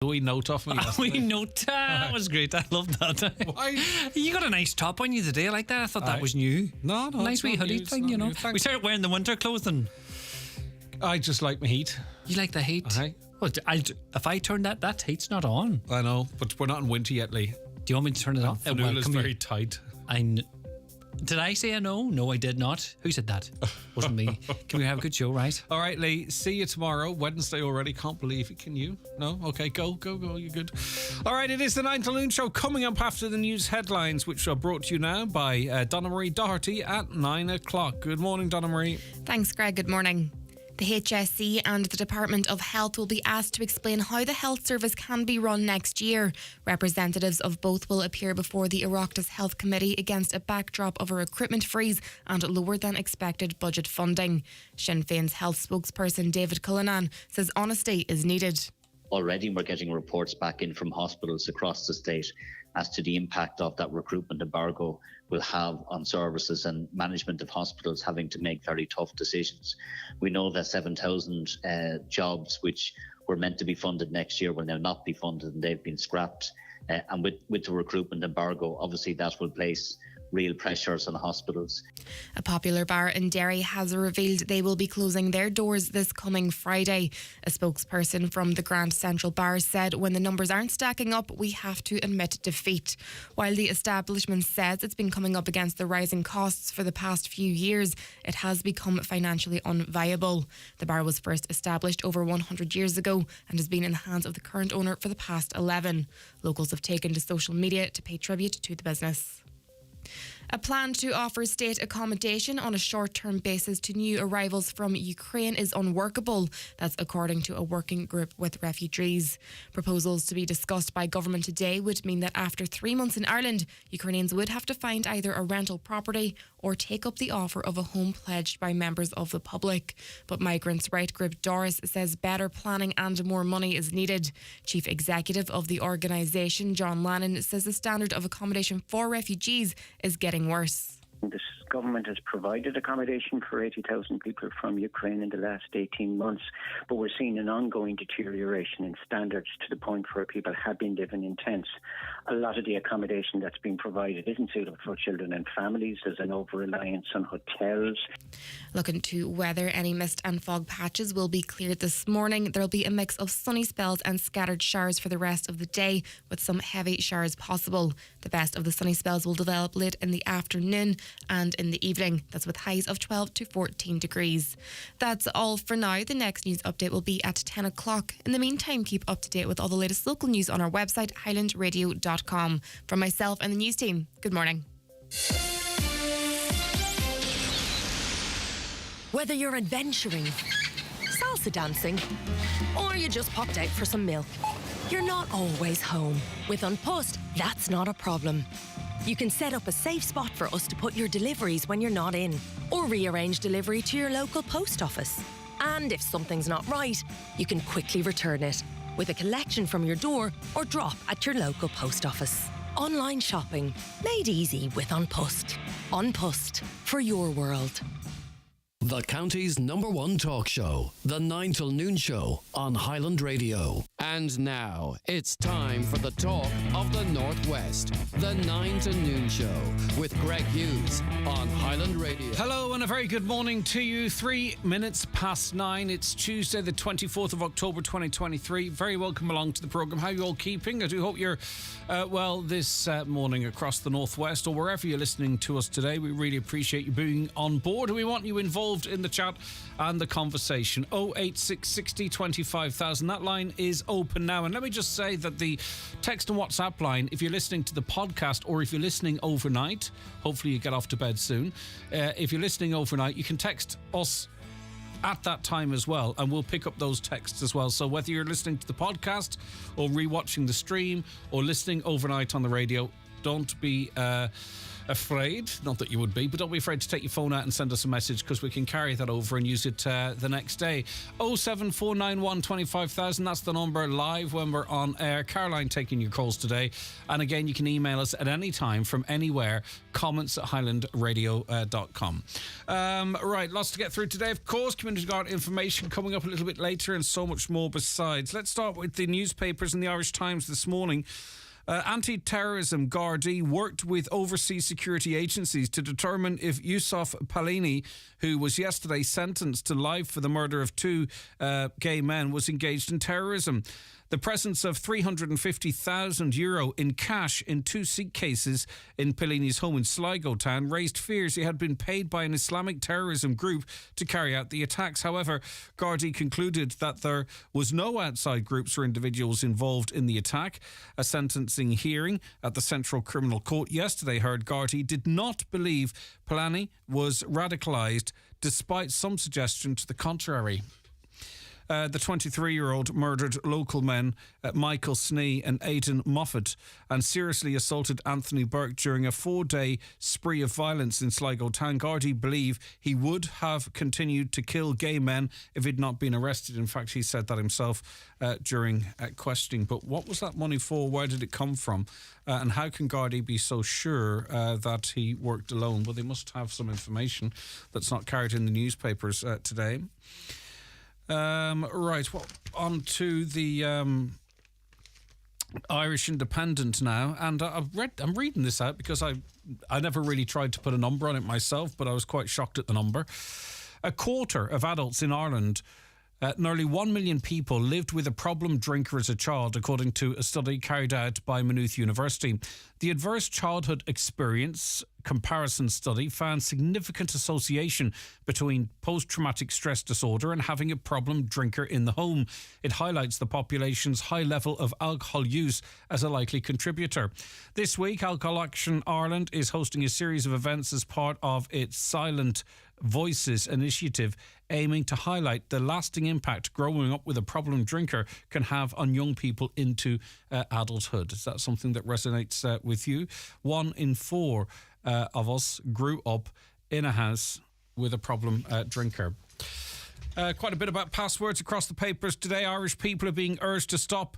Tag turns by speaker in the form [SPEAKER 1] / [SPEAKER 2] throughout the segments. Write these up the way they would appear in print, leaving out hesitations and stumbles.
[SPEAKER 1] A wee note off me yesterday.
[SPEAKER 2] We note. That was great. I love that.
[SPEAKER 1] Why?
[SPEAKER 2] You got a nice top on you today. I like that. I thought that was new.
[SPEAKER 1] No,
[SPEAKER 2] Nice
[SPEAKER 1] it's
[SPEAKER 2] wee
[SPEAKER 1] not
[SPEAKER 2] hoodie
[SPEAKER 1] new, it's
[SPEAKER 2] thing,
[SPEAKER 1] not
[SPEAKER 2] you know.
[SPEAKER 1] new. Thanks.
[SPEAKER 2] We started wearing the winter clothing.
[SPEAKER 1] I just like my heat.
[SPEAKER 2] You like the heat?
[SPEAKER 1] Aye.
[SPEAKER 2] Well, if I turn that heat's not on.
[SPEAKER 1] I know, but we're not in winter yet, Lee.
[SPEAKER 2] Do you want me to turn it on?
[SPEAKER 1] Fanula is very tight.
[SPEAKER 2] Did I say a no? No, I did not. Who said that? Wasn't me. Can we have a good show, right?
[SPEAKER 1] All right, Lee. See you tomorrow. Wednesday already. Can't believe it. Can you? No? Okay, go. You're good. All right, it is the 9 till noon show coming up after the news headlines, which are brought to you now by Donna Marie Doherty at 9 o'clock. Good morning, Donna Marie.
[SPEAKER 3] Thanks, Greg. Good morning. The HSE and the Department of Health will be asked to explain how the health service can be run next year. Representatives of both will appear before the Oireachtas Health Committee against a backdrop of a recruitment freeze and lower than expected budget funding. Sinn Féin's health spokesperson David Cullinan says honesty is needed.
[SPEAKER 4] Already we're getting reports back in from hospitals across the state as to the impact of that recruitment embargo will have on services and management of hospitals having to make very tough decisions. We know that 7,000 jobs which were meant to be funded next year will now not be funded and they've been scrapped. And with the recruitment embargo, obviously that will place real pressures on hospitals.
[SPEAKER 3] A popular bar in Derry has revealed they will be closing their doors this coming Friday. A spokesperson from the Grand Central Bar said when the numbers aren't stacking up, we have to admit defeat. While the establishment says it's been coming up against the rising costs for the past few years, it has become financially unviable. The bar was first established over 100 years ago and has been in the hands of the current owner for the past 11. Locals have taken to social media to pay tribute to the business. A plan to offer state accommodation on a short-term basis to new arrivals from Ukraine is unworkable. That's according to a working group with refugees. Proposals to be discussed by government today would mean that after 3 months in Ireland, Ukrainians would have to find either a rental property or take up the offer of a home pledged by members of the public. But migrants' right group Doris says better planning and more money is needed. Chief Executive of the organisation, John Lannon, says the standard of accommodation for refugees is getting worse.
[SPEAKER 5] This government has provided accommodation for 80,000 people from Ukraine in the last 18 months, but we're seeing an ongoing deterioration in standards to the point where people have been living in tents. A lot of the accommodation that's being provided isn't suitable for children and families. There's an over-reliance on hotels.
[SPEAKER 3] Looking to weather, any mist and fog patches will be cleared this morning. There'll be a mix of sunny spells and scattered showers for the rest of the day, with some heavy showers possible. The best of the sunny spells will develop late in the afternoon and in the evening. That's with highs of 12 to 14 degrees. That's all for now. The next news update will be at 10 o'clock. In the meantime, keep up to date with all the latest local news on our website, highlandradio.com. From myself and the news team, good morning.
[SPEAKER 6] Whether you're adventuring, salsa dancing, or you just popped out for some milk, you're not always home. With An Post, that's not a problem. You can set up a safe spot for us to put your deliveries when you're not in, or rearrange delivery to your local post office. And if something's not right, you can quickly return it with a collection from your door or drop at your local post office. Online shopping, made easy with An Post. An Post, for your world.
[SPEAKER 7] The county's #1 talk show, the 9 till noon show on Highland Radio. And now it's time for the talk of the Northwest, the 9 to noon show with Greg Hughes on Highland Radio.
[SPEAKER 1] Hello and a very good morning to you. 3 minutes past 9. It's Tuesday, the 24th of October 2023. Very welcome along to the programme. How are you all keeping? I do hope you're well this morning across the Northwest or wherever you're listening to us today. We really appreciate you being on board and we want you involved in the chat and the conversation. 08660 25,000. That line is open now. And let me just say that the text and WhatsApp line, if you're listening to the podcast or if you're listening overnight, hopefully you get off to bed soon. If you're listening overnight, you can text us at that time as well, and we'll pick up those texts as well. So whether you're listening to the podcast or rewatching the stream or listening overnight on the radio, don't be afraid, not that you would be, but don't be afraid to take your phone out and send us a message, because we can carry that over and use it the next day. 07491 25000, that's the number live when we're on air. Caroline taking your calls today. And again, you can email us at any time from anywhere, comments@highlandradio.com. Right, lots to get through today. Of course, community guard information coming up a little bit later, and so much more besides. Let's start with the newspapers and the Irish Times this morning. Anti-terrorism Gardaí worked with overseas security agencies to determine if Yusuf Palini, who was yesterday sentenced to life for the murder of two gay men, was engaged in terrorism. The presence of €350,000 in cash in two suitcases in Palini's home in Sligo Town raised fears he had been paid by an Islamic terrorism group to carry out the attacks. However, Gardaí concluded that there was no outside groups or individuals involved in the attack. A sentencing hearing at the Central Criminal Court yesterday heard Gardaí did not believe Palani was radicalised, despite some suggestion to the contrary. The 23-year-old murdered local men Michael Snee and Aidan Moffat and seriously assaulted Anthony Burke during a 4-day spree of violence in Sligo Town. Gardaí believe he would have continued to kill gay men if he'd not been arrested. In fact, he said that himself during questioning. But what was that money for? Where did it come from? And how can Gardaí be so sure that he worked alone? Well, they must have some information that's not carried in the newspapers today. Right, well, on to the Irish Independent now, and I'm reading this out because I never really tried to put a number on it myself, but I was quite shocked at the number. A quarter of adults in Ireland, nearly 1 million people, lived with a problem drinker as a child, according to a study carried out by Maynooth University. The Adverse Childhood Experience Comparison Study found significant association between post-traumatic stress disorder and having a problem drinker in the home. It highlights the population's high level of alcohol use as a likely contributor. This week, Alcohol Action Ireland is hosting a series of events as part of its Silent Voices initiative, aiming to highlight the lasting impact growing up with a problem drinker can have on young people into adulthood. Is that something that resonates with you? 1 in 4 of us grew up in a house with a problem drinker. Quite a bit about passwords across the papers today. Irish people are being urged to stop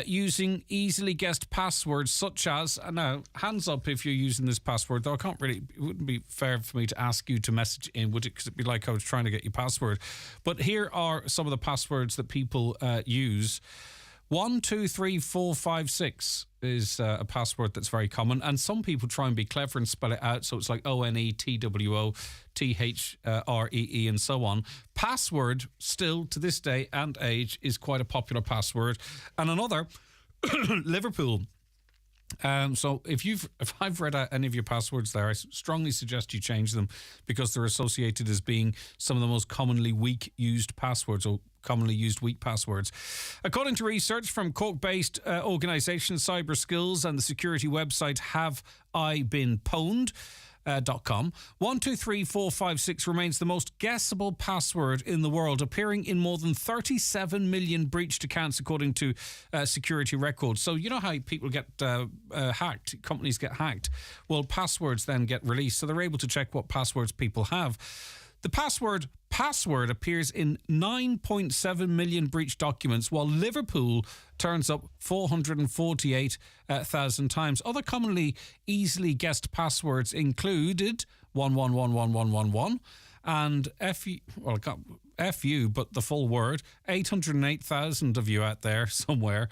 [SPEAKER 1] using easily guessed passwords such as, now, hands up if you're using this password, though it wouldn't be fair for me to ask you to message in, would it? Because it'd be like I was trying to get your password. But here are some of the passwords that people use. 1, 2, 3, 4, 5, 6 is a password that's very common, and some people try and be clever and spell it out, so it's like ONETWOTHREE and so on. Password, still to this day and age, is quite a popular password. And another, Liverpool. So if I've read out any of your passwords there, I strongly suggest you change them, because they're associated as being some of the most commonly weak used passwords, or commonly used weak passwords. According to research from Cork-based organisation Cyber Skills and the security website Have I Been Pwned? .com, 123456 remains the most guessable password in the world, appearing in more than 37 million breached accounts, according to security records. So you know how people get hacked, companies get hacked. Well, passwords then get released, so they're able to check what passwords people have. The password appears in 9.7 million breached documents, while Liverpool turns up 448,000 times. Other commonly easily guessed passwords included 111111 and FU, but the full word. 808,000 of you out there somewhere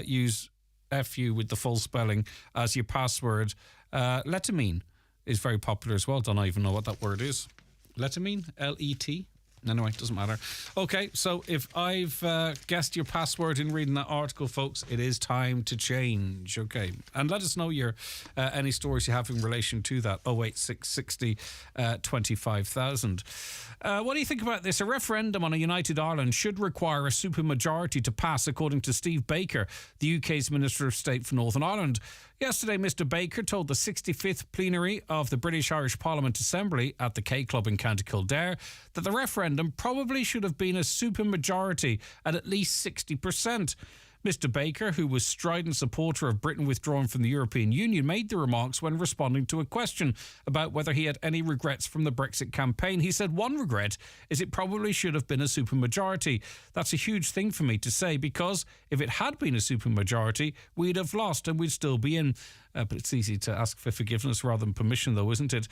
[SPEAKER 1] use FU with the full spelling as your password. Letamine is very popular as well. Don't even know what that word is. Letamine? L-E-T? Anyway, it doesn't matter. Okay, so if I've guessed your password in reading that article, folks, it is time to change. Okay, and let us know your any stories you have in relation to that. 08660 25,000. What do you think about this? A referendum on a united Ireland should require a supermajority to pass, according to Steve Baker, the UK's Minister of State for Northern Ireland. Yesterday, Mr Baker told the 65th plenary of the British Irish Parliament Assembly at the K Club in County Kildare that the referendum probably should have been a supermajority at least 60%. Mr Baker, who was strident supporter of Britain withdrawing from the European Union, made the remarks when responding to a question about whether he had any regrets from the Brexit campaign. He said, "One regret is it probably should have been a supermajority. That's a huge thing for me to say, because if it had been a supermajority, we'd have lost and we'd still be in." But it's easy to ask for forgiveness rather than permission, though, isn't it?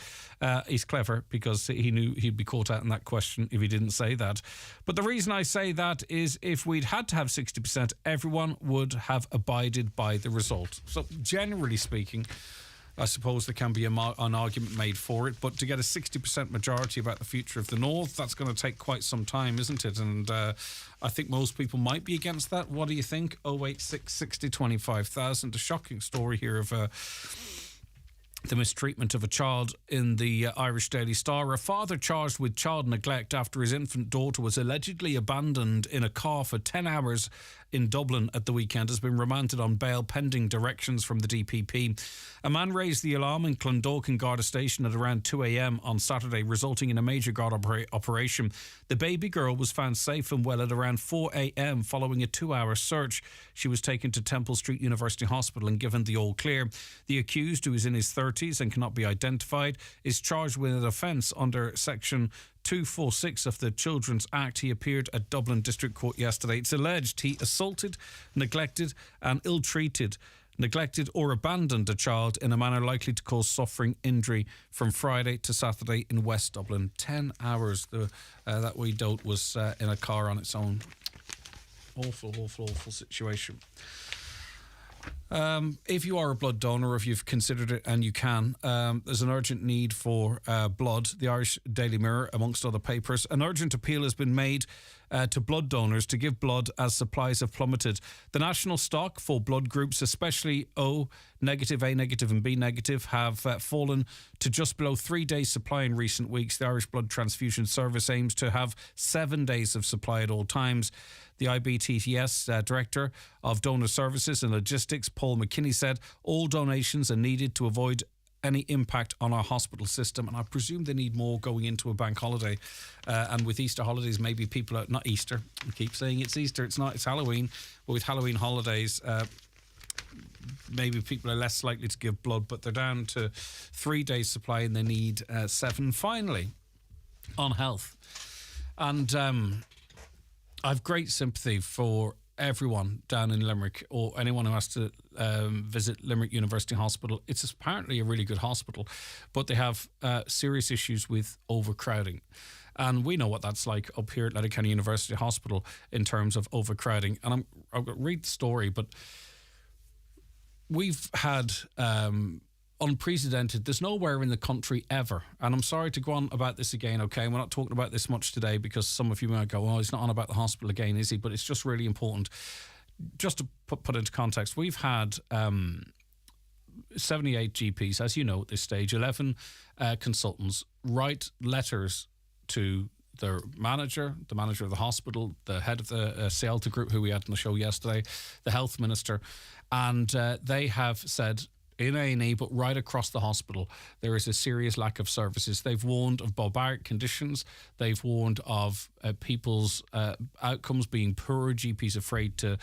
[SPEAKER 1] He's clever, because he knew he'd be caught out in that question if he didn't say that. But the reason I say that is if we'd had to have 60%, everyone would have abided by the result. So generally speaking, I suppose there can be an argument made for it, but to get a 60% majority about the future of the North, that's going to take quite some time, isn't it? And I think most people might be against that. What do you think? 086 60 25,000. A shocking story here of the mistreatment of a child in the Irish Daily Star. A father charged with child neglect after his infant daughter was allegedly abandoned in a car for 10 hours in Dublin at the weekend has been remanded on bail pending directions from the DPP. A man raised the alarm in Clondalkin Garda Station at around 2 a.m. on Saturday, resulting in a major guard operation. The baby girl was found safe and well at around 4 a.m. following a 2-hour search. She was taken to Temple Street University Hospital and given the all clear. The accused, who is in his 30s and cannot be identified, is charged with an offence under Section 246 of the Children's Act. He appeared at Dublin District Court yesterday. It's alleged he assaulted, neglected and ill-treated, neglected or abandoned a child in a manner likely to cause suffering, injury from Friday to Saturday in West Dublin. 10 hours that wee dote was in a car on its own. Awful situation. If you are a blood donor, if you've considered it and you can, there's an urgent need for blood. The Irish Daily Mirror, amongst other papers, an urgent appeal has been made to blood donors to give blood as supplies have plummeted. The national stock for blood groups, especially O negative, A negative and B negative, have fallen to just below 3 days supply in recent weeks. The Irish Blood Transfusion Service aims to have 7 days of supply at all times. The IBTTS Director of Donor Services and Logistics, Paul McKinney, said all donations are needed to avoid any impact on our hospital system, and I presume they need more going into a bank holiday. And with Easter holidays, maybe people are not Easter. I keep saying it's Easter. It's not. It's Halloween. But with Halloween holidays, maybe people are less likely to give blood. But they're down to 3 days supply, and they need 7. Finally, on health, and I've great sympathy for everyone down in Limerick, or anyone who has to visit Limerick University Hospital. It's apparently a really good hospital, but they have serious issues with overcrowding. And we know what that's like up here at Letterkenny University Hospital in terms of overcrowding. And I'll read the story, but we've had unprecedented, there's nowhere in the country ever, and I'm sorry to go on about this again, okay, we're not talking about this much today because some of you might go, oh, he's not on about the hospital again, is he? But it's just really important. Just to put into context, we've had 78 GPs, as you know at this stage, 11 consultants write letters to their manager, the manager of the hospital, the head of the CELTA group who we had on the show yesterday, the health minister, and they have said in A&E, but right across the hospital, there is a serious lack of services. They've warned of barbaric conditions. They've warned of people's outcomes being poor. GPs afraid to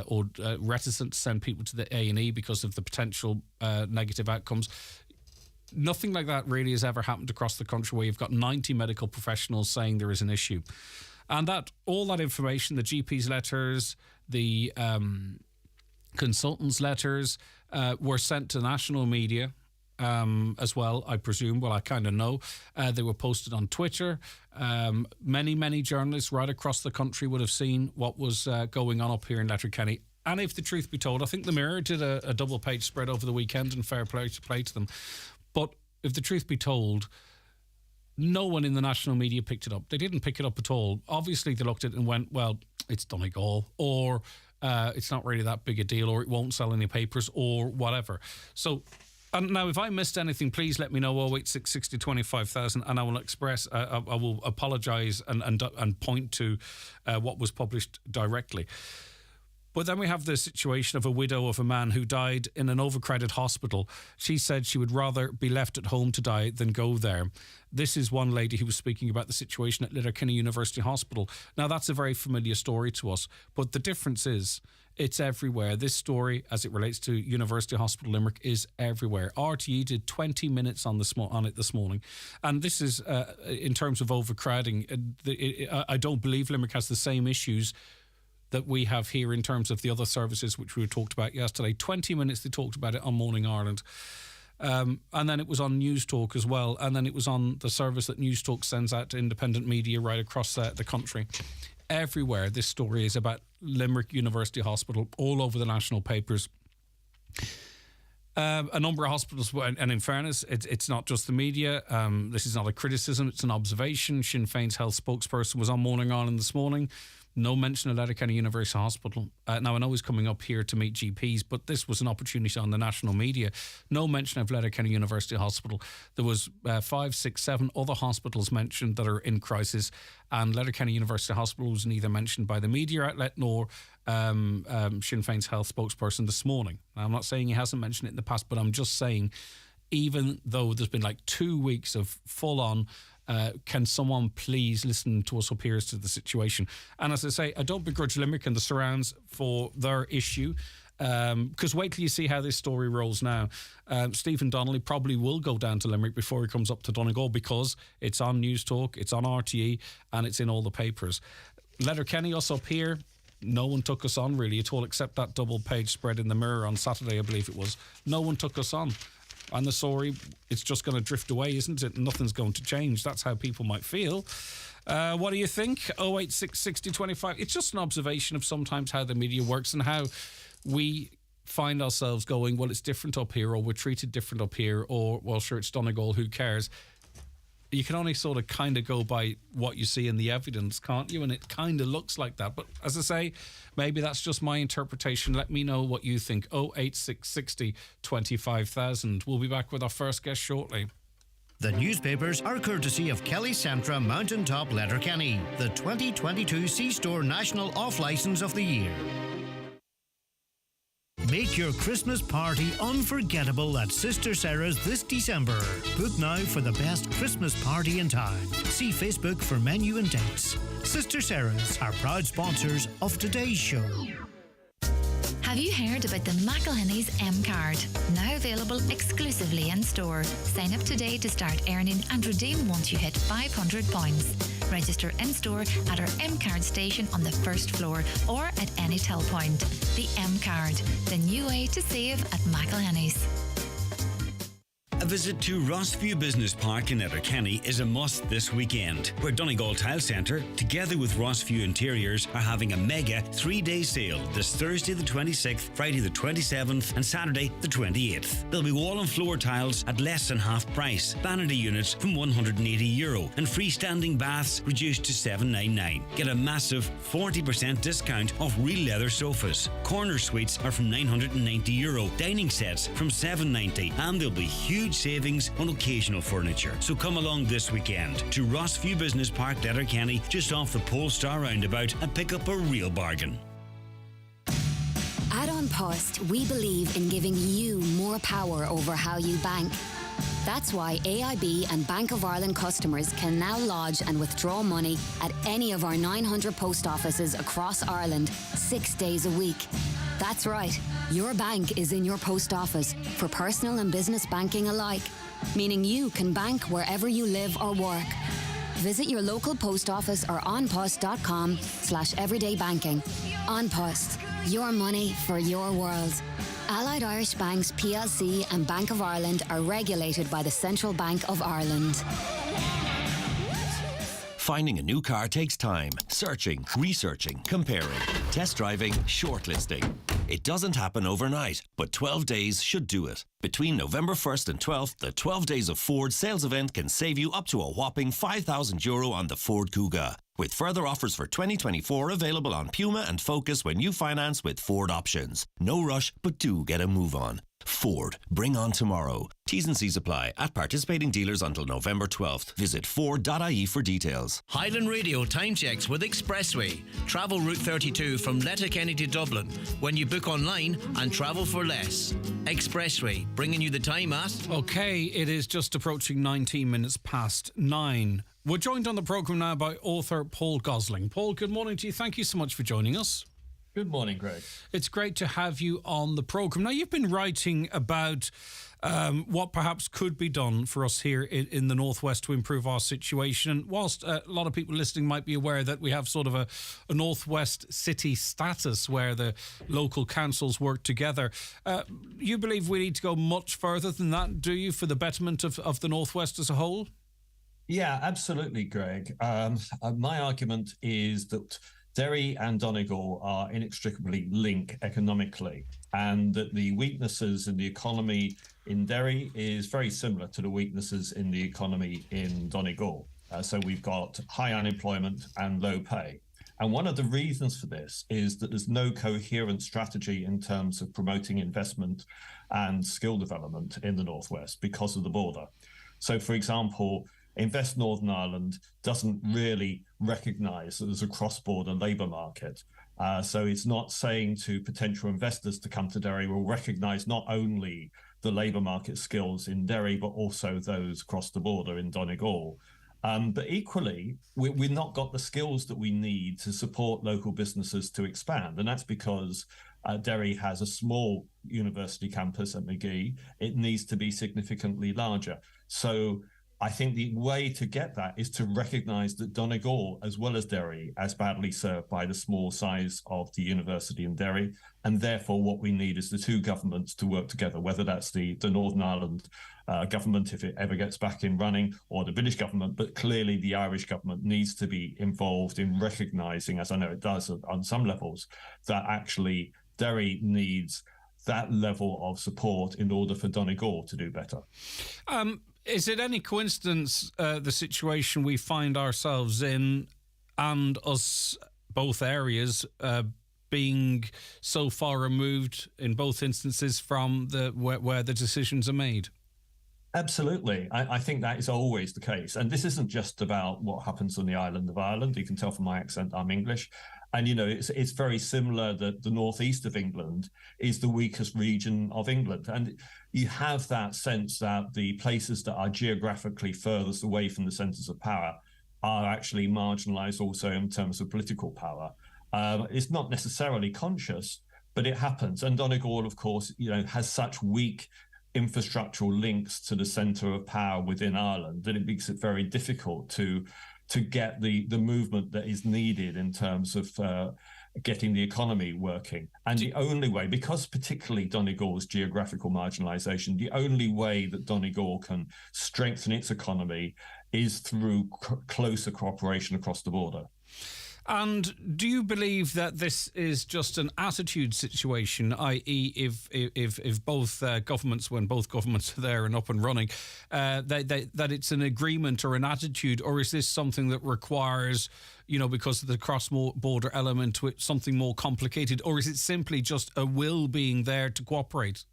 [SPEAKER 1] or reticent to send people to the A&E because of the potential negative outcomes. Nothing like that really has ever happened across the country where you've got 90 medical professionals saying there is an issue. And that all that information, the GP's letters, the consultants' letters, were sent to national media as well, I presume. Well, I kind of know. They were posted on Twitter. Many journalists right across the country would have seen what was going on up here in Letterkenny. And if the truth be told, I think the Mirror did a double-page spread over the weekend, and fair play to them. But if the truth be told, no one in the national media picked it up. They didn't pick it up at all. Obviously, they looked at it and went, well, it's Donegal, or it's not really that big a deal, or it won't sell any papers, or whatever. So, and now if I missed anything, please let me know. 086 60 25,000, and I will express, I will apologise and point to what was published directly. But then we have the situation of a widow of a man who died in an overcrowded hospital. She said she would rather be left at home to die than go there. This is one lady who was speaking about the situation at Letterkenny University Hospital. Now, that's a very familiar story to us, but the difference is It's everywhere. This story, as it relates to University Hospital Limerick, is everywhere. RTE did 20 minutes on it this morning. And this is, in terms of overcrowding, I don't believe Limerick has the same issues that we have here in terms of the other services which we talked about yesterday. 20 minutes they talked about it on Morning Ireland. And then it was on News Talk as well. And then it was on the service that News Talk sends out to independent media right across the country. Everywhere this story is about Limerick University Hospital, all over the national papers. A number of hospitals, and in fairness, it's not just the media. This is not a criticism, it's an observation. Sinn Féin's health spokesperson was on Morning Ireland this morning. No mention of Letterkenny University Hospital. Now, I know he's coming up here to meet GPs, but this was an opportunity on the national media. No mention of Letterkenny University Hospital. There was 5, 6, 7 other hospitals mentioned that are in crisis, and Letterkenny University Hospital was neither mentioned by the media outlet nor Sinn Féin's health spokesperson this morning. Now, I'm not saying he hasn't mentioned it in the past, but I'm just saying, even though there's been like 2 weeks of full-on can someone please listen to us up here as to the situation? And as I say, I don't begrudge Limerick and the surrounds for their issue, because wait till you see how this story rolls now. Stephen Donnelly probably will go down to Limerick before he comes up to Donegal, because it's on News Talk, it's on RTE, and it's in all the papers. Letterkenny, us up here, no one took us on really at all, except that double-page spread in the Mirror on Saturday, I believe it was. No one took us on. And the story, it's just going to drift away, isn't it? Nothing's going to change. That's how people might feel. What do you think? 086 60 25. It's just an observation of sometimes how the media works and how we find ourselves going, well, it's different up here, or we're treated different up here, or, well, sure, it's Donegal, who cares? You can only sort of kind of go by what you see in the evidence, can't you? And it kind of looks like that. But as I say, maybe that's just my interpretation. Let me know what you think. 086 60 25,000. We'll be back with our first guest shortly.
[SPEAKER 8] The newspapers are courtesy of Kelly Centra Mountaintop Letterkenny, the 2022 C-Store National Off-Licence of the Year. Make your Christmas party unforgettable at Sister Sarah's this December. Book now for the best Christmas party in town. See Facebook for menu and dates. Sister Sarah's are proud sponsors of today's show.
[SPEAKER 9] Have you heard about the McElhinney's M Card? Now available exclusively in store. Sign up today to start earning and redeem once you hit £500. Register in store at our M Card station on the first floor or at any till point. The M Card, the new way to save at McElhinney's.
[SPEAKER 10] A visit to Rossview Business Park in Letterkenny is a must this weekend, where Donegal Tile Centre, together with Rossview Interiors, are having a mega 3-day sale this Thursday the 26th, Friday the 27th and Saturday the 28th. There'll be wall and floor tiles at less than half price, vanity units from €180 and freestanding baths reduced to $799. Get a massive 40% discount off real leather sofas. Corner suites are from €990, dining sets from $790, and there'll be huge savings on occasional furniture. So come along this weekend to Rossview Business Park, Letterkenny, just off the Polestar roundabout, and pick up a real bargain.
[SPEAKER 11] At An Post, we believe in giving you more power over how you bank. That's why AIB and Bank of Ireland customers can now lodge and withdraw money at any of our 900 post offices across Ireland 6 days a week. That's right, your bank is in your post office for personal and business banking alike, meaning you can bank wherever you live or work. Visit your local post office or onpost.com/everydaybanking. An Post, your money for your world. Allied Irish Banks plc and Bank of Ireland are regulated by the Central Bank of Ireland.
[SPEAKER 12] Finding a new car takes time. Searching, researching, comparing, test driving, shortlisting. It doesn't happen overnight, but 12 days should do it. Between November 1st and 12th, the 12 Days of Ford sales event can save you up to a whopping €5,000 on the Ford Kuga, with further offers for 2024 available on Puma and Focus when you finance with Ford Options. No rush, but do get a move on. Ford, bring on tomorrow. T's and C's apply at participating dealers until November 12th. Visit Ford.ie for details.
[SPEAKER 13] Highland Radio time checks with Expressway. Travel Route 32 from Letterkenny to Dublin when you book online and travel for less. Expressway, bringing you the time at...
[SPEAKER 1] OK, it is just approaching 19 minutes past 9. We're joined on the programme now by author Paul Gosling. Paul, good morning to you. Thank you so much for joining us.
[SPEAKER 14] Good morning, Greg.
[SPEAKER 1] It's great to have you on the programme. Now, you've been writing about what perhaps could be done for us here in the Northwest to improve our situation. And whilst a lot of people listening might be aware that we have sort of a Northwest city status where the local councils work together, you believe we need to go much further than that, do you, for the betterment of the Northwest as a whole?
[SPEAKER 14] Yeah, absolutely, Greg. My argument is that Derry and Donegal are inextricably linked economically, and that the weaknesses in the economy in Derry is very similar to the weaknesses in the economy in Donegal. So we've got high unemployment and low pay. And one of the reasons for this is that there's no coherent strategy in terms of promoting investment and skill development in the Northwest because of the border. So, for example, Invest Northern Ireland doesn't really recognise that there's a cross-border labour market. So it's not saying to potential investors to come to Derry, we'll recognise not only the labour market skills in Derry, but also those across the border in Donegal. But equally, we've not got the skills that we need to support local businesses to expand. And that's because Derry has a small university campus at Magee. It needs to be significantly larger. So I think the way to get that is to recognise that Donegal, as well as Derry, is badly served by the small size of the university in Derry. And therefore, what we need is the two governments to work together, whether that's the Northern Ireland government, if it ever gets back in running, or the British government. But clearly, the Irish government needs to be involved in recognising, as I know it does on some levels, that actually Derry needs that level of support in order for Donegal to do better.
[SPEAKER 1] Is it any coincidence the situation we find ourselves in and us, both areas, being so far removed in both instances from where the decisions are made?
[SPEAKER 14] Absolutely. I think that is always the case. And this isn't just about what happens on the island of Ireland. You can tell from my accent I'm English. And, you know, it's very similar that the northeast of England is the weakest region of England. And you have that sense that the places that are geographically furthest away from the centres of power are actually marginalised also in terms of political power. It's not necessarily conscious, but it happens. And Donegal, of course, you know, has such weak infrastructural links to the centre of power within Ireland that it makes it very difficult to get the movement that is needed in terms of getting the economy working. And the only way, because particularly Donegal's geographical marginalisation, the only way that Donegal can strengthen its economy is through closer cooperation across the border.
[SPEAKER 1] And do you believe that this is just an attitude situation, i.e. if both governments, when both governments are there and up and running, that it's an agreement or an attitude, or is this something that requires, you know, because of the cross-border element to it, something more complicated, or is it simply just a will being there to cooperate?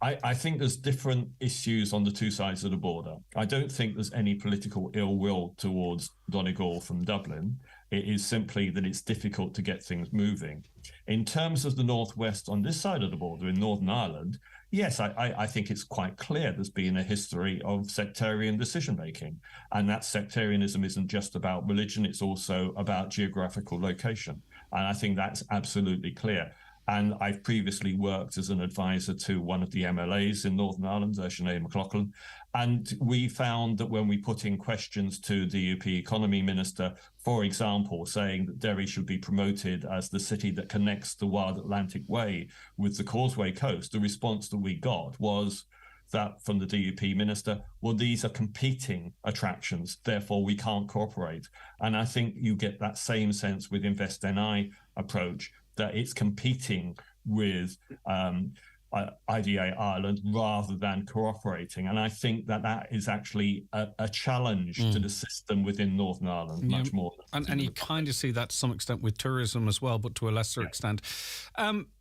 [SPEAKER 14] I think there's different issues on the two sides of the border. I don't think there's any political ill will towards Donegal from Dublin. It is simply that it's difficult to get things moving. In terms of the Northwest on this side of the border in Northern Ireland, yes, I think it's quite clear there's been a history of sectarian decision-making. And that sectarianism isn't just about religion, it's also about geographical location. And I think that's absolutely clear. And I've previously worked as an advisor to one of the MLAs in Northern Ireland, Sinead McLaughlin. And we found that when we put in questions to the UP Economy Minister, for example, saying that Derry should be promoted as the city that connects the Wild Atlantic Way with the Causeway Coast, the response that we got was that from the DUP minister, well, these are competing attractions, therefore we can't cooperate. And I think you get that same sense with Invest NI approach, that it's competing with IDA Ireland rather than cooperating. And I think that is actually a challenge to the system within Northern Ireland, much more.
[SPEAKER 1] And you kind of see that to some extent with tourism as well, but to a lesser extent.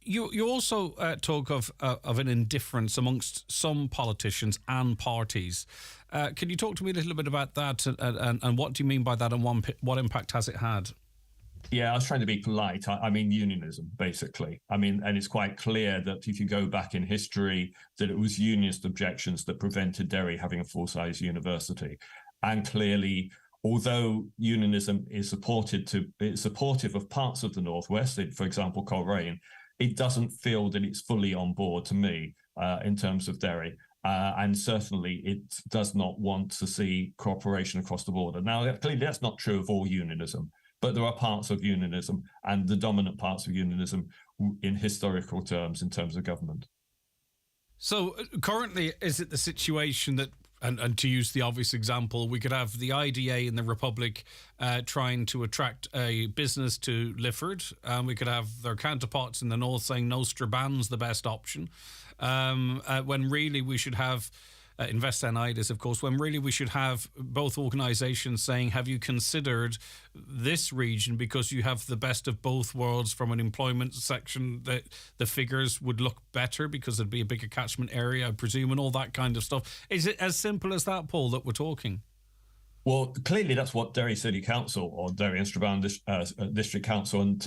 [SPEAKER 1] You also talk of an indifference amongst some politicians and parties. Can you talk to me a little bit about that and what do you mean by that and what impact has it had?
[SPEAKER 14] Yeah, I was trying to be polite. I mean unionism, basically. I mean, and it's quite clear that if you go back in history, that it was unionist objections that prevented Derry having a full-size university. And clearly, although unionism is supportive of parts of the Northwest, for example, Coleraine, it doesn't feel that it's fully on board to me in terms of Derry. And certainly it does not want to see cooperation across the border. Now, clearly that's not true of all unionism, but there are parts of unionism and the dominant parts of unionism in historical terms in terms of government.
[SPEAKER 1] So currently, is it the situation that, and to use the obvious example, we could have the IDA in the Republic trying to attract a business to Lifford, and we could have their counterparts in the North saying no, Strabhan's the best option, when really we should have Invest NI is, of course, when really we should have both organisations saying, have you considered this region, because you have the best of both worlds from an employment section, that the figures would look better because there'd be a bigger catchment area, I presume, and all that kind of stuff. Is it as simple as that, Paul, that we're talking?
[SPEAKER 14] Well, clearly that's what Derry City Council or Derry and Strabane District Council and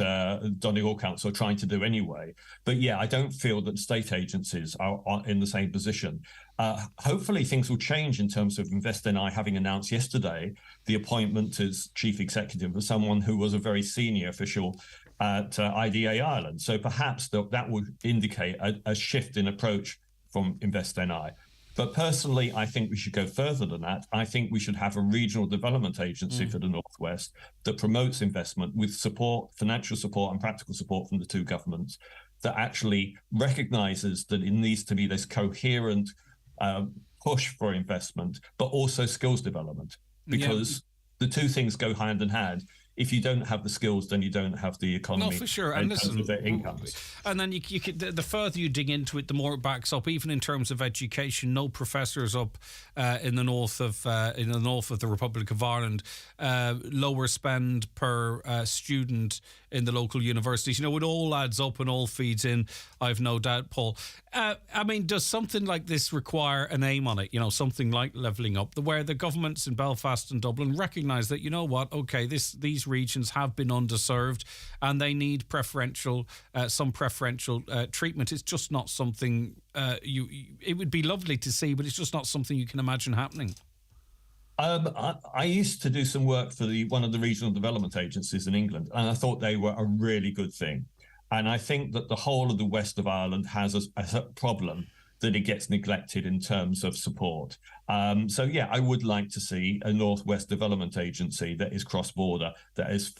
[SPEAKER 14] Donegal Council are trying to do anyway. But yeah, I don't feel that state agencies are in the same position. Hopefully things will change in terms of Invest NI having announced yesterday the appointment as chief executive of someone who was a very senior official at IDA Ireland. So perhaps that would indicate a shift in approach from Invest NI. But personally, I think we should go further than that. I think we should have a regional development agency for the Northwest that promotes investment with support, financial support and practical support from the two governments, that actually recognises that it needs to be this coherent push for investment, but also skills development, because the two things go hand in hand. If you don't have the skills, then you don't have the economy.
[SPEAKER 1] No, for sure.
[SPEAKER 14] And listen, their incomes.
[SPEAKER 1] And then you could, the further you dig into it, the more it backs up. Even in terms of education, no professors up in the north of the Republic of Ireland. Lower spend per student in the local universities. You know, it all adds up and all feeds in, I've no doubt, Paul. I mean, does something like this require an aim on it? You know, something like levelling up, where the governments in Belfast and Dublin recognise that, you know what, okay, these regions have been underserved and they need some preferential treatment. It's just not something it would be lovely to see, but it's just not something you can imagine happening.
[SPEAKER 14] I used to do some work for one of the regional development agencies in England, and I thought they were a really good thing. And I think that the whole of the west of Ireland has a problem that it gets neglected in terms of support. So, yeah, I would like to see a Northwest Development Agency that is cross-border, that is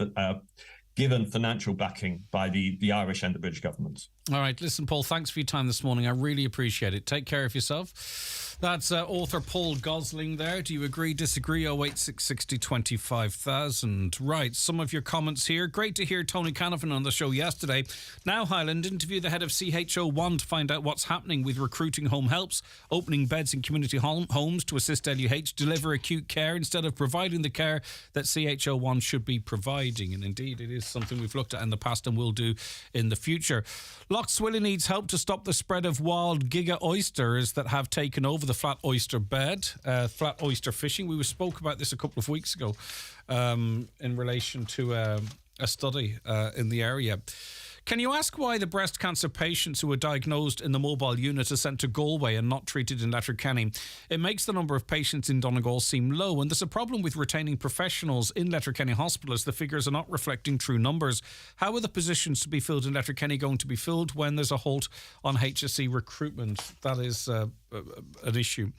[SPEAKER 14] given financial backing by the Irish and the British governments.
[SPEAKER 1] All right. Listen, Paul, thanks for your time this morning. I really appreciate it. Take care of yourself. That's author Paul Gosling there. Do you agree, disagree? 08660 25,000. Right. Some of your comments here. Great to hear Tony Canavan on the show yesterday. Now Highland interview the head of CHO1 to find out what's happening with recruiting home helps, opening beds in community homes to assist LUH deliver acute care instead of providing the care that CHO1 should be providing. And indeed, it is something we've looked at in the past and will do in the future. Loch Swilly needs help to stop the spread of wild giga oysters that have taken over the flat oyster bed, flat oyster fishing. We spoke about this a couple of weeks ago in relation to a study in the area. Can you ask why the breast cancer patients who are diagnosed in the mobile unit are sent to Galway and not treated in Letterkenny? It makes the number of patients in Donegal seem low, and there's a problem with retaining professionals in Letterkenny Hospital as the figures are not reflecting true numbers. How are the positions to be filled in Letterkenny going to be filled when there's a halt on HSE recruitment? That is an issue.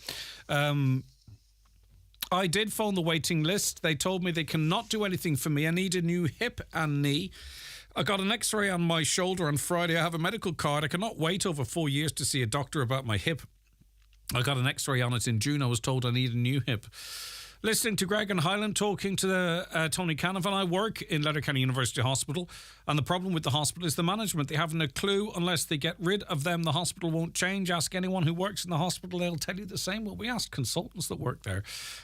[SPEAKER 1] I did phone the waiting list. They told me they cannot do anything for me. I need a new hip and knee. I got an x-ray on my shoulder on Friday. I have a medical card. I cannot wait over 4 years to see a doctor about my hip. I got an x-ray on it in June. I was told I need a new hip. Listening to Greg and Highland talking to Tony Canavan. I work in Letterkenny University Hospital, and the problem with the hospital is the management. They haven't a clue. Unless they get rid of them, the hospital won't change. Ask anyone who works in the hospital, they'll tell you the same. Well, we asked consultants that work there,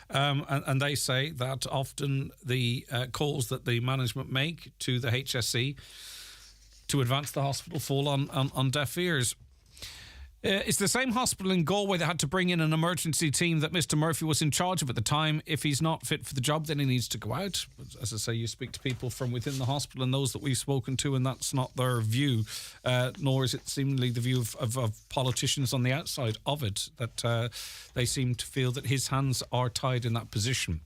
[SPEAKER 1] and they say that often the calls that the management make to the HSE to advance the hospital fall on deaf ears. It's the same hospital in Galway that had to bring in an emergency team that Mr. Murphy was in charge of at the time. If he's not fit for the job, then he needs to go out. But as I say, you speak to people from within the hospital and those that we've spoken to, and that's not their view, nor is it seemingly the view of politicians on the outside of it, that they seem to feel that his hands are tied in that position.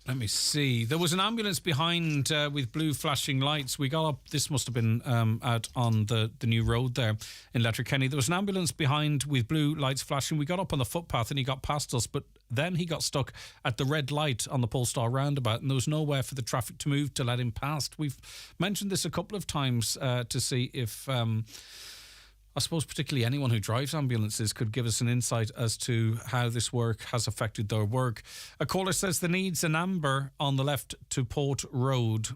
[SPEAKER 1] Let me see. There was an ambulance behind with blue flashing lights. We got up. This must have been out on the new road there in Letterkenny. There was an ambulance behind with blue lights flashing. We got up on the footpath and he got past us, but then he got stuck at the red light on the Polestar roundabout, and there was nowhere for the traffic to move to let him past. We've mentioned this a couple of times to see if... I suppose particularly anyone who drives ambulances could give us an insight as to how this work has affected their work. A caller says there needs an amber on the left to Port Road.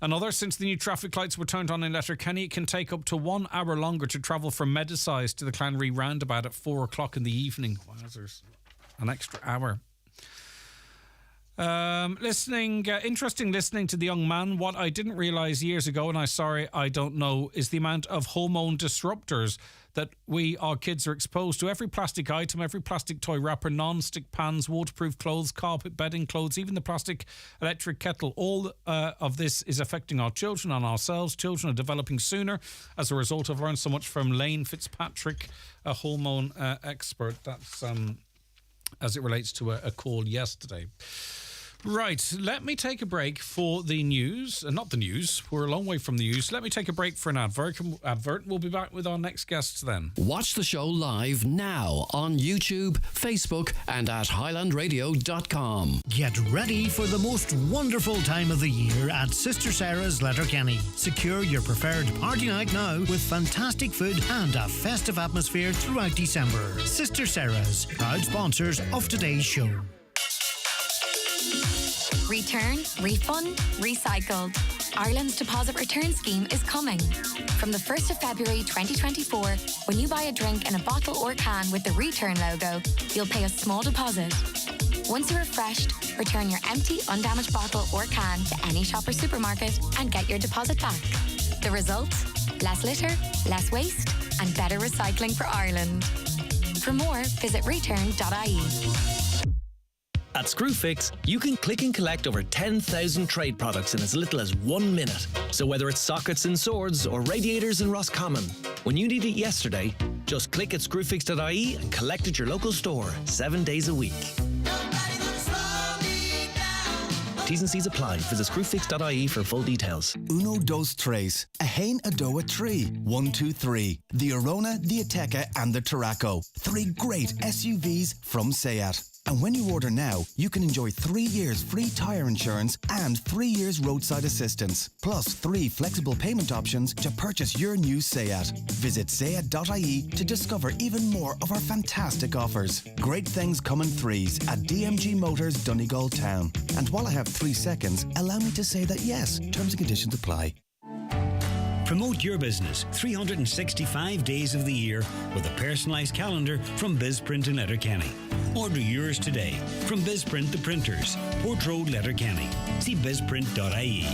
[SPEAKER 1] Another, since the new traffic lights were turned on in Letterkenny, it can take up to 1 hour longer to travel from Medisize to the Clanry roundabout at 4 o'clock in the evening. Wow, there's an extra hour. Interesting listening to the young man. What I didn't realise years ago, and I'm sorry I don't know, is the amount of hormone disruptors that our kids are exposed to. Every plastic item, every plastic toy wrapper, non-stick pans, waterproof clothes, carpet, bedding, clothes, even the plastic electric kettle. All of this is affecting our children and ourselves. Children are developing sooner as a result. I've learned so much from Lane Fitzpatrick, a hormone expert. That's as it relates to a call yesterday. Right, let me take a break for the news. Not the news, we're a long way from the news. Let me take a break for an advert. We'll be back with our next guests then.
[SPEAKER 7] Watch the show live now on YouTube, Facebook and at highlandradio.com.
[SPEAKER 8] Get ready for the most wonderful time of the year at Sister Sarah's Letterkenny. Secure your preferred party night now with fantastic food and a festive atmosphere throughout December. Sister Sarah's, proud sponsors of today's show.
[SPEAKER 15] Return, refund, recycled. Ireland's deposit return scheme is coming. From the 1st of February 2024, when you buy a drink in a bottle or can with the return logo, you'll pay a small deposit. Once you're refreshed, return your empty, undamaged bottle or can to any shop or supermarket and get your deposit back. The result? Less litter, less waste, and better recycling for Ireland. For more, visit return.ie.
[SPEAKER 16] At Screwfix, you can click and collect over 10,000 trade products in as little as 1 minute. So whether it's sockets and swords or radiators in Roscommon, when you need it yesterday, just click at screwfix.ie and collect at your local store 7 days a week. T's and C's apply. Visit screwfix.ie for full details.
[SPEAKER 17] Uno, dos, tres. A hain, a doa, tree. 1, 2, 3. The Arona, the Ateca and the Tarraco. 3 great SUVs from SEAT. And when you order now, you can enjoy 3 years free tyre insurance and 3 years roadside assistance, plus 3 flexible payment options to purchase your new SEAT. Visit seat.ie to discover even more of our fantastic offers. Great things come in threes at DMG Motors, Donegal Town. And while I have 3 seconds, allow me to say that yes, terms and conditions apply.
[SPEAKER 10] Promote your business 365 days of the year with a personalised calendar from BizPrint in Letterkenny. Order yours today from BizPrint the Printers, Port Road, Letterkenny. See bizprint.ie.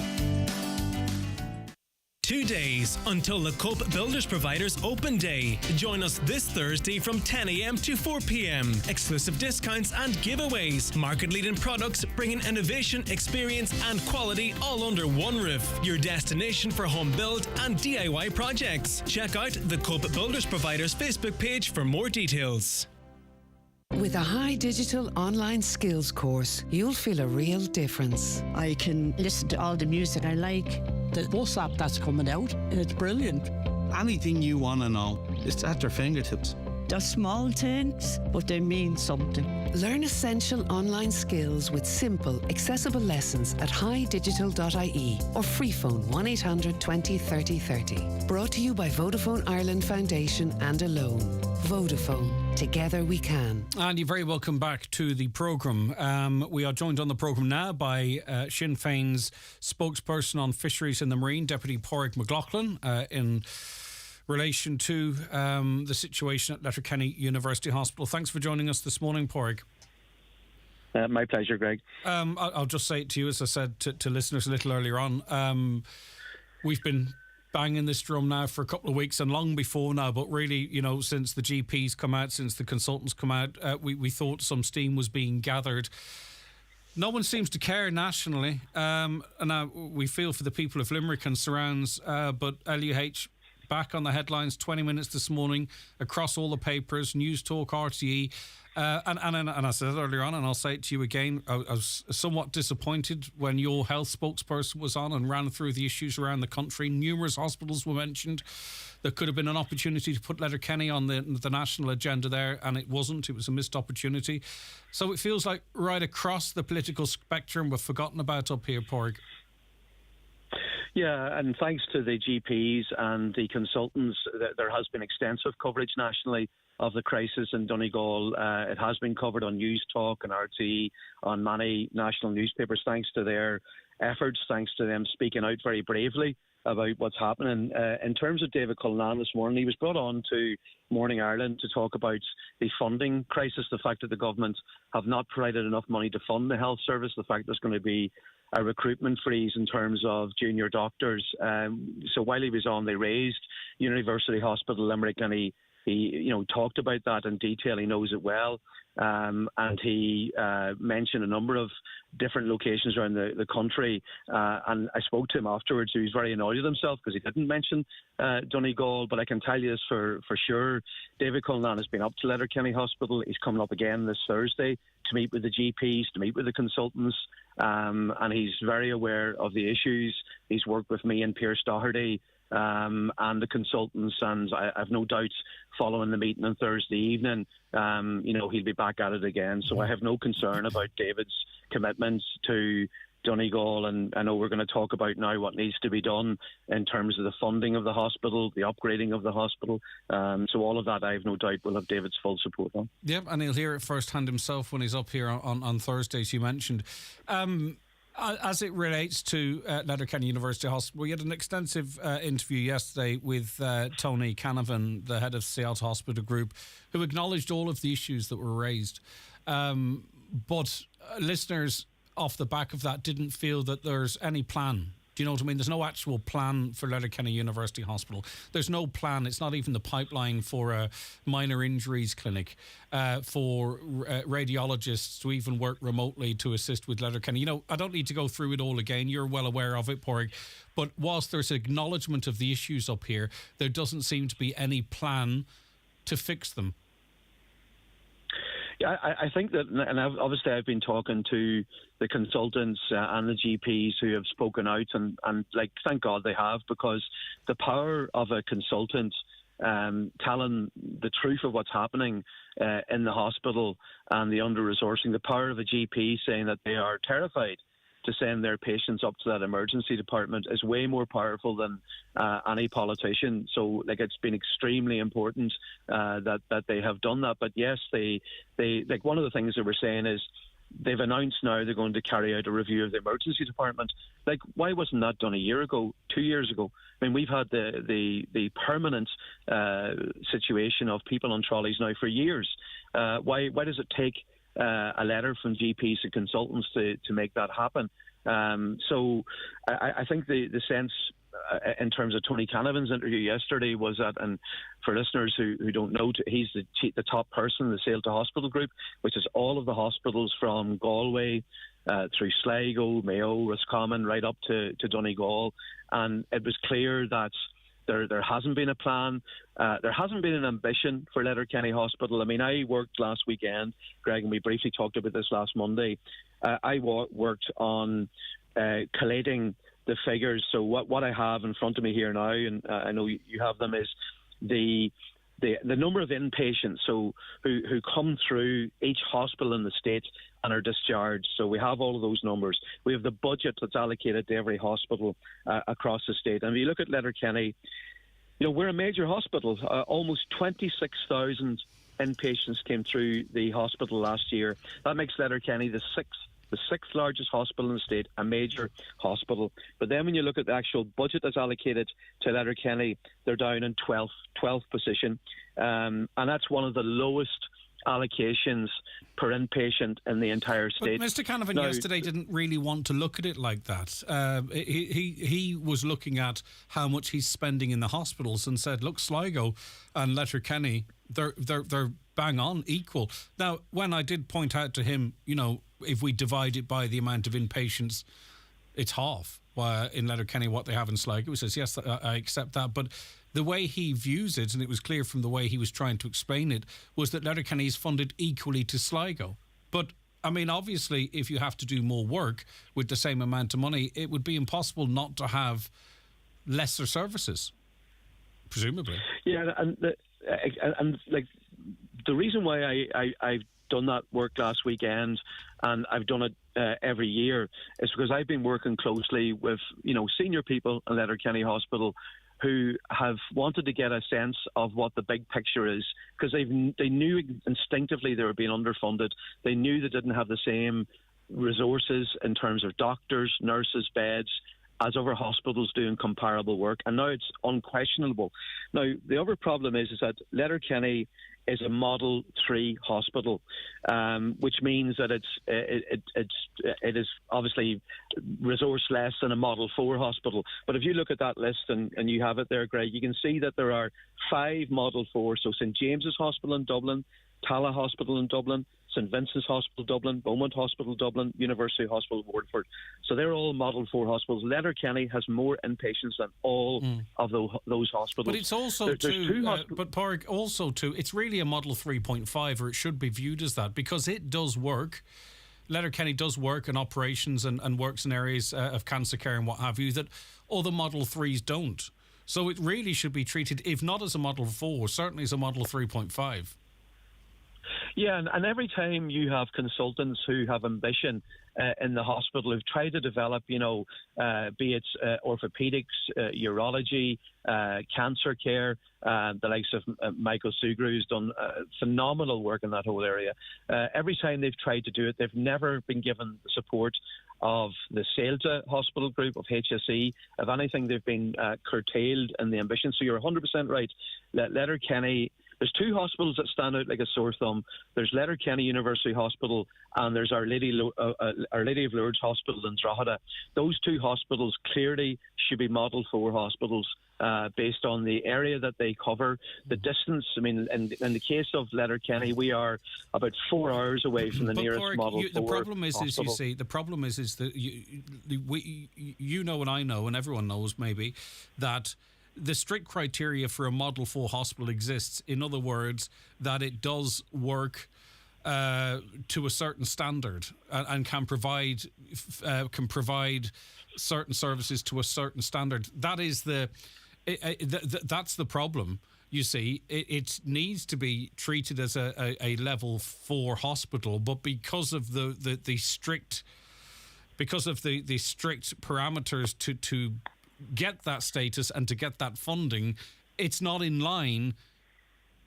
[SPEAKER 18] 2 days until the Cope Builders Providers Open Day. Join us this Thursday from 10 a.m. to 4 p.m. Exclusive discounts and giveaways. Market-leading products bringing innovation, experience and quality all under one roof. Your destination for home build and DIY projects. Check out the Cope Builders Providers Facebook page for more details.
[SPEAKER 19] With a high digital online skills course, you'll feel a real difference.
[SPEAKER 20] I can listen to all the music I like. The bus app that's coming out, it's brilliant.
[SPEAKER 21] Anything you want to know, it's at your fingertips.
[SPEAKER 20] They're small things, but they mean something.
[SPEAKER 19] Learn essential online skills with simple, accessible lessons at highdigital.ie or free phone 1800 20 30 30. Brought to you by Vodafone Ireland Foundation and Alone. Vodafone. Together we can.
[SPEAKER 1] And you're very welcome back to the programme. We are joined on the programme now by Sinn Féin's spokesperson on fisheries in the marine, Deputy Pádraig McLaughlin, in relation to the situation at Letterkenny University Hospital. Thanks for joining us this morning, Pádraig.
[SPEAKER 22] My pleasure, Greg.
[SPEAKER 1] I'll just say it to you, as I said to listeners a little earlier on. We've been banging this drum now for a couple of weeks and long before now, but really, since the GPs come out, since the consultants come out, we thought some steam was being gathered. No one seems to care nationally. And now we feel for the people of Limerick and surrounds, but LUH back on the headlines 20 minutes this morning across all the papers, News Talk, RTE, And I said it earlier on, and I'll say it to you again, I was somewhat disappointed when your health spokesperson was on and ran through the issues around the country. Numerous hospitals were mentioned. There could have been an opportunity to put Letterkenny on the national agenda there, and it wasn't. It was a missed opportunity. So it feels like right across the political spectrum we've forgotten about up here, Pádraig.
[SPEAKER 22] Yeah, and thanks to the GPs and the consultants, there has been extensive coverage nationally of the crisis in Donegal. It has been covered on News Talk and RTE, on many national newspapers, thanks to their efforts, thanks to them speaking out very bravely about what's happening. In terms of David Cullinane this morning, he was brought on to Morning Ireland to talk about the funding crisis, the fact that the government have not provided enough money to fund the health service, the fact there's going to be a recruitment freeze in terms of junior doctors. So while he was on, they raised University Hospital Limerick, and he talked about that in detail. He knows it well. And he mentioned a number of different locations around the country. And I spoke to him afterwards. He was very annoyed with himself because he didn't mention Donegal. But I can tell you this for sure. David Cullinane has been up to Letterkenny Hospital. He's coming up again this Thursday to meet with the GPs, to meet with the consultants. And he's very aware of the issues. He's worked with me and Pierce Doherty and the consultants, and I have no doubt following the meeting on Thursday evening, he'll be back at it again. So I have no concern about David's commitments to Donegal, and I know we're going to talk about now what needs to be done in terms of the funding of the hospital, the upgrading of the hospital. So all of that, I have no doubt, will have David's full support on.
[SPEAKER 1] Yep, and he'll hear it firsthand himself when he's up here on Thursday, as you mentioned. As it relates to Letterkenny University Hospital, we had an extensive interview yesterday with Tony Canavan, the head of Seattle Hospital Group, who acknowledged all of the issues that were raised. But listeners off the back of that didn't feel that there's any plan. Do you know what I mean? There's no actual plan for Letterkenny University Hospital. There's no plan. It's not even the pipeline for a minor injuries clinic, for radiologists to even work remotely to assist with Letterkenny. I don't need to go through it all again. You're well aware of it, Pádraig. But whilst there's acknowledgement of the issues up here, there doesn't seem to be any plan to fix them.
[SPEAKER 22] Yeah, I think that, and obviously I've been talking to the consultants and the GPs who have spoken out, and thank God they have, because the power of a consultant telling the truth of what's happening in the hospital and the under-resourcing, the power of a GP saying that they are terrified to send their patients up to that emergency department is way more powerful than any politician. So, it's been extremely important that they have done that. But yes, they one of the things they were saying is they've announced now they're going to carry out a review of the emergency department. Why wasn't that done a year ago, 2 years ago? I mean, we've had the permanent situation of people on trolleys now for years. Why does it take a letter from GPs and consultants to make that happen? So I think the sense in terms of Tony Canavan's interview yesterday was that, and for listeners who don't know, he's the top person in the Sale to Hospital group, which is all of the hospitals from Galway through Sligo, Mayo, Roscommon, right up to Donegal. And it was clear that there hasn't been a plan. There hasn't been an ambition for Letterkenny Hospital. I mean, I worked last weekend, Greg, and we briefly talked about this last Monday. I worked on collating the figures. So what I have in front of me here now, and I know you have them, is the number of inpatients who come through each hospital in the state and are discharged. So we have all of those numbers. We have the budget that's allocated to every hospital across the state. And if you look at Letterkenny, we're a major hospital. Almost 26,000 inpatients came through the hospital last year. That makes Letterkenny the sixth largest hospital in the state, a major hospital. But then when you look at the actual budget that's allocated to Letterkenny, they're down in 12th position. And that's one of the lowest allocations per inpatient in the entire state.
[SPEAKER 1] But Mr. Canavan yesterday didn't really want to look at it like that. He was looking at how much he's spending in the hospitals and said, look, Sligo and Letterkenny, they're bang on equal. Now, when I did point out to him, if we divide it by the amount of inpatients, it's half. in Letterkenny what they have in Sligo. He says, yes, I accept that. But the way he views it, and it was clear from the way he was trying to explain it, was that Letterkenny is funded equally to Sligo. But, I mean, obviously, if you have to do more work with the same amount of money, it would be impossible not to have lesser services, presumably.
[SPEAKER 22] Yeah, and like the reason why I've done that work last weekend, and I've done it every year, is because I've been working closely with senior people in Letterkenny Hospital who have wanted to get a sense of what the big picture is, because they knew instinctively they were being underfunded. They knew they didn't have the same resources in terms of doctors, nurses, beds as other hospitals doing comparable work, and now it's unquestionable. Now, the other problem is that Letterkenny is a Model 3 hospital, which means that it is obviously resource less than a Model 4 hospital. But if you look at that list, and you have it there, Greg, you can see that there are 5 Model 4, so St James's Hospital in Dublin, Tala Hospital in Dublin, St Vincent's Hospital Dublin, Beaumont Hospital Dublin, University Hospital Waterford. So they're all Model 4 hospitals. Letterkenny has more inpatients than all of those hospitals.
[SPEAKER 1] But it's also it's really a Model 3.5, or it should be viewed as that, because it does work. Letterkenny does work in operations and works in areas of cancer care and what have you that other Model 3s don't. So it really should be treated, if not as a Model 4, certainly as a Model 3.5.
[SPEAKER 22] Yeah, and every time you have consultants who have ambition in the hospital, who've tried to develop, be it orthopedics, urology, cancer care, the likes of Michael Sugrue, who's done phenomenal work in that whole area. Every time they've tried to do it, they've never been given the support of the Sailta Hospital Group, of HSE. If anything, they've been curtailed in the ambition. So you're 100% right. Letterkenny, there's 2 hospitals that stand out like a sore thumb. There's Letterkenny University Hospital, and there's Our Lady of Lourdes Hospital in Drogheda. Those 2 hospitals clearly should be Model 4 hospitals based on the area that they cover, the distance. I mean, in the case of Letterkenny, we are about 4 hours away from the nearest
[SPEAKER 1] Pádraig,
[SPEAKER 22] Model 4
[SPEAKER 1] the problem
[SPEAKER 22] hospital.
[SPEAKER 1] the problem is that you know, and I know, and everyone knows maybe, that the strict criteria for a Model 4 hospital exists. In other words, that it does work to a certain standard and can provide certain services to a certain standard. That is that's the problem. You see, it needs to be treated as a level 4 hospital, but because of the strict parameters to get that status and to get that funding, it's not in line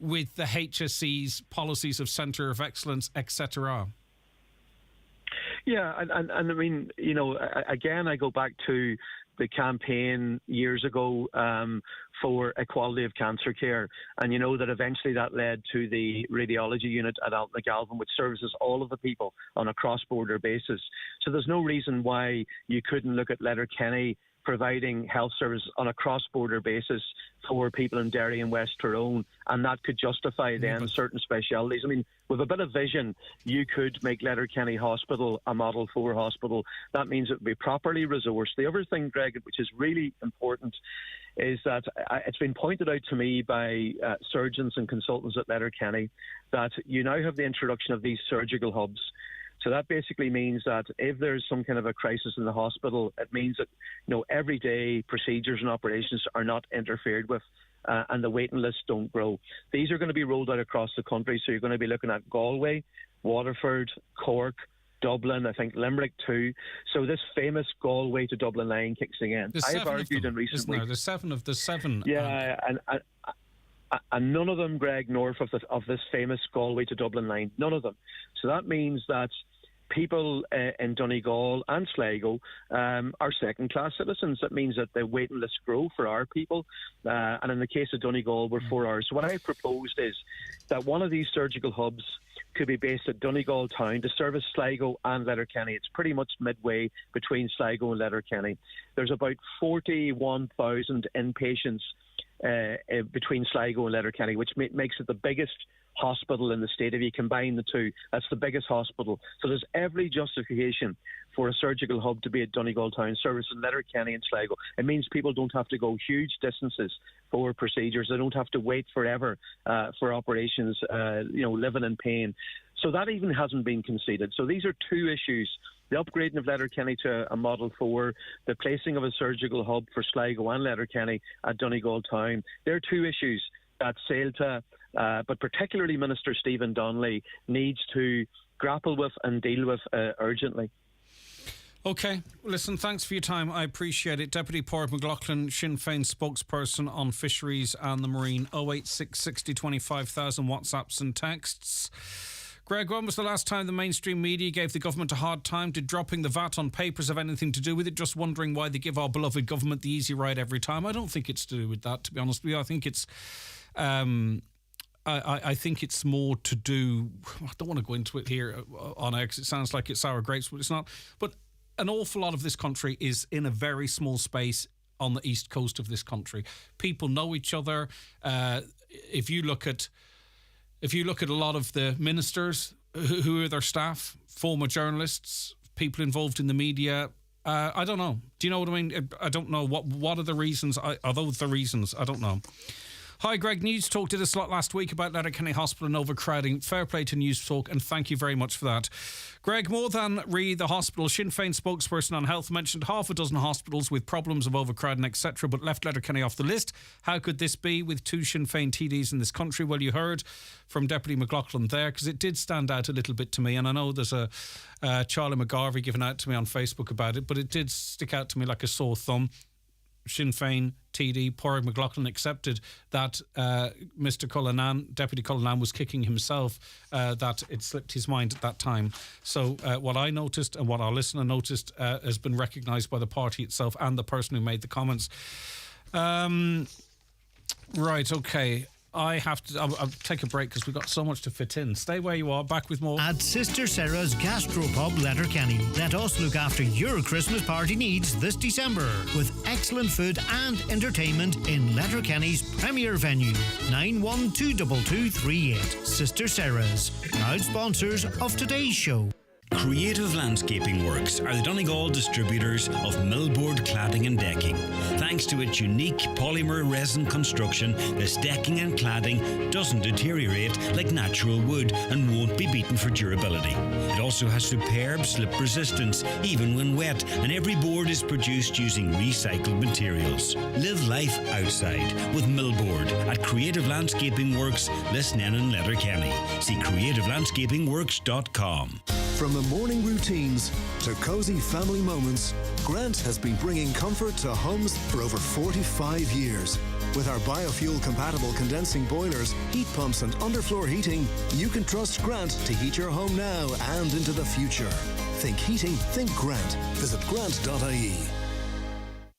[SPEAKER 1] with the HSE's policies of Centre of Excellence, etc.
[SPEAKER 22] Yeah, and I mean, again, I go back to the campaign years ago for equality of cancer care, and you know that eventually that led to the radiology unit at Altnagalvin, which services all of the people on a cross-border basis. So there's no reason why you couldn't look at Letterkenny providing health services on a cross-border basis for people in Derry and West Tyrone, and that could justify then certain specialities. I mean, with a bit of vision, you could make Letterkenny Hospital a Model 4 hospital. That means it would be properly resourced. The other thing, Greg, which is really important, is that it's been pointed out to me by surgeons and consultants at Letterkenny that you now have the introduction of these surgical hubs. So that basically means that if there's some kind of a crisis in the hospital, it means that everyday procedures and operations are not interfered with, and the waiting lists don't grow. These are going to be rolled out across the country, so you're going to be looking at Galway, Waterford, Cork, Dublin, I think Limerick too. So this famous Galway to Dublin line kicks again.
[SPEAKER 1] I've argued in recent weeks. There's 7 of the 7.
[SPEAKER 22] Yeah, and none of them, Greg, north of this famous Galway to Dublin line. None of them. So that means that people in Donegal and Sligo are second-class citizens. That means that the waiting lists grow for our people. And in the case of Donegal, we're 4 hours. So what I proposed is that one of these surgical hubs could be based at Donegal town to service Sligo and Letterkenny. It's pretty much midway between Sligo and Letterkenny. There's about 41,000 inpatients between Sligo and Letterkenny, which makes it the biggest hospital in the state. If you combine the two, that's the biggest hospital. So there's every justification for a surgical hub to be at Donegal Town Service in Letterkenny and Sligo. It means people don't have to go huge distances for procedures. They don't have to wait forever for operations, living in pain. So that even hasn't been conceded. So these are two issues: the upgrading of Letterkenny to a Model 4, the placing of a surgical hub for Sligo and Letterkenny at Donegal Town. They're two issues that SAILTA, but particularly Minister Stephen Donnelly, needs to grapple with and deal with urgently.
[SPEAKER 1] OK, listen, thanks for your time. I appreciate it. Deputy Pádraig McLaughlin, Sinn Féin spokesperson on fisheries and the marine. 086 60 25,000 WhatsApps and texts. Greg, when was the last time the mainstream media gave the government a hard time? Did dropping the VAT on papers have anything to do with it? Just wondering why they give our beloved government the easy ride every time. I don't think it's to do with that, to be honest with you. I think it's... I think it's more to do... I don't want to go into it here on air because it sounds like it's sour grapes, but it's not. But an awful lot of this country is in a very small space on the east coast of this country. People know each other. If you look at a lot of the ministers who are their staff, former journalists, people involved in the media, I don't know. Do you know what I mean? I don't know. What are the reasons? Are those the reasons? I don't know. Hi, Greg. News Talk did a slot last week about Letterkenny Hospital and overcrowding. Fair play to News Talk, and thank you very much for that. Greg, more than the hospital, Sinn Féin spokesperson on health mentioned half a dozen hospitals with problems of overcrowding, etc., but left Letterkenny off the list. How could this be with two Sinn Féin TDs in this country? Well, you heard from Deputy McLaughlin there, because it did stand out a little bit to me, and I know there's a Charlie McGarvey given out to me on Facebook about it, but it did stick out to me like a sore thumb. Sinn Féin TD Pádraig McLaughlin accepted that Mr. Cullinan, Deputy Cullinan, was kicking himself, that it slipped his mind at that time. So what I noticed and what our listener noticed has been recognised by the party itself and the person who made the comments. Right, OK. I'll take a break because we've got so much to fit in. Stay where you are. Back with more.
[SPEAKER 8] At Sister Sarah's Gastropub Letterkenny, let us look after your Christmas party needs this December with excellent food and entertainment in Letterkenny's premier venue, 91222238. Sister Sarah's, proud sponsors of today's show.
[SPEAKER 10] Creative Landscaping Works are the Donegal distributors of millboard cladding and decking. Thanks to its unique polymer resin construction, this decking and cladding doesn't deteriorate like natural wood and won't be beaten for durability. It also has superb slip resistance, even when wet, and every board is produced using recycled materials. Live life outside with millboard at Creative Landscaping Works, Lisnen and Letterkenny. See creativelandscapingworks.com.
[SPEAKER 2] From the morning routines to cozy family moments, Grant has been bringing comfort to homes for over 45 years. With our biofuel-compatible condensing boilers, heat pumps and underfloor heating, you can trust Grant to heat your home now and into the future. Think heating, think Grant. Visit grant.ie.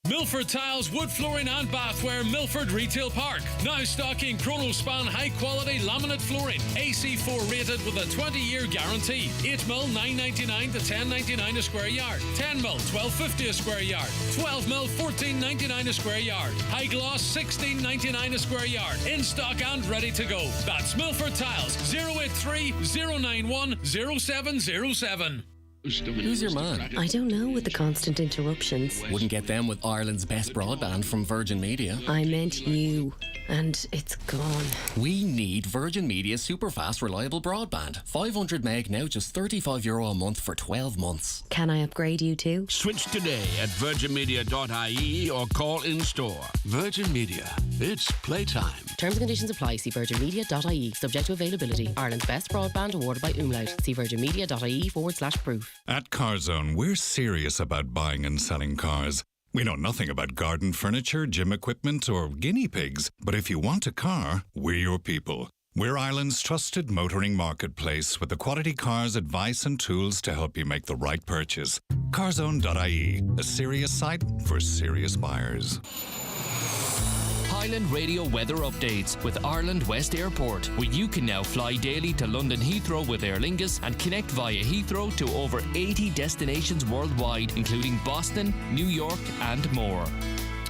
[SPEAKER 4] Milford Tiles, wood flooring and bathware, Milford Retail Park. Now stocking Chronospan high-quality laminate flooring. AC4 rated with a 20-year guarantee. 8mm $9.99 to $10.99 a square yard. 10mm $12.50 a square yard. 12mm $14.99 a square yard. High gloss $16.99 a square yard. In stock and ready to go. That's Milford Tiles. 083 091 0707.
[SPEAKER 23] Who's your man?
[SPEAKER 24] I don't know with the constant interruptions.
[SPEAKER 23] Wouldn't get them with Ireland's best broadband from Virgin Media.
[SPEAKER 24] I meant you, and it's gone.
[SPEAKER 23] We need Virgin Media's super fast, reliable broadband. 500 meg now, just €35 a month for 12 months.
[SPEAKER 24] Can I upgrade you too?
[SPEAKER 25] Switch today at virginmedia.ie or call in store. Virgin Media, it's playtime.
[SPEAKER 24] Terms and conditions apply. See virginmedia.ie. Subject to availability. Ireland's best broadband awarded by Umlaut. See virginmedia.ie/proof.
[SPEAKER 26] At CarZone, we're serious about buying and selling cars. We know nothing about garden furniture, gym equipment, or guinea pigs. But if you want a car, we're your people. We're Ireland's trusted motoring marketplace with the quality cars, advice and tools to help you make the right purchase. CarZone.ie, a serious site for serious buyers.
[SPEAKER 27] Highland Radio weather updates with Ireland West Airport, where you can now fly daily to London Heathrow with Aer Lingus and connect via Heathrow to over 80 destinations worldwide, including Boston, New York and more.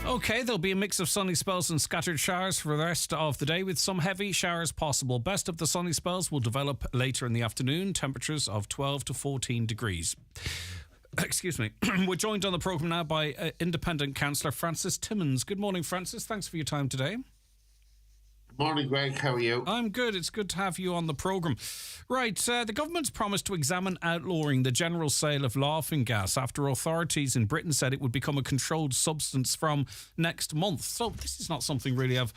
[SPEAKER 1] Okay, there'll be a mix of sunny spells and scattered showers for the rest of the day, with some heavy showers possible. Best of the sunny spells will develop later in the afternoon, temperatures of 12 to 14 degrees. Excuse me. We're joined on the programme now by Independent Councillor Francis Timmins. Good morning, Francis. Thanks for your time today.
[SPEAKER 3] Morning, Greg. How are you?
[SPEAKER 1] I'm good. It's good to have you on the programme. Right, the government's promised to examine outlawing the general sale of laughing gas after authorities in Britain said it would become a controlled substance from next month. So this is not something really I've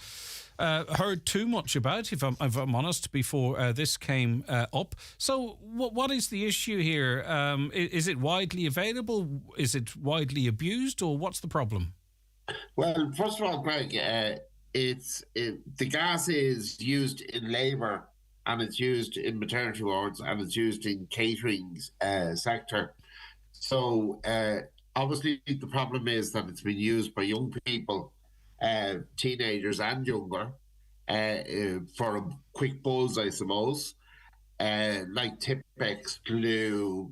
[SPEAKER 1] heard too much about, if I'm honest, before this came up. So what is the issue here? Is it widely available? Is it widely abused? Or what's the problem?
[SPEAKER 3] Well, first of all, Greg, the gas is used in labour, and it's used in maternity wards, and it's used in catering sector. So obviously the problem is that it's been used by young people, teenagers and younger, for a quick buzz, I suppose, like Tipp-Ex, glue,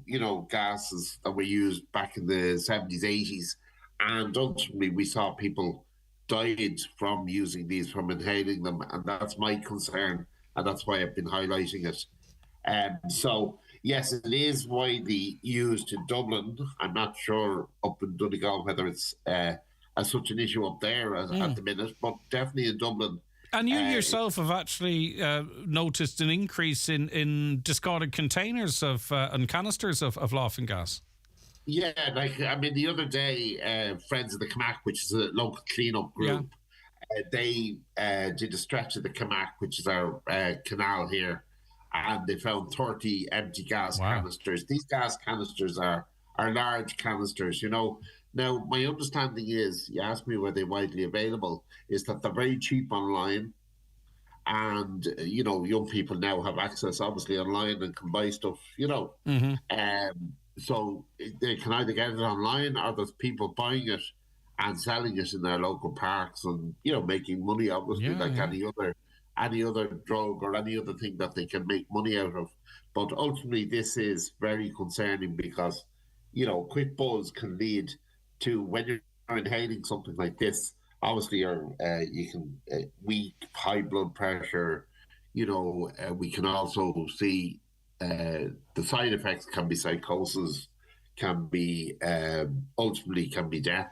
[SPEAKER 3] gases that were used back in the 70s, 80s. And ultimately we saw people died from using these, from inhaling them, and that's my concern, and that's why I've been highlighting it. So yes, it is widely used in Dublin. I'm not sure up in Donegal whether it's such an issue up there at the minute, but definitely in Dublin.
[SPEAKER 1] And you yourself have actually noticed an increase in discarded containers of and canisters of laughing gas.
[SPEAKER 3] Yeah, the other day, Friends of the Camac, which is a local clean-up group, they did a stretch of the Camac, which is our canal here, and they found 30 empty gas canisters. These gas canisters are large canisters, Now, my understanding is, you asked me were they widely available, is that they're very cheap online, and, young people now have access, obviously, online and can buy stuff, So they can either get it online, or there's people buying it and selling it in their local parks, and making money, obviously, any other drug or any other thing that they can make money out of. But ultimately, this is very concerning because quick buzz can lead to, when you're inhaling something like this, obviously you can weak, high blood pressure. We can also see. The side effects can be psychosis, can be ultimately can be death.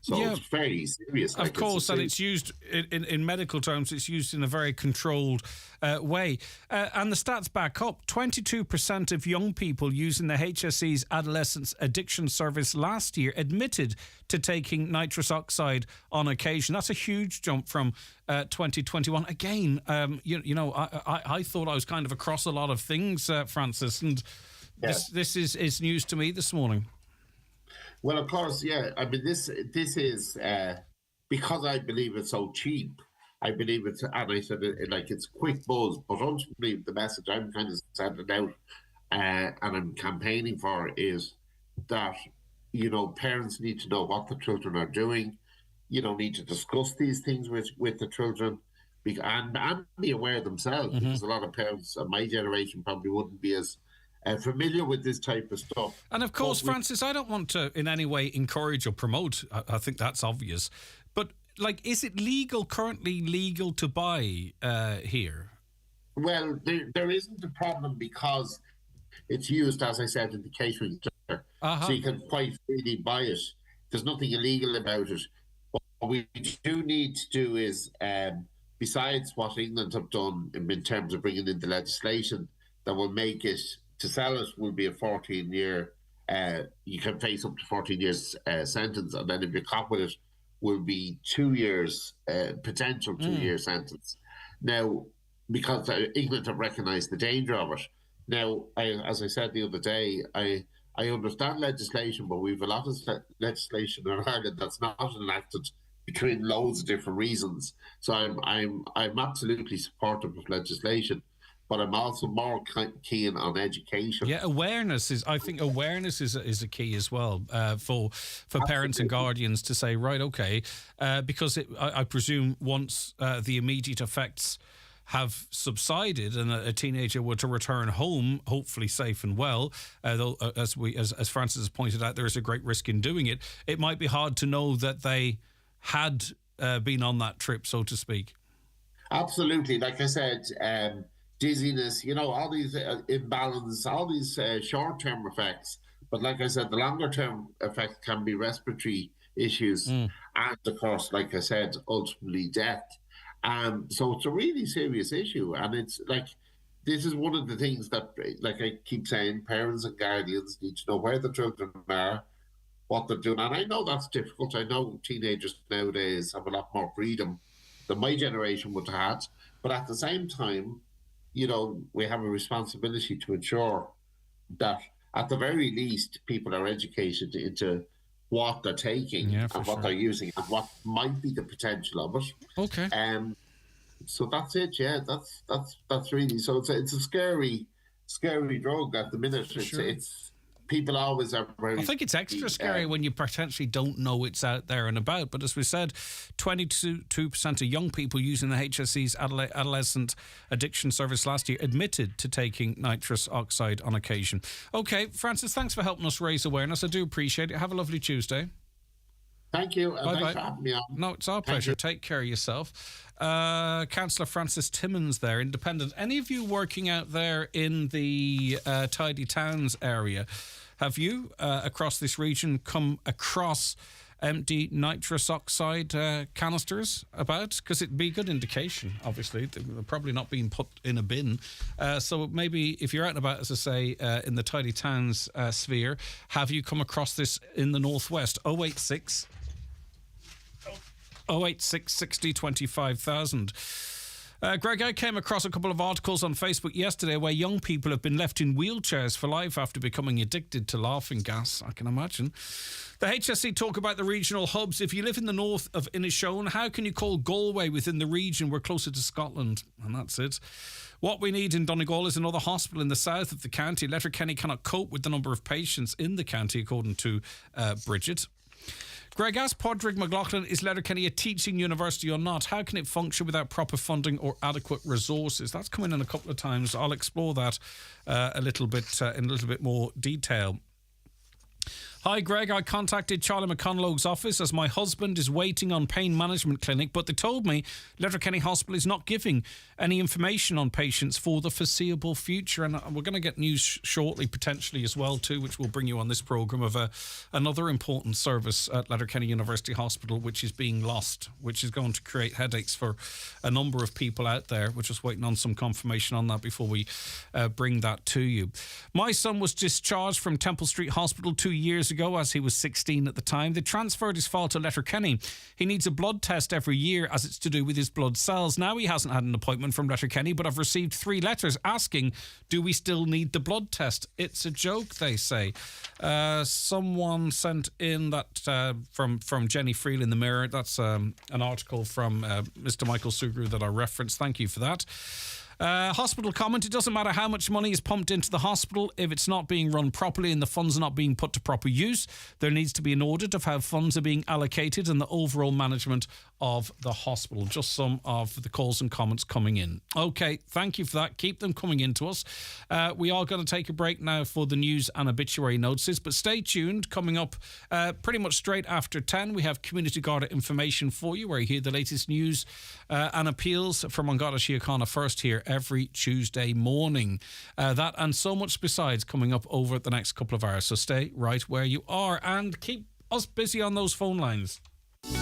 [SPEAKER 3] So it's very serious.
[SPEAKER 1] Of course, and it's used in medical terms. It's used in a very controlled way, and the stats back up. 22% of young people using the HSE's Adolescents Addiction Service last year admitted to taking nitrous oxide on occasion. That's a huge jump from 2021. Again, I thought I was kind of across a lot of things, Francis, and this is news to me this morning.
[SPEAKER 3] Well, of course, yeah. This is because I believe it's so cheap. I believe it's, and I said it's quick buzz, but ultimately the message I'm kind of sending out and I'm campaigning for is that parents need to know what the children are doing. Need to discuss these things with the children, and be aware themselves, because a lot of parents of my generation probably wouldn't be as familiar with this type of stuff.
[SPEAKER 1] And of course, Francis, I don't want to in any way encourage or promote. I think that's obvious. But is it currently legal to buy here?
[SPEAKER 3] Well, there isn't a problem because it's used, as I said, in the catering sector. So you can quite freely buy it. There's nothing illegal about it. What we do need to do is, besides what England have done in terms of bringing in the legislation that will make it, to sell it will be a 14-year, you can face up to 14 years sentence, and then if you're caught with it, will be 2 years, potential 2-year sentence. Now, because England have recognised the danger of it. Now, as I said the other day, I understand legislation, but we've a lot of legislation in Ireland that's not enacted between loads of different reasons. So I'm absolutely supportive of legislation, but I'm also more keen on education.
[SPEAKER 1] Yeah, awareness is a key as well for parents and guardians to say, right, okay, because I presume once the immediate effects have subsided and a teenager were to return home, hopefully safe and well, though as Francis has pointed out, there is a great risk in doing it. It might be hard to know that they had been on that trip, so to speak.
[SPEAKER 3] Absolutely. Like I said, dizziness, all these imbalance, all these short-term effects. But like I said, the longer-term effects can be respiratory issues and, of course, like I said, ultimately death. So it's a really serious issue. And it's like, this is one of the things that, like I keep saying, parents and guardians need to know where the children are, what they're doing. And I know that's difficult. I know teenagers nowadays have a lot more freedom than my generation would have had. But at the same time, we have a responsibility to ensure that at the very least people are educated into what they're taking and what they're using and what might be the potential of it.
[SPEAKER 1] Okay.
[SPEAKER 3] So that's it. Yeah, that's really, so it's a scary drug at the minute. It's people always are very...
[SPEAKER 1] I think it's extra scary when you potentially don't know it's out there and about. But as we said, 22% of young people using the HSE's adolescent addiction service last year admitted to taking nitrous oxide on occasion. Okay, Francis, thanks for helping us raise awareness. I do appreciate it. Have a lovely Tuesday.
[SPEAKER 3] Thank you.
[SPEAKER 1] Bye-bye.
[SPEAKER 3] Thanks for having me on.
[SPEAKER 1] No, it's our pleasure. Take care of yourself. Councillor Francis Timmins there, Independent. Any of you working out there in the Tidy Towns area, have you, across this region, come across empty nitrous oxide canisters about? Because it'd be a good indication, obviously. They're probably not being put in a bin. So maybe if you're out and about, as I say, in the Tidy Towns sphere, have you come across this in the Northwest? 086 60 25,000. Greg, I came across a couple of articles on Facebook yesterday where young people have been left in wheelchairs for life after becoming addicted to laughing gas. I can imagine. The HSE talk about the regional hubs. If you live in the north of Inishowen, how can you call Galway within the region? We're closer to Scotland, and that's it. What we need in Donegal is another hospital in the south of the county. Letterkenny cannot cope with the number of patients in the county, according to Bridget. Greg, asked Padraig McLaughlin, is Letterkenny a teaching university or not? How can it function without proper funding or adequate resources? That's come in a couple of times. I'll explore that a little bit in a little bit more detail. Hi, Greg. I contacted Charlie McConlough's office as my husband is waiting on pain management clinic, but they told me Letterkenny Hospital is not giving any information on patients for the foreseeable future. And we're going to get news shortly, potentially as well, too, which will bring you on this programme of another important service at Letterkenny University Hospital, which is being lost, which is going to create headaches for a number of people out there. We're just waiting on some confirmation on that before we bring that to you. My son was discharged from Temple Street Hospital 2 years ago, as he was 16 at the time. They transferred his file to Letterkenny. He needs a blood test every year as it's to do with his blood cells. Now he hasn't had an appointment from Letterkenny, but I've received 3 letters asking, do we still need the blood test? It's a joke, they say. Someone sent in that from Jenny Friel in the Mirror. That's an article from Mr. Michael Sugrue that I referenced. Thank you for that. Hospital comment, it doesn't matter how much money is pumped into the hospital if it's not being run properly and the funds are not being put to proper use. There needs to be an audit of how funds are being allocated and the overall management of the hospital. Just some of the calls and comments coming in. Okay, thank you for that. Keep them coming in to us. We are going to take a break now for the news and obituary notices, but stay tuned. Coming up pretty much straight after 10, we have Community Garda information for you, where you hear the latest news and appeals from An Garda Síochána first here every Tuesday morning. That and so much besides coming up over the next couple of hours. So stay right where you are and keep us busy on those phone lines.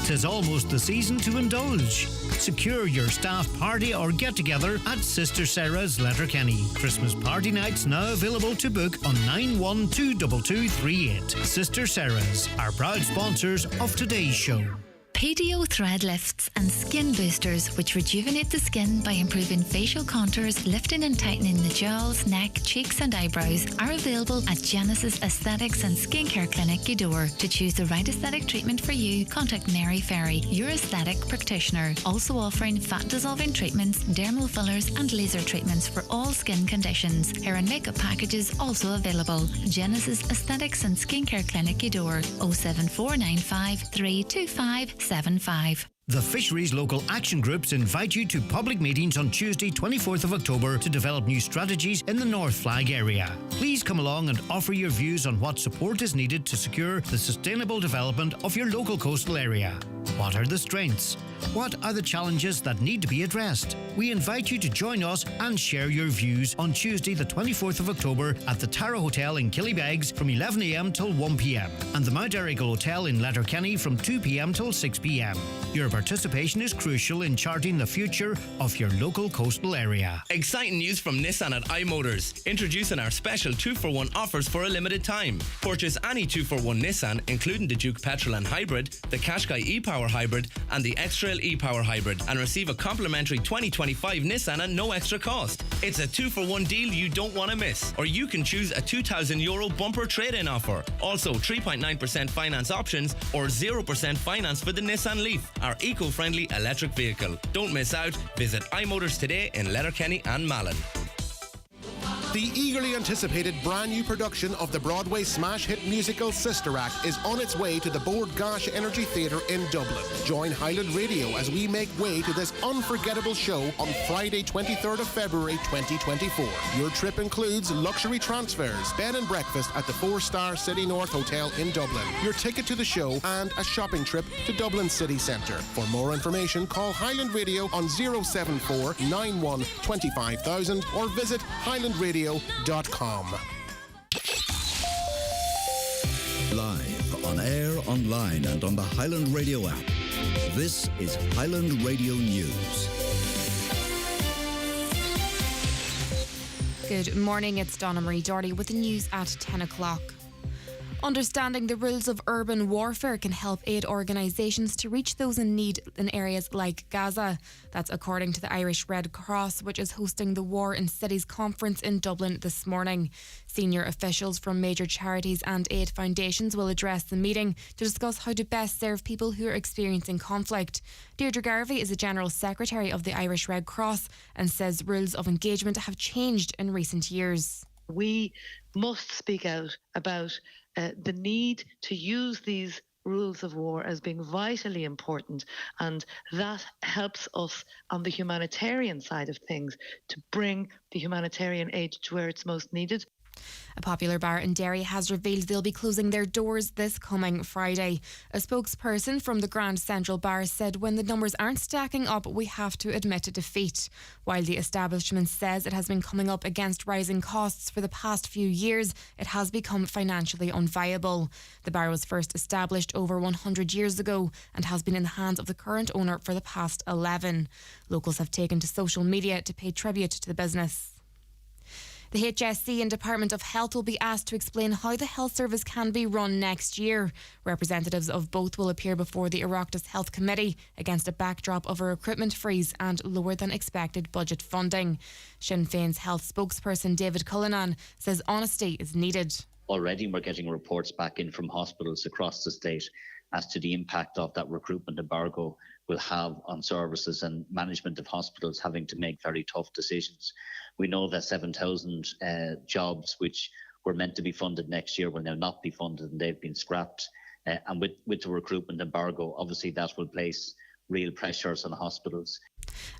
[SPEAKER 8] 'Tis almost the season to indulge. Secure your staff party or get-together at Sister Sarah's Letterkenny. Christmas party nights now available to book on 9122238. Sister Sarah's, our proud sponsors of today's show.
[SPEAKER 15] PDO thread lifts and skin boosters, which rejuvenate the skin by improving facial contours, lifting and tightening the jowls, neck, cheeks and eyebrows, are available at Genesis Aesthetics and Skincare Clinic, Gweedore. To choose the right aesthetic treatment for you, contact Mary Ferry, your aesthetic practitioner. Also offering fat-dissolving treatments, dermal fillers and laser treatments for all skin conditions. Hair and makeup packages also available. Genesis Aesthetics and Skincare Clinic, Gweedore. 07495 325 75.
[SPEAKER 8] The Fisheries Local Action Groups invite you to public meetings on Tuesday, 24th of October to develop new strategies in the North Flag area. Please come along and offer your views on what support is needed to secure the sustainable development of your local coastal area. What are the strengths? What are the challenges that need to be addressed? We invite you to join us and share your views on Tuesday the 24th of October at the Tara Hotel in Killybegs from 11am till 1pm and the Mount Erigal Hotel in Letterkenny from 2pm till 6pm. Your participation is crucial in charting the future of your local coastal area.
[SPEAKER 5] Exciting news from Nissan at iMotors, introducing our special 2-for-1 offers for a limited time. Purchase any 2-for-1 Nissan, including the Duke Petrol and Hybrid, the Qashqai e-Power Hybrid and the X-Trail e-Power Hybrid, and receive a complimentary 2025 Nissan at no extra cost. It's a 2-for-1 deal you don't want to miss. Or you can choose a €2,000 bumper trade-in offer. Also 3.9% finance options or 0% finance for the Nissan Leaf, our eco-friendly electric vehicle. Don't miss out. Visit iMotors today in Letterkenny and Malin.
[SPEAKER 6] The eagerly anticipated brand new production of the Broadway smash hit musical Sister Act is on its way to the Bord Gáis Energy Theatre in Dublin. Join Highland Radio as we make way to this unforgettable show on Friday 23rd of February 2024. Your trip includes luxury transfers, bed and breakfast at the 4-star City North Hotel in Dublin, your ticket to the show and a shopping trip to Dublin City Centre. For more information, call Highland Radio on 074 91 25000 or visit highlandradio.com.
[SPEAKER 9] Live, on air, online and on the Highland Radio app. This is Highland Radio News.
[SPEAKER 11] Good morning, it's Donna Marie Doherty with the news at 10 o'clock. Understanding the rules of urban warfare can help aid organisations to reach those in need in areas like Gaza. That's according to the Irish Red Cross, which is hosting the War in Cities conference in Dublin this morning. Senior officials from major charities and aid foundations will address the meeting to discuss how to best serve people who are experiencing conflict. Deirdre Garvey is the General Secretary of the Irish Red Cross and says rules of engagement have changed in recent years.
[SPEAKER 12] We must speak out about the need to use these rules of war as being vitally important, and that helps us on the humanitarian side of things to bring the humanitarian aid to where it's most needed.
[SPEAKER 11] A popular bar in Derry has revealed they'll be closing their doors this coming Friday. A spokesperson from the Grand Central Bar said when the numbers aren't stacking up, we have to admit defeat. While the establishment says it has been coming up against rising costs for the past few years, it has become financially unviable. The bar was first established over 100 years ago and has been in the hands of the current owner for the past 11. Locals have taken to social media to pay tribute to the business. The HSE and Department of Health will be asked to explain how the health service can be run next year. Representatives of both will appear before the Oireachtas Health Committee against a backdrop of a recruitment freeze and lower than expected budget funding. Sinn Féin's health spokesperson David Cullinan says honesty is needed.
[SPEAKER 13] Already we're getting reports back in from hospitals across the state as to the impact of that recruitment embargo will have on services and management of hospitals having to make very tough decisions. We know that 7,000 jobs which were meant to be funded next year will now not be funded and they've been scrapped. And with the recruitment embargo, obviously that will place real pressures on hospitals.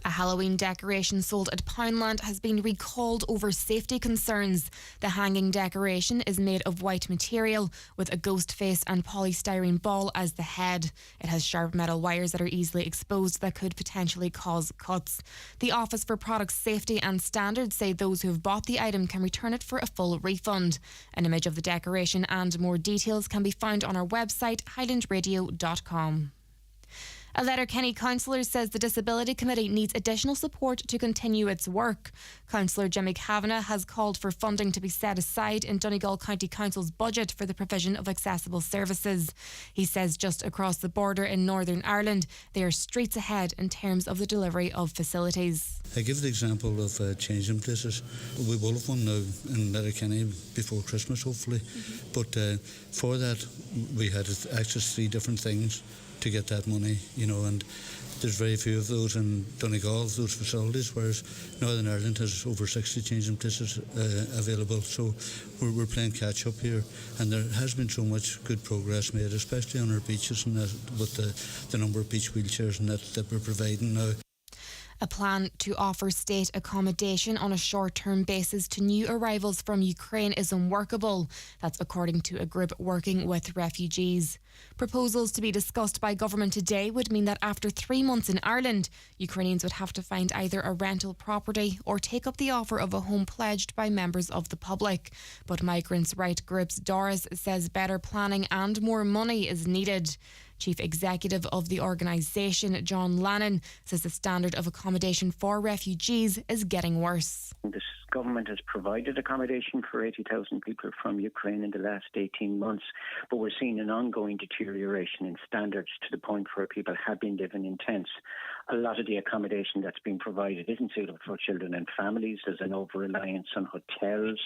[SPEAKER 11] A Halloween decoration sold at Poundland has been recalled over safety concerns. The hanging decoration is made of white material with a ghost face and polystyrene ball as the head. It has sharp metal wires that are easily exposed that could potentially cause cuts. The Office for Product Safety and Standards say those who have bought the item can return it for a full refund. An image of the decoration and more details can be found on our website highlandradio.com. A Letterkenny councillor says the Disability Committee needs additional support to continue its work. Councillor Jimmy Kavanagh has called for funding to be set aside in Donegal County Council's budget for the provision of accessible services. He says just across the border in Northern Ireland, they are streets ahead in terms of the delivery of facilities.
[SPEAKER 21] I give the example of changing places. We will have one now in Letterkenny before Christmas, hopefully. But for that, we had to access 3 different things to get that money, and there's very few of those in Donegal, those facilities, whereas Northern Ireland has over 60 changing places available. So we're playing catch up here, and there has been so much good progress made, especially on our beaches and with the number of beach wheelchairs and that we're providing now.
[SPEAKER 11] A plan to offer state accommodation on a short-term basis to new arrivals from Ukraine is unworkable. That's according to a group working with refugees. Proposals to be discussed by government today would mean that after 3 months in Ireland, Ukrainians would have to find either a rental property or take up the offer of a home pledged by members of the public. But migrants' rights groups Doris says better planning and more money is needed. Chief Executive of the organisation, John Lannon, says the standard of accommodation for refugees is getting worse.
[SPEAKER 7] This government has provided accommodation for 80,000 people from Ukraine in the last 18 months, but we're seeing an ongoing deterioration in standards to the point where people have been living in tents. A lot of the accommodation that's been provided isn't suitable for children and families. There's an over-reliance on hotels.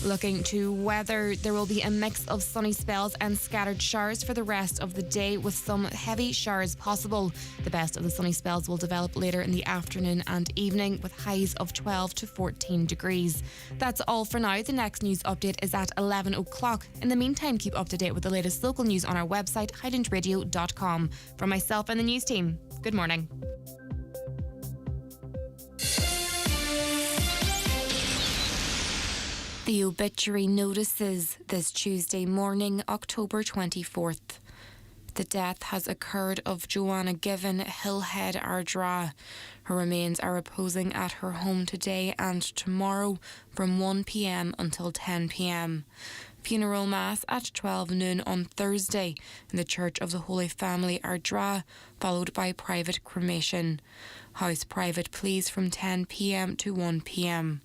[SPEAKER 11] Looking to weather, there will be a mix of sunny spells and scattered showers for the rest of the day, with some heavy showers possible. The best of the sunny spells will develop later in the afternoon and evening, with highs of 12 to 14 degrees. That's all for now. The next news update is at 11 o'clock. In the meantime, keep up to date with the latest local news on our website, highlandradio.com. From myself and the news team, good morning. The obituary notices this Tuesday morning, October 24th. The death has occurred of Joanna Given, Hillhead, Ardra. Her remains are reposing at her home today and tomorrow from 1 p.m. until 10 p.m. Funeral Mass at 12 noon on Thursday in the Church of the Holy Family, Ardra, followed by private cremation. House private please from 10 p.m. to 1 p.m.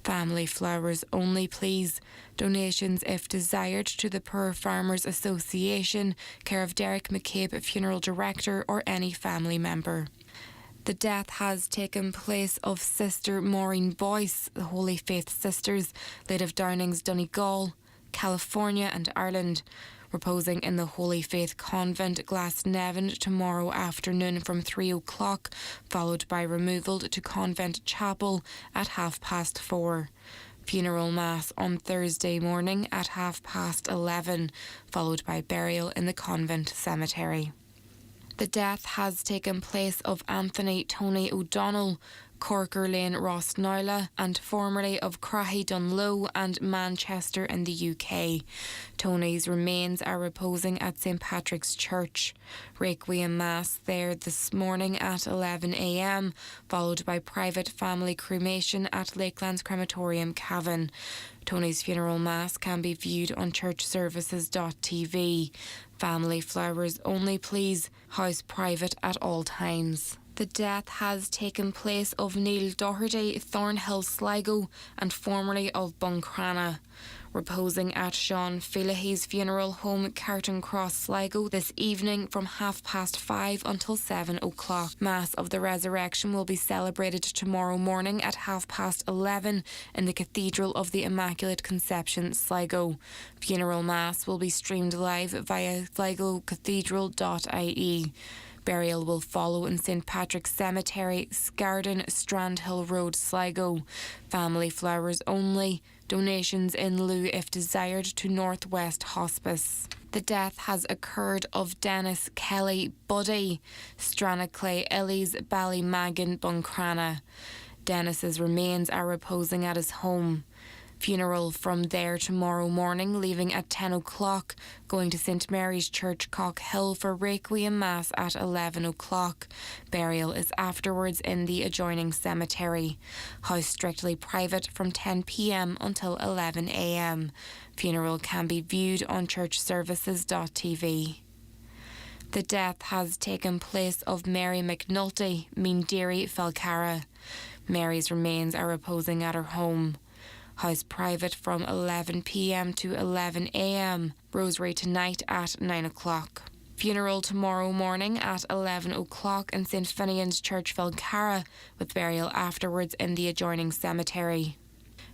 [SPEAKER 11] Family flowers only, please. Donations, if desired, to the Poor Farmers Association, care of Derek McCabe, funeral director, or any family member. The death has taken place of Sister Maureen Boyce, the Holy Faith Sisters, late of Downings, Donegal, California and Ireland, reposing in the Holy Faith Convent, Glasnevin, tomorrow afternoon from 3 o'clock, followed by removal to Convent Chapel at 4:30. Funeral Mass on Thursday morning at 11:30, followed by burial in the convent cemetery. The death has taken place of Anthony Tony O'Donnell, Corker Lane, Rossnowla, and formerly of Crahy Dunlow and Manchester in the UK. Tony's remains are reposing at St Patrick's Church. Requiem Mass there this morning at 11 a.m, followed by private family cremation at Lakelands Crematorium, Cavan. Tony's funeral mass can be viewed on churchservices.tv. Family flowers only, please. House private at all times. The death has taken place of Neil Doherty, Thornhill, Sligo, and formerly of Buncrana. Reposing at Sean Feelahy's funeral home, Carton Cross, Sligo, this evening from 5:30 until 7 o'clock. Mass of the Resurrection will be celebrated tomorrow morning at 11:30 in the Cathedral of the Immaculate Conception, Sligo. Funeral Mass will be streamed live via sligocathedral.ie. Burial will follow in St Patrick's Cemetery, Scarden, Strandhill Road, Sligo. Family flowers only. Donations in lieu if desired to Northwest Hospice. The death has occurred of Dennis Kelly Buddy, Stranaclay Ellis, Ballymagan, Buncrana. Dennis's remains are reposing at his home. Funeral from there tomorrow morning, leaving at 10 o'clock, going to St Mary's Church, Cockhill for Requiem Mass at 11 o'clock. Burial is afterwards in the adjoining cemetery. House strictly private from 10 p.m. until 11 a.m. Funeral can be viewed on churchservices.tv. The death has taken place of Mary McNulty, Meandeary, Falcarra. Mary's remains are reposing at her home. House private from 11 p.m. to 11 a.m. Rosary tonight at 9 o'clock. Funeral tomorrow morning at 11 o'clock in St Finian's Church, Falcarra, with burial afterwards in the adjoining cemetery.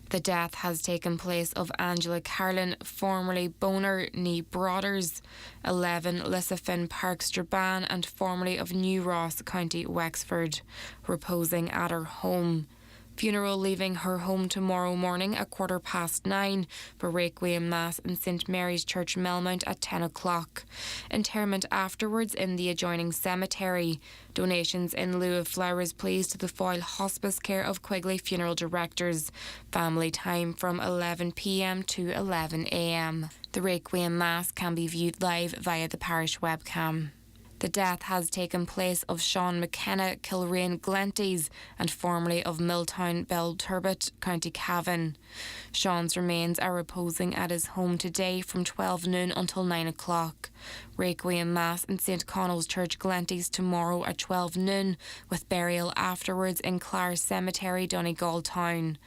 [SPEAKER 11] The death has taken place of Angela Carlin, formerly Boner, Nee Brothers, 11 Lissafin Park, Strabane, and formerly of New Ross, County Wexford, reposing at her home. Funeral leaving her home tomorrow morning at 9:15 for Requiem Mass in St Mary's Church, Melmount at 10 o'clock. Interment afterwards in the adjoining cemetery. Donations in lieu of flowers please to the Foyle Hospice care of Quigley Funeral Directors. Family time from 11 p.m. to 11 a.m. The Requiem Mass can be viewed live via the parish webcam. The death has taken place of Sean McKenna Kilrain Glenties and formerly of Milltown Belturbet, County Cavan. Sean's remains are reposing at his home today from 12 noon until 9 o'clock. Requiem Mass in St Connell's Church, Glenties tomorrow at 12 noon, with burial afterwards in Clare Cemetery, Donegal Town.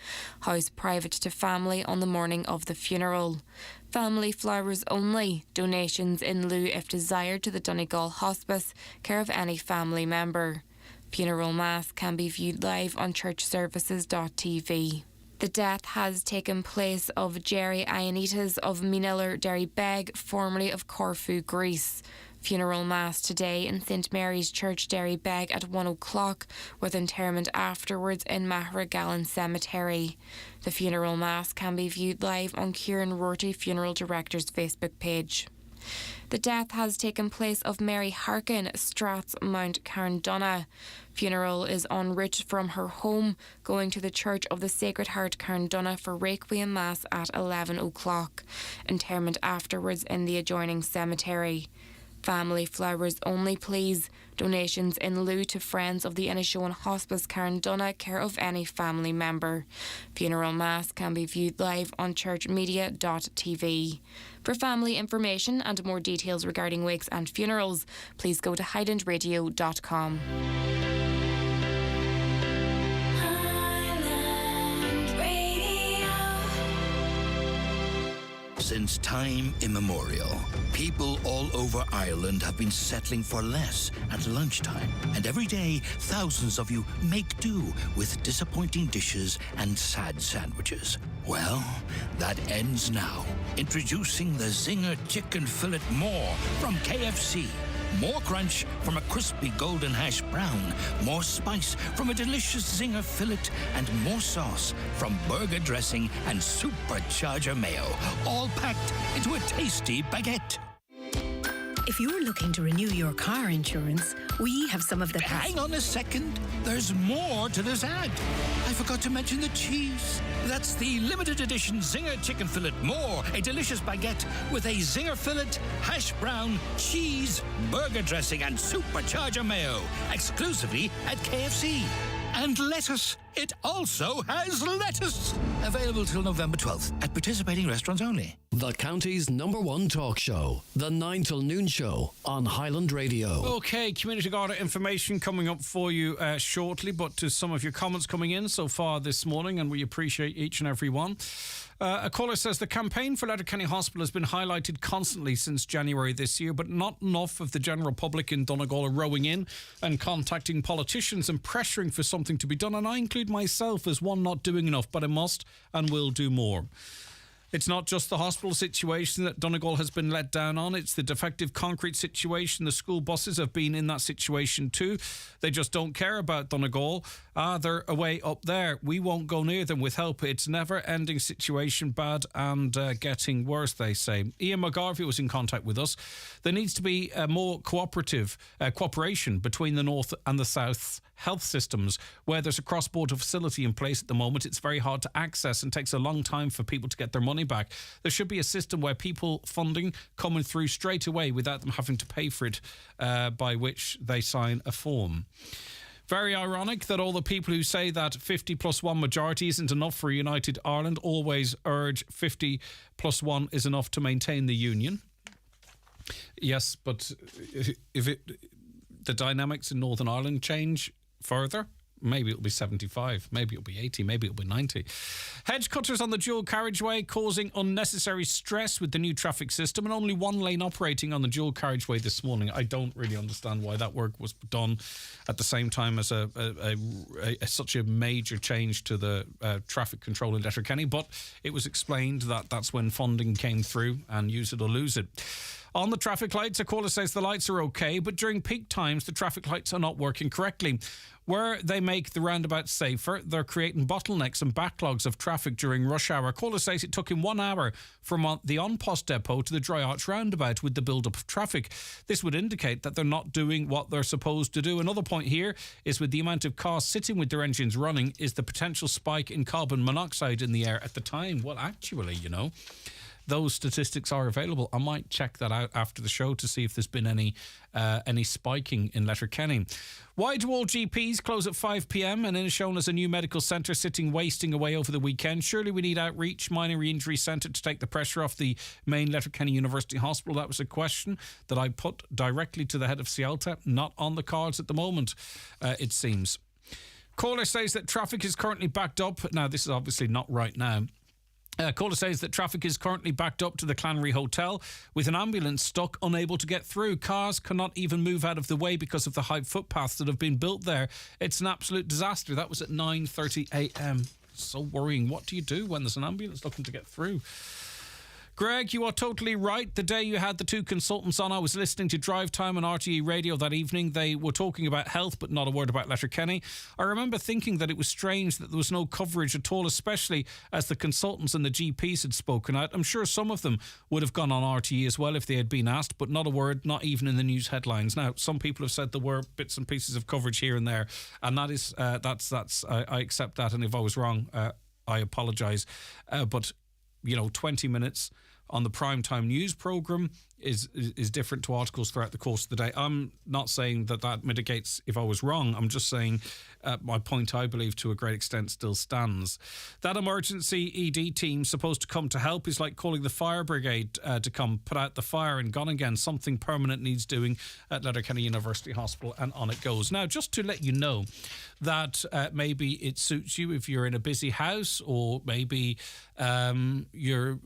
[SPEAKER 11] House private to family on the morning of the funeral. Family flowers only. Donations in lieu if desired to the Donegal Hospice, care of any family member. Funeral Mass can be viewed live on churchservices.tv. The death has taken place of Jerry Ionitas of Miniller Derrybeg, formerly of Corfu, Greece. Funeral Mass today in St Mary's Church, Derrybeg at 1 o'clock, with interment afterwards in Mahragallen Cemetery. The Funeral Mass can be viewed live on Kieran Rorty Funeral Director's Facebook page. The death has taken place of Mary Harkin, Strats, Mount Carndonagh. Funeral is en route from her home, going to the Church of the Sacred Heart, Carndonagh, for Requiem Mass at 11 o'clock. Interment afterwards in the adjoining cemetery. Family flowers only, please. Donations in lieu to Friends of the Inishowen Hospice, Carndonagh, care of any family member. Funeral Mass can be viewed live on churchmedia.tv. For family information and more details regarding wakes and funerals, please go to highlandradio.com.
[SPEAKER 14] Since time immemorial, people all over Ireland have been settling for less at lunchtime. And every day, thousands of you make do with disappointing dishes and sad sandwiches. Well, that ends now. Introducing the Zinger Chicken Fillet More from KFC. More crunch from a crispy golden hash brown, more spice from a delicious Zinger fillet, and more sauce from burger dressing and supercharger mayo, all packed into a tasty baguette.
[SPEAKER 16] If you're looking to renew your car insurance, we have some of the best.
[SPEAKER 14] Hang on a second. There's more to this ad. I forgot to mention the cheese. That's the limited edition Zinger Chicken Fillet More, a delicious baguette with a Zinger fillet, hash brown, cheese, burger dressing, and supercharger mayo, exclusively at KFC. And lettuce. It also has lettuce. Available till November 12th at participating restaurants only.
[SPEAKER 17] The county's #1 talk show, the 9 till noon show on Highland Radio.
[SPEAKER 1] Okay, Community Garda information coming up for you shortly, but to some of your comments coming in so far this morning, and we appreciate each and every one. A caller says the campaign for Letterkenny Hospital has been highlighted constantly since January this year, but not enough of the general public in Donegal are rowing in and contacting politicians and pressuring for something to be done. And I include myself as one not doing enough, but I must and will do more. It's not just the hospital situation that Donegal has been let down on. It's the defective concrete situation. The school buses have been in that situation too. They just don't care about Donegal. They're away up there. We won't go near them with help. It's a never-ending situation, bad and getting worse, they say. Ian McGarvey was in contact with us. There needs to be more cooperation between the North and the South health systems. Where there's a cross-border facility in place at the moment, it's very hard to access and takes a long time for people to get their money back. There should be a system where people funding coming through straight away without them having to pay for it, by which they sign a form. Very ironic that all the people who say that 50+1 majority isn't enough for a united Ireland always urge 50+1 is enough to maintain the union. Yes, but if the dynamics in Northern Ireland change further, maybe it'll be 75, maybe it'll be 80, maybe it'll be 90. Hedge cutters on the dual carriageway causing unnecessary stress with the new traffic system, and only one lane operating on the dual carriageway this morning. I don't really understand why that work was done at the same time as such a major change to the traffic control in Letterkenny, but it was explained that that's when funding came through and use it or lose it. On the traffic lights, a caller says the lights are okay, but during peak times, the traffic lights are not working correctly. Where they make the roundabout safer, they're creating bottlenecks and backlogs of traffic during rush hour. Caller says it took him 1 hour from the An Post depot to the Dry Arch roundabout with the build-up of traffic. This would indicate that they're not doing what they're supposed to do. Another point here is with the amount of cars sitting with their engines running is the potential spike in carbon monoxide in the air at the time. Well, actually, those statistics are available. I might check that out after the show to see if there's been any spiking in Letterkenny. Why do all GPs close at 5 p.m. and is shown as a new medical centre wasting away over the weekend? Surely we need Outreach Minor Injury Centre to take the pressure off the main Letterkenny University Hospital. That was a question that I put directly to the head of Cialta. Not on the cards at the moment, it seems. Caller says that traffic is currently backed up. Now, this is obviously not right now. Caller says that traffic is currently backed up to the Clanry Hotel with an ambulance stuck, unable to get through. Cars cannot even move out of the way because of the high footpaths that have been built there. It's an absolute disaster. That was at 9:30 a.m. So worrying. What do you do when there's an ambulance looking to get through? Greg, you are totally right. The day you had the two consultants on, I was listening to Drive Time on RTE Radio that evening. They were talking about health, but not a word about Letterkenny. I remember thinking that it was strange that there was no coverage at all, especially as the consultants and the GPs had spoken out. I'm sure some of them would have gone on RTE as well if they had been asked, but not a word, not even in the news headlines. Now, some people have said there were bits and pieces of coverage here and there, and that is, I accept that, and if I was wrong, I apologise. But 20 minutes on the primetime news programme is different to articles throughout the course of the day. I'm not saying that mitigates if I was wrong. I'm just saying my point, I believe, to a great extent still stands. That emergency ED team supposed to come to help is like calling the fire brigade to come put out the fire and gone again. Something permanent needs doing at Letterkenny University Hospital, and on it goes. Now, just to let you know that maybe it suits you if you're in a busy house, or maybe you're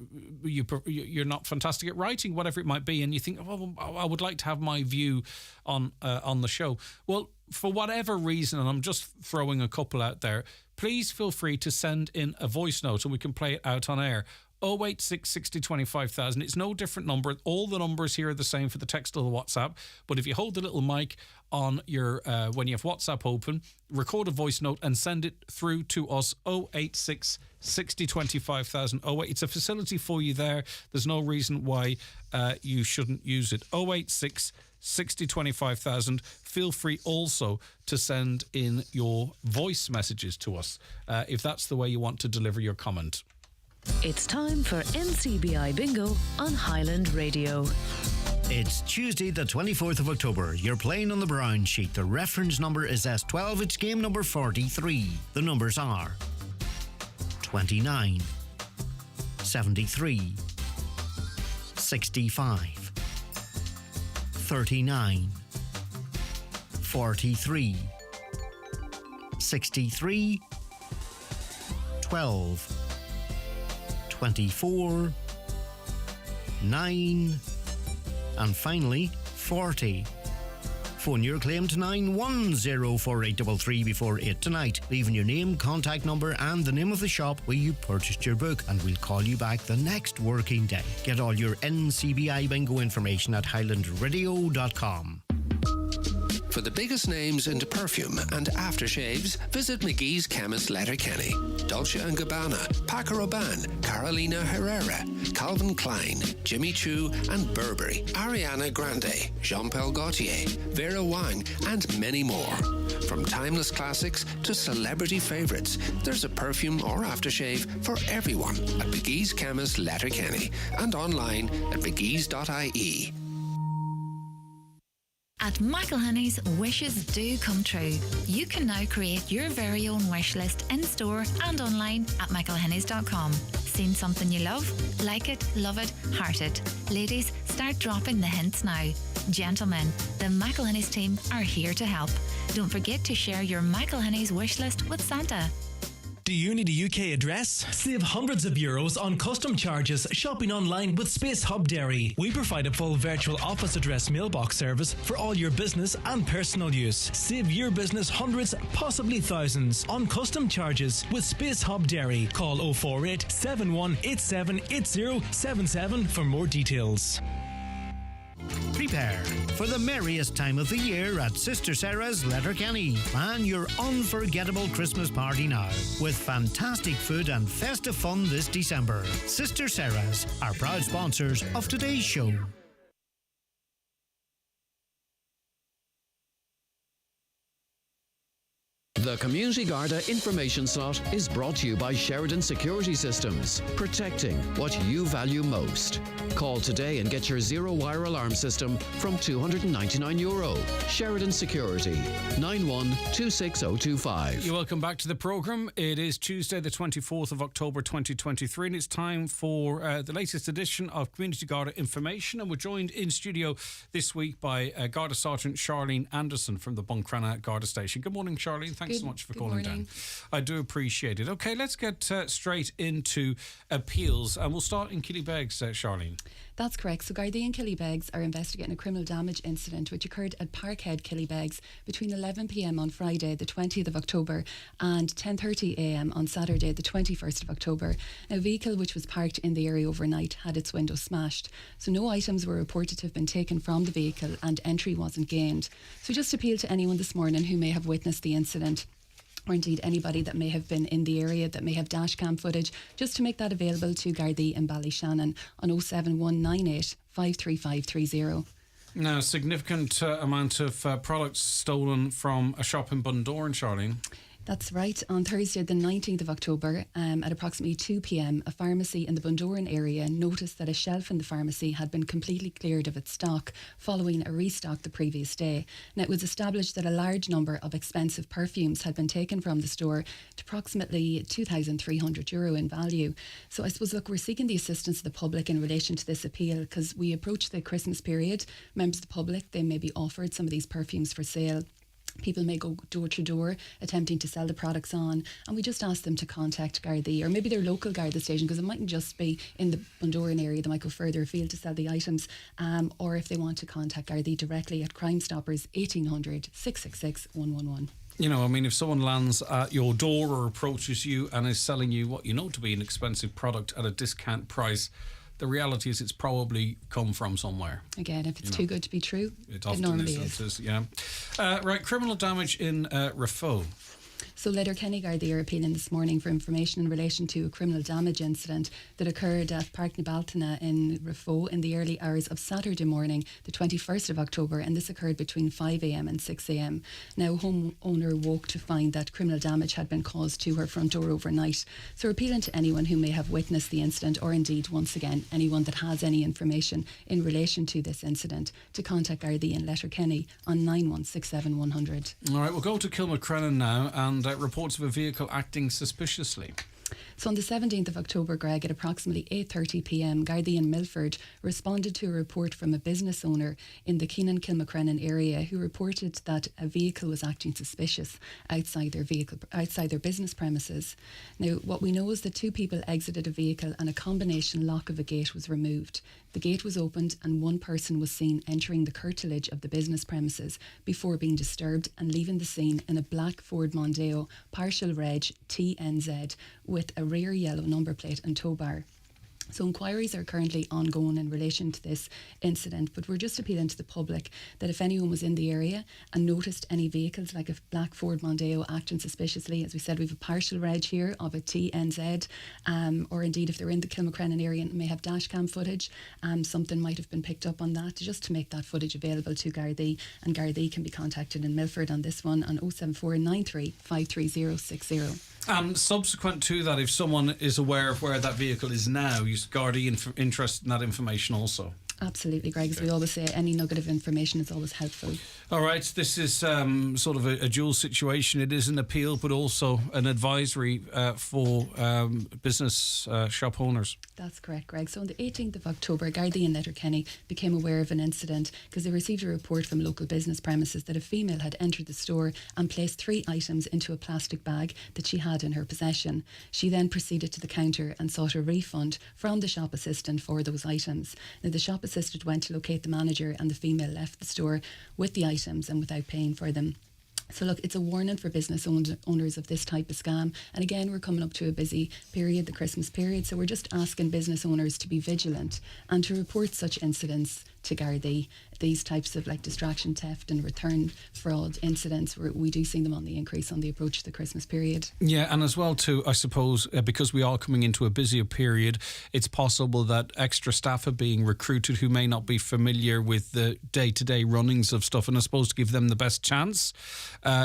[SPEAKER 1] not fantastic at writing, whatever it might be, and you think, oh, I would like to have my view on the show. Well, for whatever reason, and I'm just throwing a couple out there, please feel free to send in a voice note and we can play it out on air. 086 60 25,000. It's no different number. All the numbers here are the same for the text or the WhatsApp. But if you hold the little mic on your when you have WhatsApp open, record a voice note and send it through to us. 086 60 25,000. It's a facility for you there. There's no reason why you shouldn't use it. 086 60 25,000. Feel free also to send in your voice messages to us if that's the way you want to deliver your comment.
[SPEAKER 16] It's time for NCBI Bingo on Highland Radio.
[SPEAKER 8] It's Tuesday the 24th of October. You're playing on the brown sheet. The reference number is S12. It's game number 43. The numbers are 29, 73, 65, 39, 43, 63, 12, 24, 9, and finally 40. Phone your claim to 9104833 before 8 tonight, leaving your name, contact number and the name of the shop where you purchased your book, and we'll call you back the next working day. Get all your NCBI bingo information at highlandradio.com.
[SPEAKER 2] For the biggest names into perfume and aftershaves, visit McGee's Chemist Letterkenny. Dolce & Gabbana, Paco Rabanne, Carolina Herrera, Calvin Klein, Jimmy Choo and Burberry, Ariana Grande, Jean-Paul Gaultier, Vera Wang and many more. From timeless classics to celebrity favourites, there's a perfume or aftershave for everyone at McGee's Chemist Letterkenny and online at mcgees.ie.
[SPEAKER 4] At McElhenney's, wishes do come true. You can now create your very own wish list in-store and online at mcelhenneys.com. Seen something you love? Like it, love it, heart it. Ladies, start dropping the hints now. Gentlemen, the McElhenney's team are here to help. Don't forget to share your McElhenney's wish list with Santa.
[SPEAKER 10] Do you need a UK address? Save hundreds of euros on custom charges shopping online with Space Hub Dairy. We provide a full virtual office address mailbox service for all your business and personal use. Save your business hundreds, possibly thousands on custom charges with Space Hub Dairy. Call 048 7187 8077 for more details.
[SPEAKER 8] prepare for the merriest time of the year at Sister Sarah's Letterkenny. Plan your unforgettable Christmas party now with fantastic food and festive fun this December. Sister Sarah's are proud sponsors of today's show.
[SPEAKER 17] The Community Garda information slot is brought to you by Sheridan Security Systems, protecting what you value most. Call today and get your zero-wire alarm system from €299. Sheridan Security, 91-26025.
[SPEAKER 1] You're welcome back to the programme. It is Tuesday, the 24th of October 2023, and it's time for the latest edition of Community Garda information. And we're joined in studio this week by Garda Sergeant Charlene Anderson from the Buncrana Garda Station. Good morning, Charlene. Thanks so much for calling down. I do appreciate it. Okay, let's get straight into appeals, and we'll start in Killybegs, Charlene.
[SPEAKER 18] That's correct. So Gardaí and Killybegs are investigating a criminal damage incident which occurred at Parkhead, Killybegs, between 11 p.m. on Friday, the 20th of October, and 10:30 a.m. on Saturday, the 21st of October. A vehicle which was parked in the area overnight had its window smashed. So no items were reported to have been taken from the vehicle, and entry wasn't gained. So just appeal to anyone this morning who may have witnessed the incident, or indeed anybody that may have been in the area that may have dashcam footage, just to make that available to Gardaí in Ballyshannon on 07198 53530.
[SPEAKER 1] Now, a significant amount of products stolen from a shop in Bundoran, Charlene.
[SPEAKER 18] That's right. On Thursday, the 19th of October, at approximately 2 p.m, a pharmacy in the Bundoran area noticed that a shelf in the pharmacy had been completely cleared of its stock following a restock the previous day. Now, it was established that a large number of expensive perfumes had been taken from the store to approximately €2,300 in value. So I suppose, look, we're seeking the assistance of the public in relation to this appeal, because we approach the Christmas period. Members of the public, they may be offered some of these perfumes for sale. People may go door to door attempting to sell the products on, and we just ask them to contact Gardaí, or maybe their local Garda station, because it mightn't just be in the Bundoran area. They might go further afield to sell the items, or if they want to contact Gardaí directly at Crime Stoppers 1800 666 111.
[SPEAKER 1] You know, I mean, if someone lands at your door or approaches you and is selling you what you know to be an expensive product at a discount price, the reality is it's probably come from somewhere.
[SPEAKER 18] Again, if it's too good to be true,
[SPEAKER 1] it often
[SPEAKER 18] normally
[SPEAKER 1] is. Yeah. Right, criminal damage in Raphoe.
[SPEAKER 18] So Letterkenny Gardaí are appealing this morning for information in relation to a criminal damage incident that occurred at Park na Baltana in Raphoe in the early hours of Saturday morning, the 21st of October, and this occurred between 5 a.m. and 6 a.m. Now, a homeowner woke to find that criminal damage had been caused to her front door overnight. So we're appealing to anyone who may have witnessed the incident, or indeed, once again, anyone that has any information in relation to this incident, to contact Gardaí in Letterkenny on 9167 100.
[SPEAKER 1] All right, we'll go to Kilmacrennan now, and reports of a vehicle acting suspiciously.
[SPEAKER 18] So on the 17th of October, Greg, at approximately 8:30 p.m, Gardaí in Milford responded to a report from a business owner in the Keenan-Kilmacrennan area who reported that a vehicle was acting suspicious outside their business premises. Now, what we know is that two people exited a vehicle and a combination lock of a gate was removed. The gate was opened and one person was seen entering the curtilage of the business premises before being disturbed and leaving the scene in a black Ford Mondeo, partial reg TNZ, with a rear yellow number plate and tow bar. So inquiries are currently ongoing in relation to this incident, but we're just appealing to the public that if anyone was in the area and noticed any vehicles like a black Ford Mondeo acting suspiciously, as we said, we have a partial reg here of a TNZ, or indeed if they're in the Kilmacrennan area and may have dashcam footage, something might have been picked up on that, just to make that footage available to Gardaí, and Gardaí can be contacted in Milford on this one on 07493 53060.
[SPEAKER 1] Subsequent to that, if someone is aware of where that vehicle is now, is Gardaí interested in that information also?
[SPEAKER 18] Absolutely, Greg. As we always say, any nugget of information is always helpful.
[SPEAKER 1] All right, this is sort of a dual situation. It is an appeal, but also an advisory for business shop owners.
[SPEAKER 18] That's correct, Greg. So on the 18th of October, Gardaí in Letterkenny became aware of an incident because they received a report from local business premises that a female had entered the store and placed 3 items into a plastic bag that she had in her possession. She then proceeded to the counter and sought a refund from the shop assistant for those items. Now, the shop assistant went to locate the manager and the female left the store with the items and without paying for them. So look, it's a warning for business owners of this type of scam. And again, we're coming up to a busy period, the Christmas period. So we're just asking business owners to be vigilant and to report such incidents to Gardaí. These types of like distraction theft and return fraud incidents, we do see them on the increase on the approach to the Christmas period.
[SPEAKER 1] Yeah, and as well too, I suppose, because we are coming into a busier period, it's possible that extra staff are being recruited who may not be familiar with the day-to-day runnings of stuff, and I suppose to give them the best chance,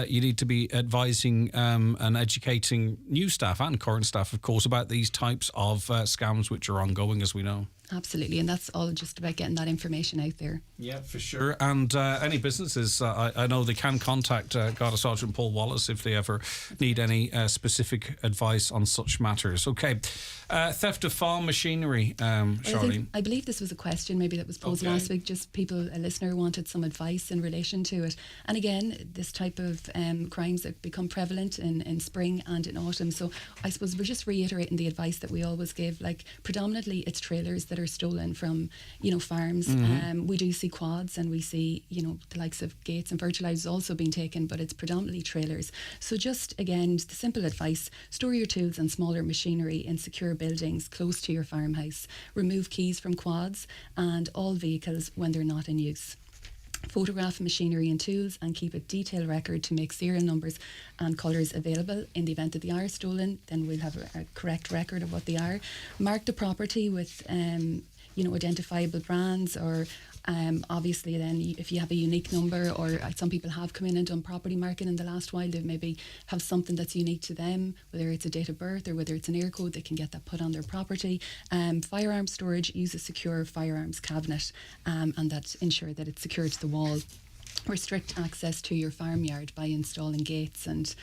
[SPEAKER 1] you need to be advising and educating new staff and current staff, of course, about these types of scams which are ongoing, as we know.
[SPEAKER 18] Absolutely, and that's all just about getting that information out there.
[SPEAKER 1] Yeah, for sure. And any businesses, I know they can contact Garda Sergeant Paul Wallace if they ever need any specific advice on such matters. Okay, theft of farm machinery, Charlene.
[SPEAKER 18] I believe this was a question maybe that was posed last week. Just a listener wanted some advice in relation to it. And again, this type of crimes that become prevalent in spring and in autumn. So I suppose we're just reiterating the advice that we always give. Like predominantly, it's trailers that are stolen from, farms. We do see quads and we see, the likes of gates and fertilisers also being taken, but it's predominantly trailers. So just again, the simple advice: store your tools and smaller machinery in secure buildings close to your farmhouse. Remove keys from quads and all vehicles when they're not in use. Photograph machinery and tools and keep a detailed record to make serial numbers and colours available. In the event that they are stolen, then we'll have a correct record of what they are. Mark the property with identifiable brands, or obviously then if you have a unique number, or some people have come in and done property marking in the last while, they maybe have something that's unique to them, whether it's a date of birth or whether it's an air code, they can get that put on their property. Firearm storage, use a secure firearms cabinet and that ensure that it's secured to the wall. Restrict access to your farmyard by installing gates and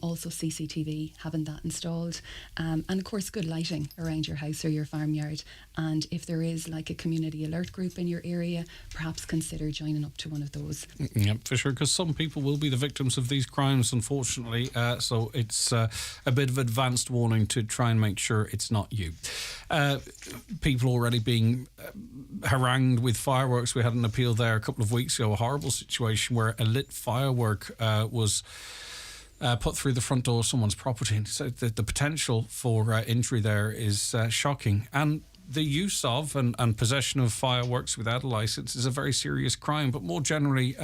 [SPEAKER 18] also CCTV, having that installed, and of course good lighting around your house or your farmyard. And if there is like a community alert group in your area, perhaps consider joining up to one of those.
[SPEAKER 1] Yeah, for sure, because some people will be the victims of these crimes, unfortunately, so it's a bit of advanced warning to try and make sure it's not you. People already being harangued with fireworks. We had an appeal there a couple of weeks ago, a horrible situation where a lit firework was put through the front door of someone's property. And so the potential for injury there is shocking. And the use of and possession of fireworks without a licence is a very serious crime. But more generally,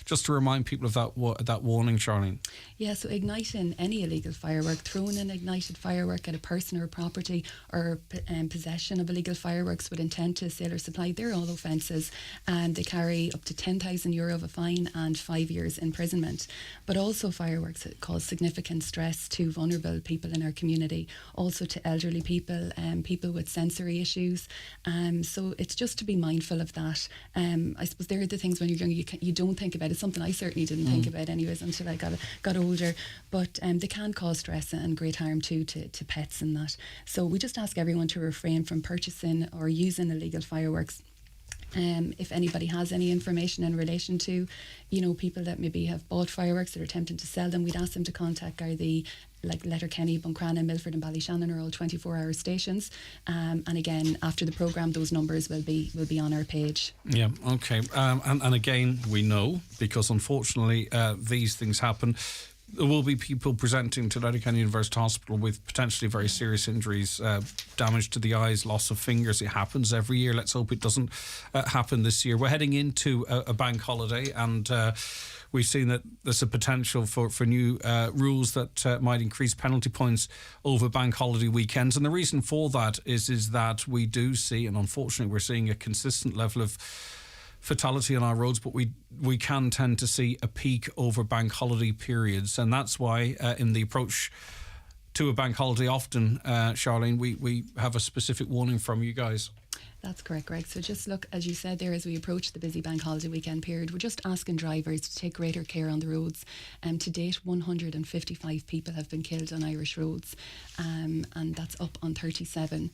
[SPEAKER 1] just to remind people of that warning, Charlene.
[SPEAKER 18] Yeah, so igniting any illegal firework, throwing an ignited firework at a person or property, or possession of illegal fireworks with intent to sale or supply, they're all offences, and they carry up to €10,000 of a fine and 5 years imprisonment. But also fireworks cause significant stress to vulnerable people in our community, also to elderly people and people with sensory issues. So it's just to be mindful of that. I suppose they're the things when you're young you don't think about. It's something I certainly didn't think about anyways until I got older. But they can cause stress and great harm too to pets and that. So we just ask everyone to refrain from purchasing or using illegal fireworks. If anybody has any information in relation to, people that maybe have bought fireworks that are attempting to sell them, we'd ask them to contact Gardaí, like Letterkenny, Buncrana, Milford and Ballyshannon are all 24-hour stations. And again, after the programme, those numbers will be on our page.
[SPEAKER 1] Yeah, okay. And again, we know, because unfortunately these things happen, there will be people presenting to Letterkenny University Hospital with potentially very serious injuries, damage to the eyes, loss of fingers. It happens every year. Let's hope it doesn't happen this year. We're heading into a bank holiday, and we've seen that there's a potential for new rules that might increase penalty points over bank holiday weekends. And the reason for that is that we do see, and unfortunately we're seeing, a consistent level of fatality on our roads, but we can tend to see a peak over bank holiday periods, and that's why in the approach to a bank holiday often, Charlene, we have a specific warning from you guys.
[SPEAKER 18] That's correct, Greg. So just look, as you said there, as we approach the busy bank holiday weekend period, we're just asking drivers to take greater care on the roads. To date, 155 people have been killed on Irish roads, and that's up on 37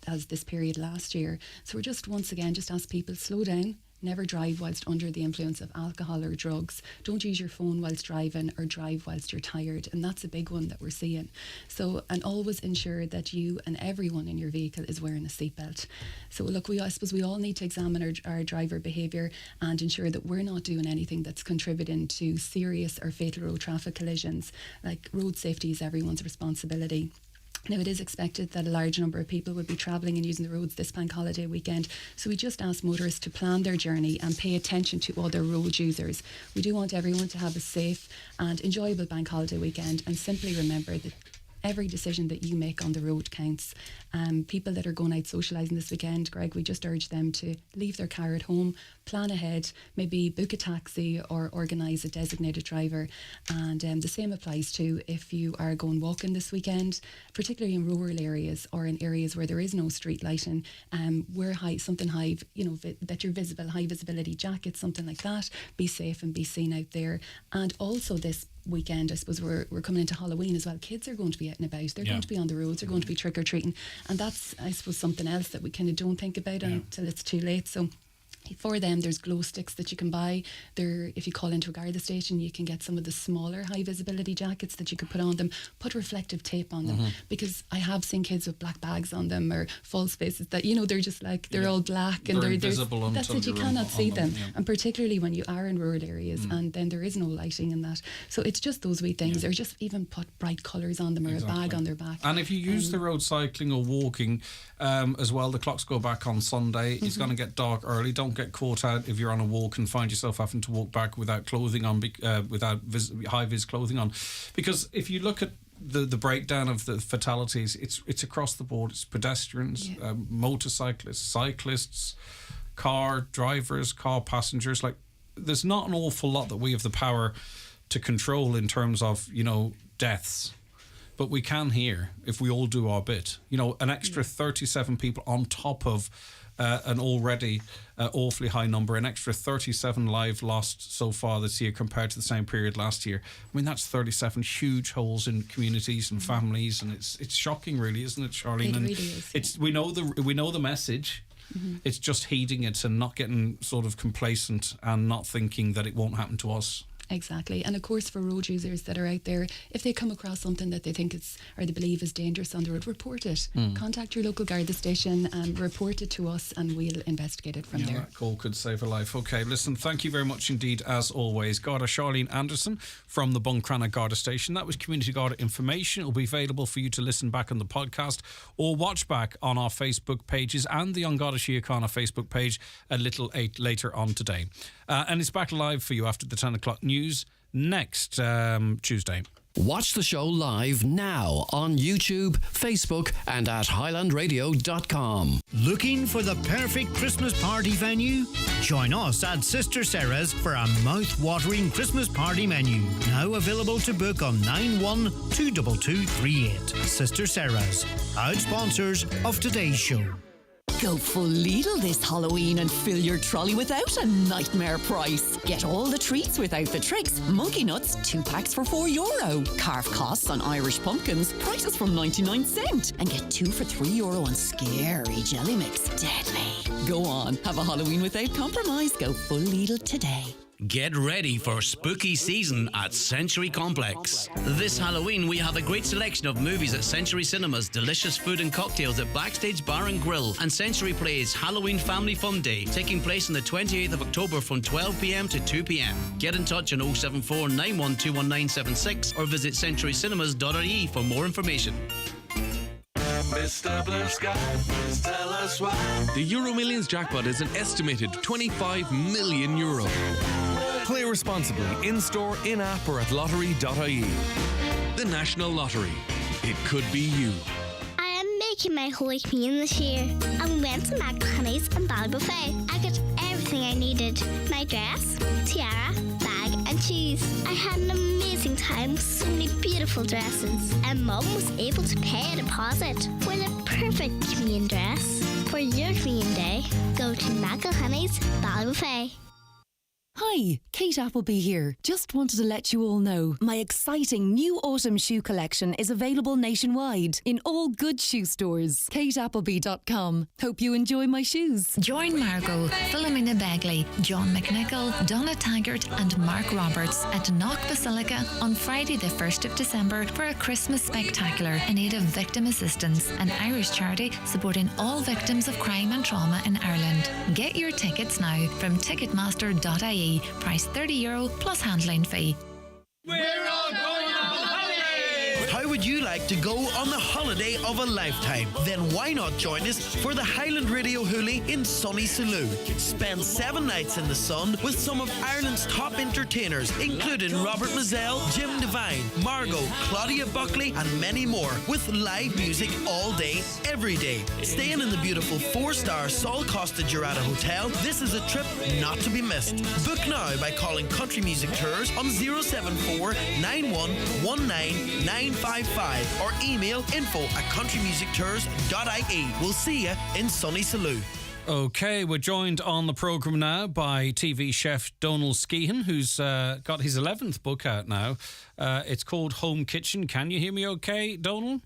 [SPEAKER 18] as this period last year. So we're just once again just ask people, slow down. Never drive whilst under the influence of alcohol or drugs. Don't use your phone whilst driving, or drive whilst you're tired. And that's a big one that we're seeing. So, and always ensure that you and everyone in your vehicle is wearing a seatbelt. So look, I suppose we all need to examine our driver behaviour and ensure that we're not doing anything that's contributing to serious or fatal road traffic collisions. Like, road safety is everyone's responsibility. Now, it is expected that a large number of people would be travelling and using the roads this bank holiday weekend. So we just ask motorists to plan their journey and pay attention to other road users. We do want everyone to have a safe and enjoyable bank holiday weekend, and simply remember that every decision that you make on the road counts. People that are going out socialising this weekend, Greg, we just urge them to leave their car at home, plan ahead, maybe book a taxi or organise a designated driver. And the same applies to if you are going walking this weekend, particularly in rural areas or in areas where there is no street lighting. Wear something high, that you're visible, high visibility jackets, something like that. Be safe and be seen out there. And also this weekend, I suppose we're coming into Halloween as well. Kids are going to be out and about. They're going to be on the roads. They're going to be trick-or-treating. And that's, I suppose, something else that we kind of don't think about until it's too late. So for them, there's glow sticks that you can buy. If you call into a Garda station, you can get some of the smaller high visibility jackets that you could put on them. Put reflective tape on them, because I have seen kids with black bags on them or false faces that, they're just like, they're all black and they're
[SPEAKER 1] invisible.
[SPEAKER 18] That's it, you cannot see them. And particularly when you are in rural areas and then there is no lighting in that. So it's just those wee things, or just even put bright colours on them or a bag on their back.
[SPEAKER 1] And if you use the road cycling or walking as well, the clocks go back on Sunday. It's going to get dark early. Don't get caught out if you're on a walk and find yourself having to walk back without clothing on, without high-vis clothing on. Because if you look at the breakdown of the fatalities, it's across the board. It's pedestrians, motorcyclists, cyclists, car drivers, car passengers. Like, there's not an awful lot that we have the power to control in terms of, deaths. But we can here if we all do our bit. An extra 37 people on top of an already awfully high number, an extra 37 lives lost so far this year compared to the same period last year. I mean, that's 37 huge holes in communities and families, and it's shocking, really, isn't it, Charlene?
[SPEAKER 18] It really is.
[SPEAKER 1] We know the message. It's just heeding it and not getting sort of complacent and not thinking that it won't happen to us.
[SPEAKER 18] Exactly. And of course, for road users that are out there, if they come across something that they think or they believe is dangerous on the road, report it. Contact your local Garda station and report it to us, and we'll investigate it from there.
[SPEAKER 1] That call could save a life. Okay, listen, thank you very much indeed, as always. Garda Charlene Anderson from the Buncrana Garda station. That was Community Garda information. It will be available for you to listen back on the podcast or watch back on our Facebook pages and the An Garda Síochána Facebook page a little later on today. And it's back live for you after the 10 o'clock news next Tuesday.
[SPEAKER 17] Watch the show live now on YouTube, Facebook and at highlandradio.com.
[SPEAKER 8] Looking for the perfect Christmas party venue? Join us at Sister Sarah's for a mouth-watering Christmas party menu. Now available to book on 91222238. Sister Sarah's, proud sponsors of today's show.
[SPEAKER 19] Go full Lidl this Halloween and fill your trolley without a nightmare price. Get all the treats without the tricks. Monkey nuts, 2 packs for €4. Carve costs on Irish pumpkins, prices from 99¢. And get 2 for €3 on scary jelly mix. Deadly. Go on, have a Halloween without compromise. Go full Lidl today.
[SPEAKER 20] Get ready for spooky season at Century Complex. This Halloween, we have a great selection of movies at Century Cinemas, delicious food and cocktails at Backstage Bar and Grill, and Century Plays Halloween Family Fun Day, taking place on the 28th of October from 12 p.m. to 2 p.m. Get in touch on 074 9121976 or visit centurycinemas.ie for more information.
[SPEAKER 22] Mr. Blue Sky, tell us why. The Euro Millions jackpot is an estimated €25 million. Play responsibly in-store, in-app or at lottery.ie. The National Lottery. It could be you.
[SPEAKER 23] I am making my Halloween this year. And we went to McElhenny's and Ballybofey. I got everything I needed. My dress, tiara, bag and shoes. I had an amazing time with so many beautiful dresses. And Mum was able to pay a deposit for the perfect Queen dress. For your Queen Day, go to McElhenny's Ballybofey.
[SPEAKER 24] Hi, Kate Appleby here. Just wanted to let you all know my exciting new autumn shoe collection is available nationwide in all good shoe stores. KateAppleby.com. Hope you enjoy my shoes.
[SPEAKER 4] Join Margot, Philomena Begley, John McNichol, Donna Taggart and Mark Roberts at Knock Basilica on Friday the 1st of December for a Christmas spectacular in aid of victim assistance, an Irish charity supporting all victims of crime and trauma in Ireland. Get your tickets now from ticketmaster.ie. Price €30 plus handling fee.
[SPEAKER 22] We're all going on holiday!
[SPEAKER 25] How
[SPEAKER 3] would you like to go on the holiday of a lifetime? Then why not join us for the Highland Radio Hoolie in sunny Salou? Spend 7 nights in the sun with some of Ireland's top entertainers, including Robert Mazzell, Jim Devine, Margot, Claudia Buckley, and many more, with live music all day, every day. Staying in the beautiful 4-star Sol Costa Jurata Hotel, this is a trip not to be missed. Book now by calling Country Music Tours on 074 9119 955 or email info@countrymusictours.ie. We'll see you in sunny Salou.
[SPEAKER 1] Okay, we're joined on the programme now by TV chef Donal Skehan, who's got his 11th book out now. It's called Home Kitchen. Can you hear me okay, Donal?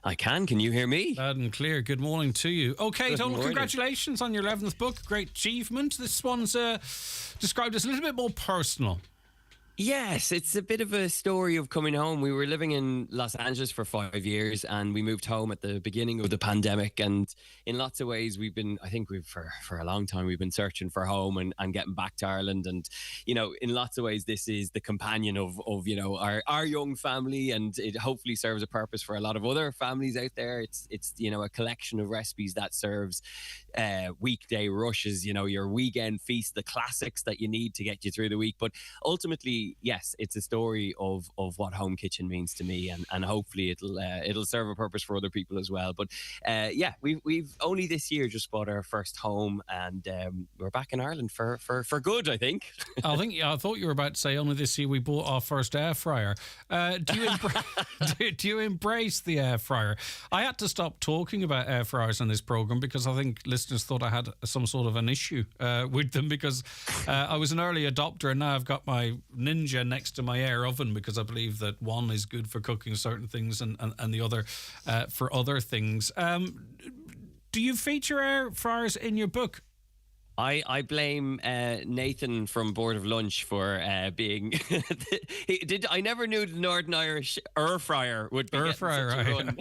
[SPEAKER 5] I can. Can you hear me?
[SPEAKER 1] Loud and clear. Good morning to you. Okay,
[SPEAKER 5] Good
[SPEAKER 1] Donal,
[SPEAKER 5] morning.
[SPEAKER 1] congratulations on your 11th book. Great achievement. This one's described as a little bit more personal.
[SPEAKER 5] Yes, it's a bit of a story of coming home. We were living in Los Angeles for 5 years and we moved home at the beginning of the pandemic. And in lots of ways, for a long time, we've been searching for home and getting back to Ireland. And, you know, in lots of ways, this is the companion of you know, our young family, and it hopefully serves a purpose for a lot of other families out there. It's you know, a collection of recipes that serves weekday rushes, you know, your weekend feast, the classics that you need to get you through the week. But ultimately, yes, it's a story of what home kitchen means to me, and hopefully it'll serve a purpose for other people as well. But yeah, we've only this year just bought our first home, and we're back in Ireland for good, I think.
[SPEAKER 1] I thought you were about to say only this year we bought our first air fryer. Do you embrace the air fryer? I had to stop talking about air fryers on this programme because I think listeners thought I had some sort of an issue with them, because I was an early adopter and now I've got my Ninja next to my air oven because I believe that one is good for cooking certain things and the other for other things. Do you feature air fryers in your book?
[SPEAKER 5] I blame Nathan from Board of Lunch for being. I never knew the Northern Irish air fryer would be
[SPEAKER 1] air fryer, right?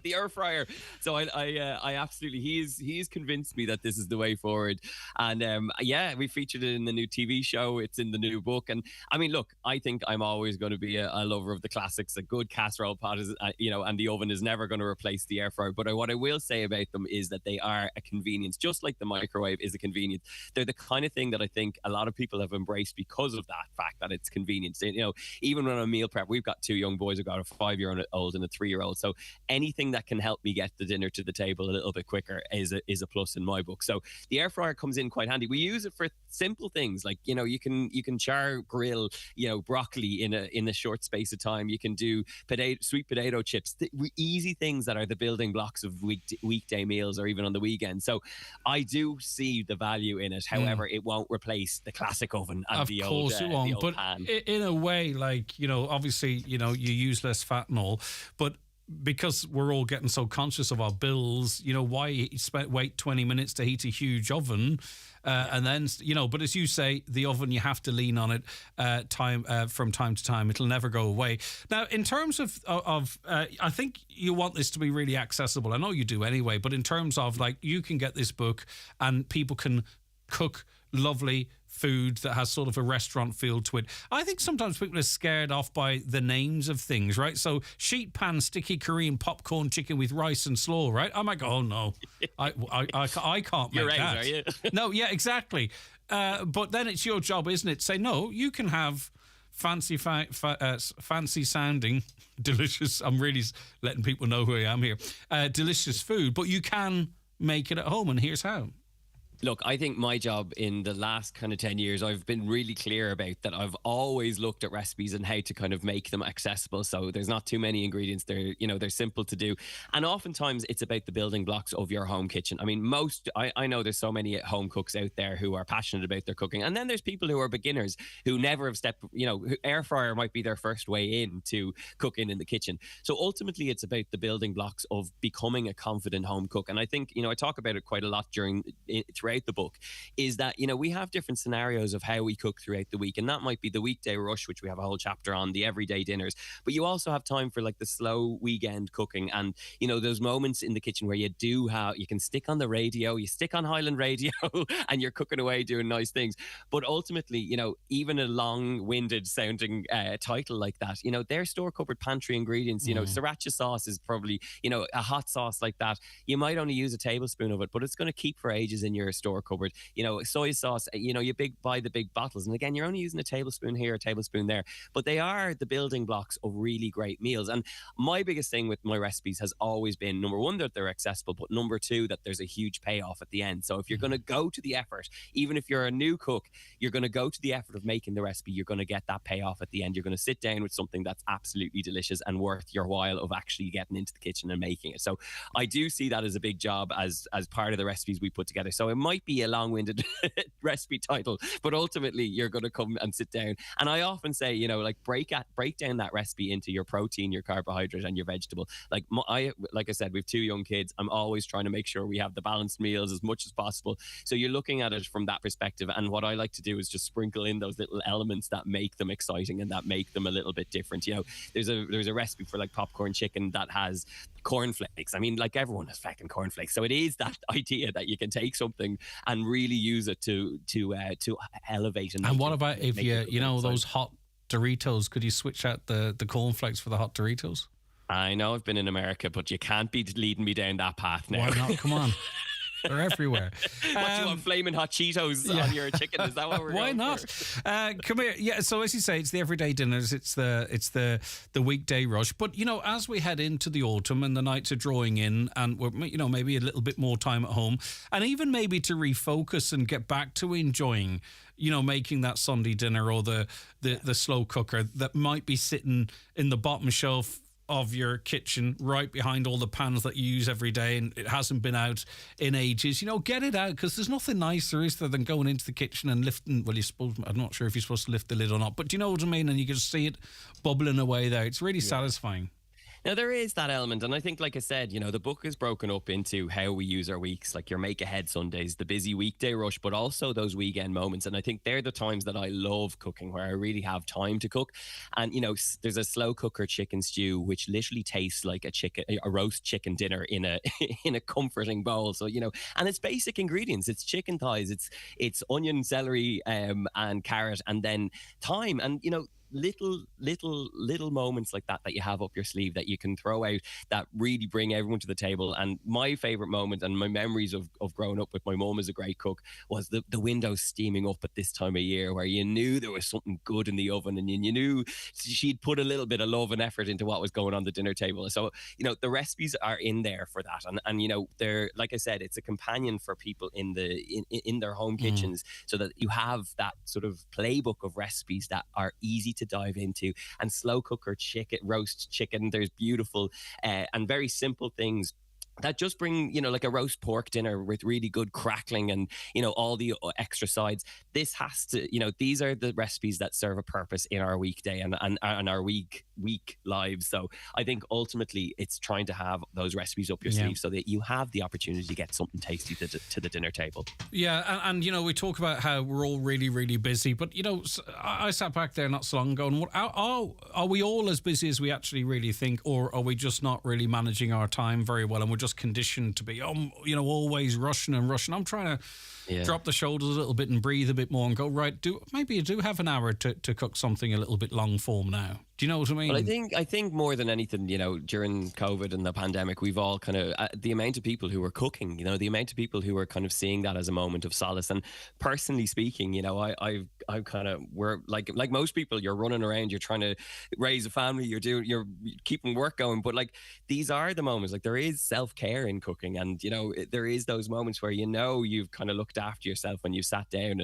[SPEAKER 5] The air fryer. So I absolutely he's convinced me that this is the way forward. And yeah, we featured it in the new TV show. It's in the new book. And I mean, look, I think I'm always going to be a lover of the classics. A good casserole pot is, you know, and the oven is never going to replace the air fryer. But what I will say about them is that they are a convenience, just like the microwave is a convenience. They're the kind of thing that I think a lot of people have embraced because of that fact that it's convenience. You know, even when I'm meal prep, we've got 2 young boys. We've got a 5-year-old and a 3-year-old. So anything that can help me get the dinner to the table a little bit quicker is a plus in my book. So the air fryer comes in quite handy. We use it for simple things like, you know, you can char grill, you know, broccoli in a short space of time. You can do sweet potato chips, easy things that are the building blocks of weekday meals or even on the weekend. So I do see the value in it. However, it won't replace the classic oven and the old pan. Of course it won't,
[SPEAKER 1] but in a way, like, you know, obviously, you know, you use less fat and all, but because we're all getting so conscious of our bills, you know, why wait 20 minutes to heat a huge oven? And then, you know, but as you say, the oven, you have to lean on it from time to time. It'll never go away. Now, in terms of I think you want this to be really accessible. I know you do anyway, but in terms of, like, you can get this book and people can cook lovely food that has sort of a restaurant feel to it. I think sometimes people are scared off by the names of things, right? So sheet pan sticky Korean popcorn chicken with rice and slaw, right? I might go, oh no, I can't make that.
[SPEAKER 5] Are you?
[SPEAKER 1] No, yeah, exactly. But then it's your job, isn't it? Say, no, you can have fancy sounding, delicious. I'm really letting people know who I am here. Delicious food, but you can make it at home, and here's how.
[SPEAKER 5] Look, I think my job in the last kind of 10 years, I've been really clear about that. I've always looked at recipes and how to kind of make them accessible. So there's not too many ingredients. They're simple to do. And oftentimes it's about the building blocks of your home kitchen. I mean, I know there's so many home cooks out there who are passionate about their cooking. And then there's people who are beginners who never have stepped, you know, air fryer might be their first way in to cooking in the kitchen. So ultimately it's about the building blocks of becoming a confident home cook. And I think, you know, I talk about it quite a lot throughout throughout the book is that, we have different scenarios of how we cook throughout the week. And that might be the weekday rush, which we have a whole chapter on, the everyday dinners. But you also have time for like the slow weekend cooking and, those moments in the kitchen where you can stick on the radio, you stick on Highland radio and you're cooking away doing nice things. But ultimately, even a long-winded sounding title like that, their store cupboard pantry ingredients, sriracha sauce is probably, a hot sauce like that. You might only use a tablespoon of it, but it's going to keep for ages in your store cupboard. Soy sauce, you buy the big bottles. And again, you're only using a tablespoon here, a tablespoon there. But they are the building blocks of really great meals. And my biggest thing with my recipes has always been, number one, that they're accessible, but number two, that there's a huge payoff at the end. So if you're going to go to the effort, even if you're a new cook, you're going to go to the effort of making the recipe, you're going to get that payoff at the end. You're going to sit down with something that's absolutely delicious and worth your while of actually getting into the kitchen and making it. So I do see that as a big job as part of the recipes we put together. So it might be a long-winded recipe title, but ultimately you're going to come and sit down. And I often say, break down that recipe into your protein, your carbohydrate, and your vegetable. Like I said, we have 2 young kids. I'm always trying to make sure we have the balanced meals as much as possible. So you're looking at it from that perspective. And what I like to do is just sprinkle in those little elements that make them exciting and that make them a little bit different. There's a recipe for like popcorn chicken that has cornflakes. I mean, like everyone has fucking cornflakes. So it is that idea that you can take something and really use it to elevate.
[SPEAKER 1] And what about if those hot Doritos? Could you switch out the cornflakes for the hot Doritos?
[SPEAKER 5] I know I've been in America, but you can't be leading me down that path now.
[SPEAKER 1] Why not? Come on. They're everywhere.
[SPEAKER 5] What do you want, flaming hot Cheetos on your chicken? Is that what we're
[SPEAKER 1] Why
[SPEAKER 5] going
[SPEAKER 1] not?
[SPEAKER 5] for?
[SPEAKER 1] Come here. Yeah. So as you say, it's the everyday dinners. It's the weekday rush. But as we head into the autumn and the nights are drawing in, and we're maybe a little bit more time at home, and even maybe to refocus and get back to enjoying, making that Sunday dinner or the slow cooker that might be sitting in the bottom shelf of your kitchen, right behind all the pans that you use every day, and it hasn't been out in ages. Get it out, because there's nothing nicer, is there, than going into the kitchen and lifting. Well, I'm not sure if you're supposed to lift the lid or not, but do you know what I mean? And you can see it bubbling away there. It's really satisfying.
[SPEAKER 5] Now, there is that element. And I think, like I said, the book is broken up into how we use our weeks, like your make ahead Sundays, the busy weekday rush, but also those weekend moments. And I think they're the times that I love cooking, where I really have time to cook. And, there's a slow cooker chicken stew, which literally tastes like a roast chicken dinner in a comforting bowl. So, and it's basic ingredients. It's chicken thighs, it's onion, celery, and carrot, and then thyme. And, little moments like that you have up your sleeve that you can throw out that really bring everyone to the table. And my favorite moment and my memories of growing up with my mum as a great cook was the windows steaming up at this time of year, where you knew there was something good in the oven, and you knew she'd put a little bit of love and effort into what was going on the dinner table. So the recipes are in there for that, and they're, like I said, it's a companion for people in their home kitchens, so that you have that sort of playbook of recipes that are easy to dive into. And slow cooker roast chicken, there's beautiful and very simple things that just bring, like a roast pork dinner with really good crackling and, all the extra sides. This has to, these are the recipes that serve a purpose in our weekday and our week lives. So I think ultimately it's trying to have those recipes up your sleeve so that you have the opportunity to get something tasty to the dinner table.
[SPEAKER 1] Yeah. And we talk about how we're all really, really busy, but, I sat back there not so long ago and are we all as busy as we actually really think, or are we just not really managing our time very well, and we're just conditioned to be always rushing. I'm trying to drop the shoulders a little bit and breathe a bit more and go, right, maybe you do have an hour to cook something a little bit long form now. Do you know what I mean?
[SPEAKER 5] Well, I think more than anything, during COVID and the pandemic, we've all kind of the amount of people who were cooking, the amount of people who were kind of seeing that as a moment of solace. And personally speaking, I've kind of, we're like most people, you're running around, you're trying to raise a family, you're keeping work going, but like these are the moments. Like there is self-care in cooking, and there is those moments where you've kind of looked after yourself when you sat down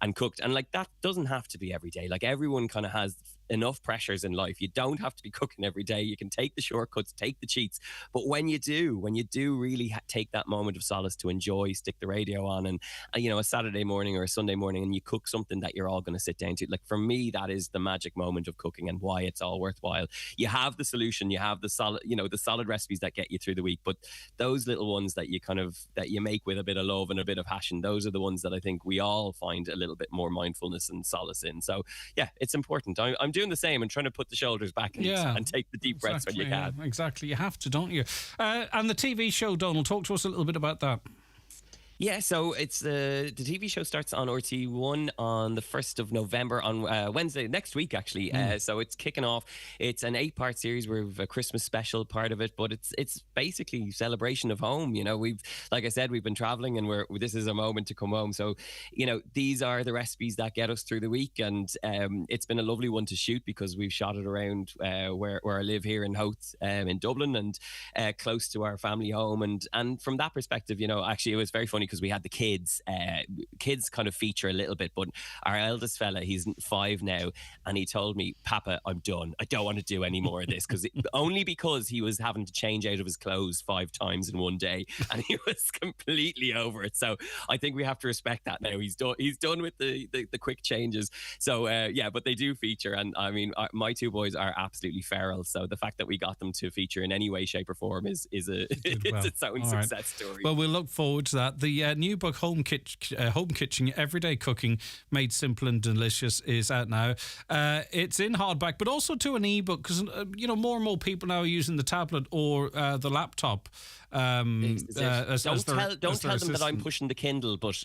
[SPEAKER 5] and cooked, and like that doesn't have to be every day. Like everyone kind of has enough pressures in life. You don't have to be cooking every day. You can take the shortcuts, take the cheats. But when you do really take that moment of solace to enjoy, stick the radio on, and a Saturday morning or a Sunday morning, and you cook something that you're all going to sit down to. Like, for me, that is the magic moment of cooking and why it's all worthwhile. You have the solution, you have the solid recipes that get you through the week, but those little ones that you make with a bit of love and a bit of passion, those are the ones that I think we all find a little bit more mindfulness and solace in. So yeah, it's important. I'm doing the same and trying to put the shoulders back and take the deep breaths when you can.
[SPEAKER 1] Yeah, exactly, you have to, don't you? And the TV show, Donald, talk to us a little bit about that.
[SPEAKER 5] Yeah, so it's the TV show starts on RT1 on the 1st of November, on Wednesday, next week, actually. So it's kicking off. It's an 8-part series. We have a Christmas special part of it, but it's basically celebration of home. Like I said, we've been traveling, and this is a moment to come home. So, these are the recipes that get us through the week, and it's been a lovely one to shoot because we've shot it around where I live here in Howth, in Dublin, and close to our family home. And from that perspective, actually it was very funny because we had the kids. Kids kind of feature a little bit, but our eldest fella, he's 5 now, and he told me, "Papa, I'm done. I don't want to do any more of this," only because he was having to change out of his clothes 5 times in one day, and he was completely over it. So I think we have to respect that now. He's done with the quick changes. So yeah, but they do feature, and I mean, my 2 boys are absolutely feral. So the fact that we got them to feature in any way, shape, or form is its own success story.
[SPEAKER 1] Well, we'll look forward to that. The new book, Home Kitchen, Everyday Cooking Made Simple and Delicious, is out now. It's in hardback, but also to an ebook, because more and more people now are using the tablet or the laptop.
[SPEAKER 5] Don't tell them that I'm pushing the Kindle, but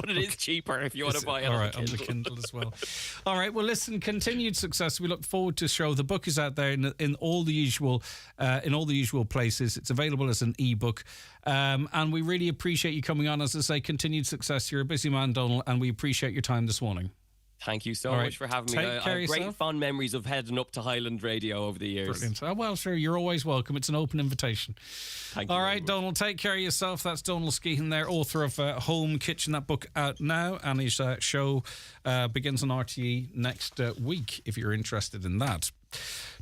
[SPEAKER 5] it is cheaper if you want to buy it
[SPEAKER 1] on the Kindle as well. All right, well, listen, continued success. We look forward to the show. The book is out there in all the usual places. It's available as an ebook, and we really appreciate you coming on. As I say, continued success. You're a busy man, Donald, and we appreciate your time this morning.
[SPEAKER 5] Thank you so much for having me. I have great fond memories of heading up to Highland Radio over the years.
[SPEAKER 1] Brilliant. Oh, well, sure, you're always welcome. It's an open invitation.
[SPEAKER 5] Thank you.
[SPEAKER 1] All right, Donald, take care of yourself. That's Donald Skehan there, author of Home Kitchen. That book out now, and his show begins on RTE next week, if you're interested in that.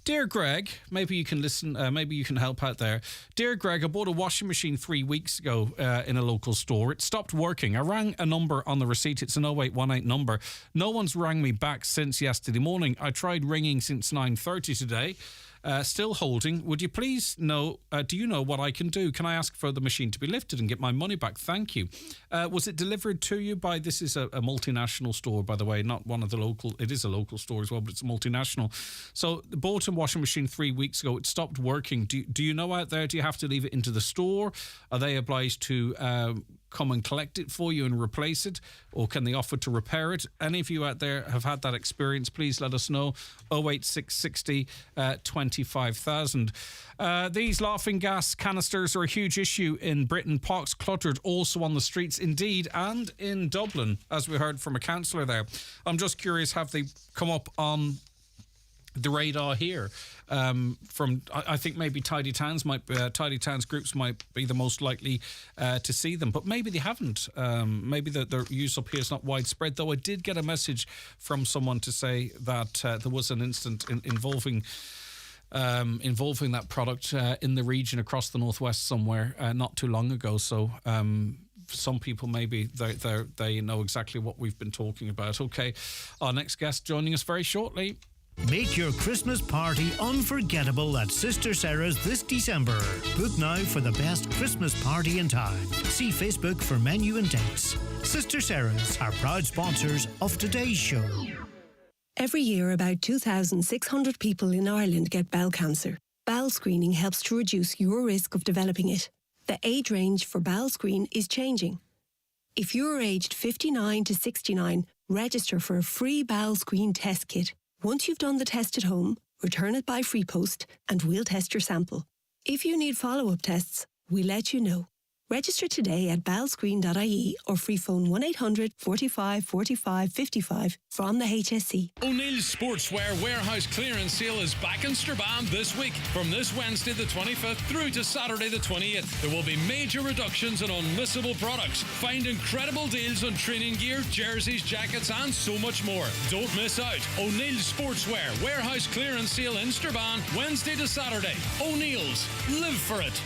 [SPEAKER 1] Dear Greg, maybe you can listen, maybe you can help out there. Dear Greg, I bought a washing machine 3 weeks ago in a local store. It stopped working. I rang a number on the receipt. It's an 0818 number. No one's rang me back since yesterday morning. I tried ringing since 9:30 today. Still holding. Would you please know, do you know what I can do? Can I ask for the machine to be lifted and get my money back? Thank you. Was it delivered to you by, this is a multinational store, by the way, not one of the local, it is a local store as well, but it's a multinational. So bought a washing machine 3 weeks ago. It stopped working. Do you know out there, do you have to leave it into the store? Are they obliged to come and collect it for you and replace it, or can they offer to repair it? Any of you out there have had that experience, please let us know. 08660 25,000. These laughing gas canisters are a huge issue in Britain. Pox cluttered also on the streets, indeed, and in Dublin, as we heard from a councillor there. I'm just curious, have they come up on the radar here? I think maybe tidy towns groups might be the most likely to see them, but maybe they haven't. Maybe their use up here is not widespread, though I did get a message from someone to say that there was an incident involving that product in the region across the northwest somewhere not too long ago. So some people, maybe they know exactly what we've been talking about. Okay, our next guest joining us very shortly.
[SPEAKER 8] Make your Christmas party unforgettable at Sister Sarah's this December. Book now for the best Christmas party in town. See Facebook for menu and dates. Sister Sarah's are proud sponsors of today's show.
[SPEAKER 16] Every year, about 2,600 people in Ireland get bowel cancer. Bowel screening helps to reduce your risk of developing it. The age range for bowel screen is changing. If you're aged 59 to 69, register for a free bowel screen test kit. Once you've done the test at home, return it by free post and we'll test your sample. If you need follow-up tests, we'll let you know. Register today at ballscreen.ie or free phone 1800 45 45 55 from the HSE.
[SPEAKER 1] O'Neill's Sportswear Warehouse Clearance Sale is back in Strabane this week. From this Wednesday the 25th through to Saturday the 28th, there will be major reductions in unmissable products. Find incredible deals on training gear, jerseys, jackets and so much more. Don't miss out. O'Neill's Sportswear Warehouse Clearance Sale in Strabane, Wednesday to Saturday. O'Neill's, live for it.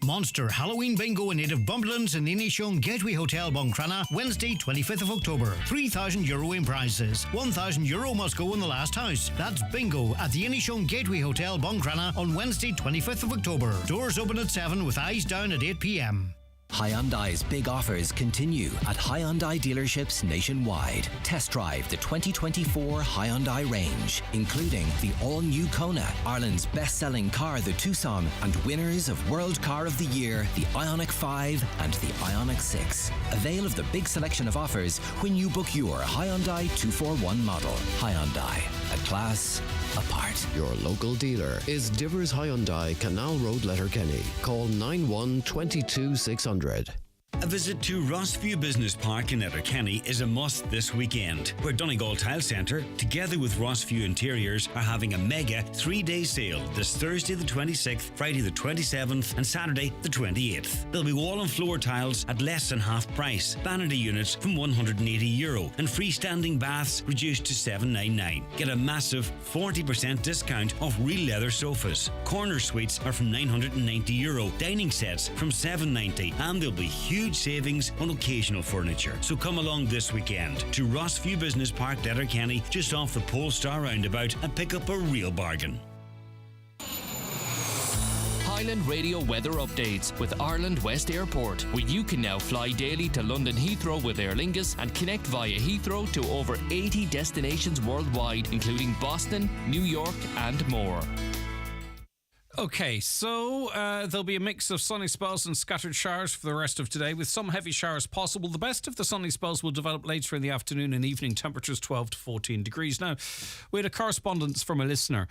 [SPEAKER 8] Monster Halloween Bingo in Native Bumblelands in Inishowen Gateway Hotel Buncrana, Wednesday 25th of October. €3,000 in prizes. €1,000 must go in the last house. That's bingo at the Inishowen Gateway Hotel Buncrana on Wednesday 25th of October. Doors open at 7 with eyes down at 8 p.m.
[SPEAKER 6] Hyundai's big offers continue at Hyundai dealerships nationwide. Test drive the 2024 Hyundai range, including the all-new Kona, Ireland's best-selling car, the Tucson, and winners of World Car of the Year, the Ioniq 5 and the Ioniq 6. Avail of the big selection of offers when you book your Hyundai 241 model. Hyundai, a class apart.
[SPEAKER 17] Your local dealer is Divers Hyundai, Canal Road, Letterkenny. Call 9122 600.
[SPEAKER 9] A visit to Rossview Business Park in Letterkenny is a must this weekend, where Donegal Tile Centre, together with Rossview Interiors, are having a mega 3-day sale this Thursday the 26th, Friday the 27th and Saturday the 28th. There'll be wall and floor tiles at less than half price, vanity units from €180 and freestanding baths reduced to $799. Get a massive 40% discount off real leather sofas. Corner suites are from €990, dining sets from $790, and there'll be huge savings on occasional furniture. So come along this weekend to Rossview Business Park, Letterkenny, just off the Polestar roundabout, and pick up a real bargain.
[SPEAKER 12] Highland Radio weather updates with Ireland West Airport, where you can now fly daily to London Heathrow with Aer Lingus and connect via Heathrow to over 80 destinations worldwide, including Boston, New York and more.
[SPEAKER 1] Okay, so there'll be a mix of sunny spells and scattered showers for the rest of today, with some heavy showers possible. The best of the sunny spells will develop later in the afternoon and evening, temperatures 12 to 14 degrees. Now, we had a correspondence from a listener.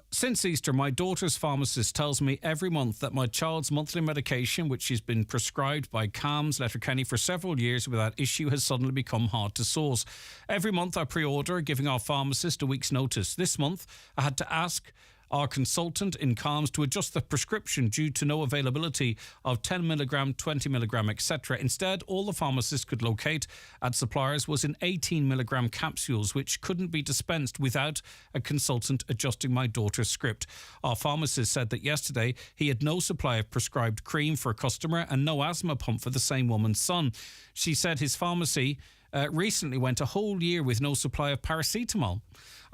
[SPEAKER 1] Since Easter, my daughter's pharmacist tells me every month that my child's monthly medication, which she's been prescribed by CAMS Letterkenny for several years without issue, has suddenly become hard to source. Every month I pre-order, giving our pharmacist a week's notice. This month, I had to ask our consultant in CAMS to adjust the prescription due to no availability of 10 milligram, 20 milligram, etc. Instead, all the pharmacist could locate at suppliers was in 18 milligram capsules, which couldn't be dispensed without a consultant adjusting my daughter's script. Our pharmacist said that yesterday he had no supply of prescribed cream for a customer and no asthma pump for the same woman's son. She said his pharmacy recently went a whole year with no supply of paracetamol.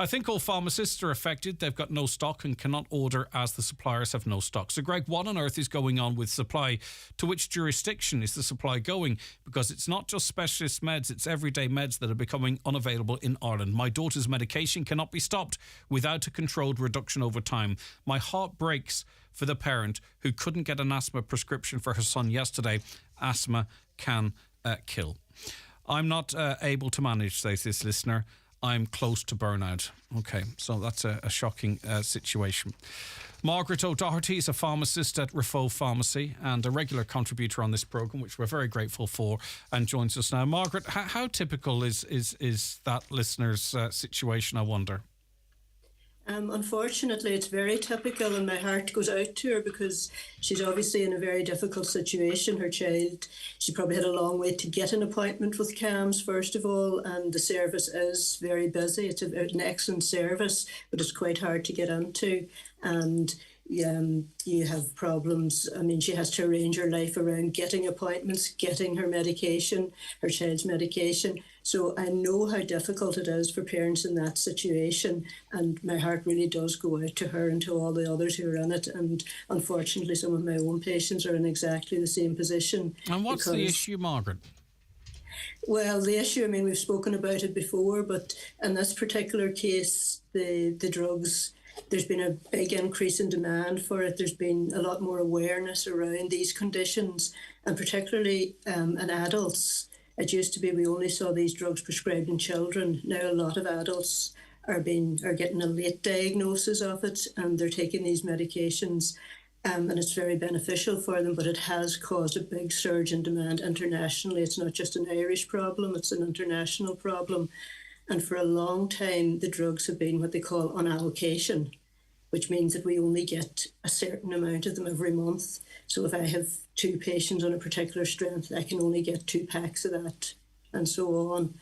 [SPEAKER 1] I think all pharmacists are affected. They've got no stock and cannot order as the suppliers have no stock. So, Greg, what on earth is going on with supply? To which jurisdiction is the supply going? Because it's not just specialist meds, it's everyday meds that are becoming unavailable in Ireland. My daughter's medication cannot be stopped without a controlled reduction over time. My heart breaks for the parent who couldn't get an asthma prescription for her son yesterday. Asthma can kill. I'm not able to manage, says this listener. I'm close to burnout. Okay, so that's a shocking situation. Margaret O'Doherty is a pharmacist at Rafo Pharmacy and a regular contributor on this programme, which we're very grateful for, and joins us now. Margaret, how typical is that listener's situation, I wonder?
[SPEAKER 15] Unfortunately, it's very typical, and my heart goes out to her because she's obviously in a very difficult situation. Her child, she probably had a long wait to get an appointment with CAMS, first of all, and the service is very busy. It's an excellent service, but it's quite hard to get into. And you have problems. I mean, she has to arrange her life around getting appointments, getting her medication, her child's medication. So I know how difficult it is for parents in that situation, and my heart really does go out to her and to all the others who are in it. And unfortunately, some of my own patients are in exactly the same position.
[SPEAKER 1] And what's the issue, Margaret?
[SPEAKER 15] Well, the issue, I mean, we've spoken about it before, but in this particular case, the drugs, there's been a big increase in demand for it. There's been a lot more awareness around these conditions, and particularly in adults. It used to be we only saw these drugs prescribed in children. Now a lot of adults are getting a late diagnosis of it, and they're taking these medications. and it's very beneficial for them, but it has caused a big surge in demand internationally. It's not just an Irish problem, it's an international problem. And for a long time, the drugs have been what they call on allocation, which means that we only get a certain amount of them every month. So if I have 2 patients on a particular strength, I can only get 2 packs of that, and so on.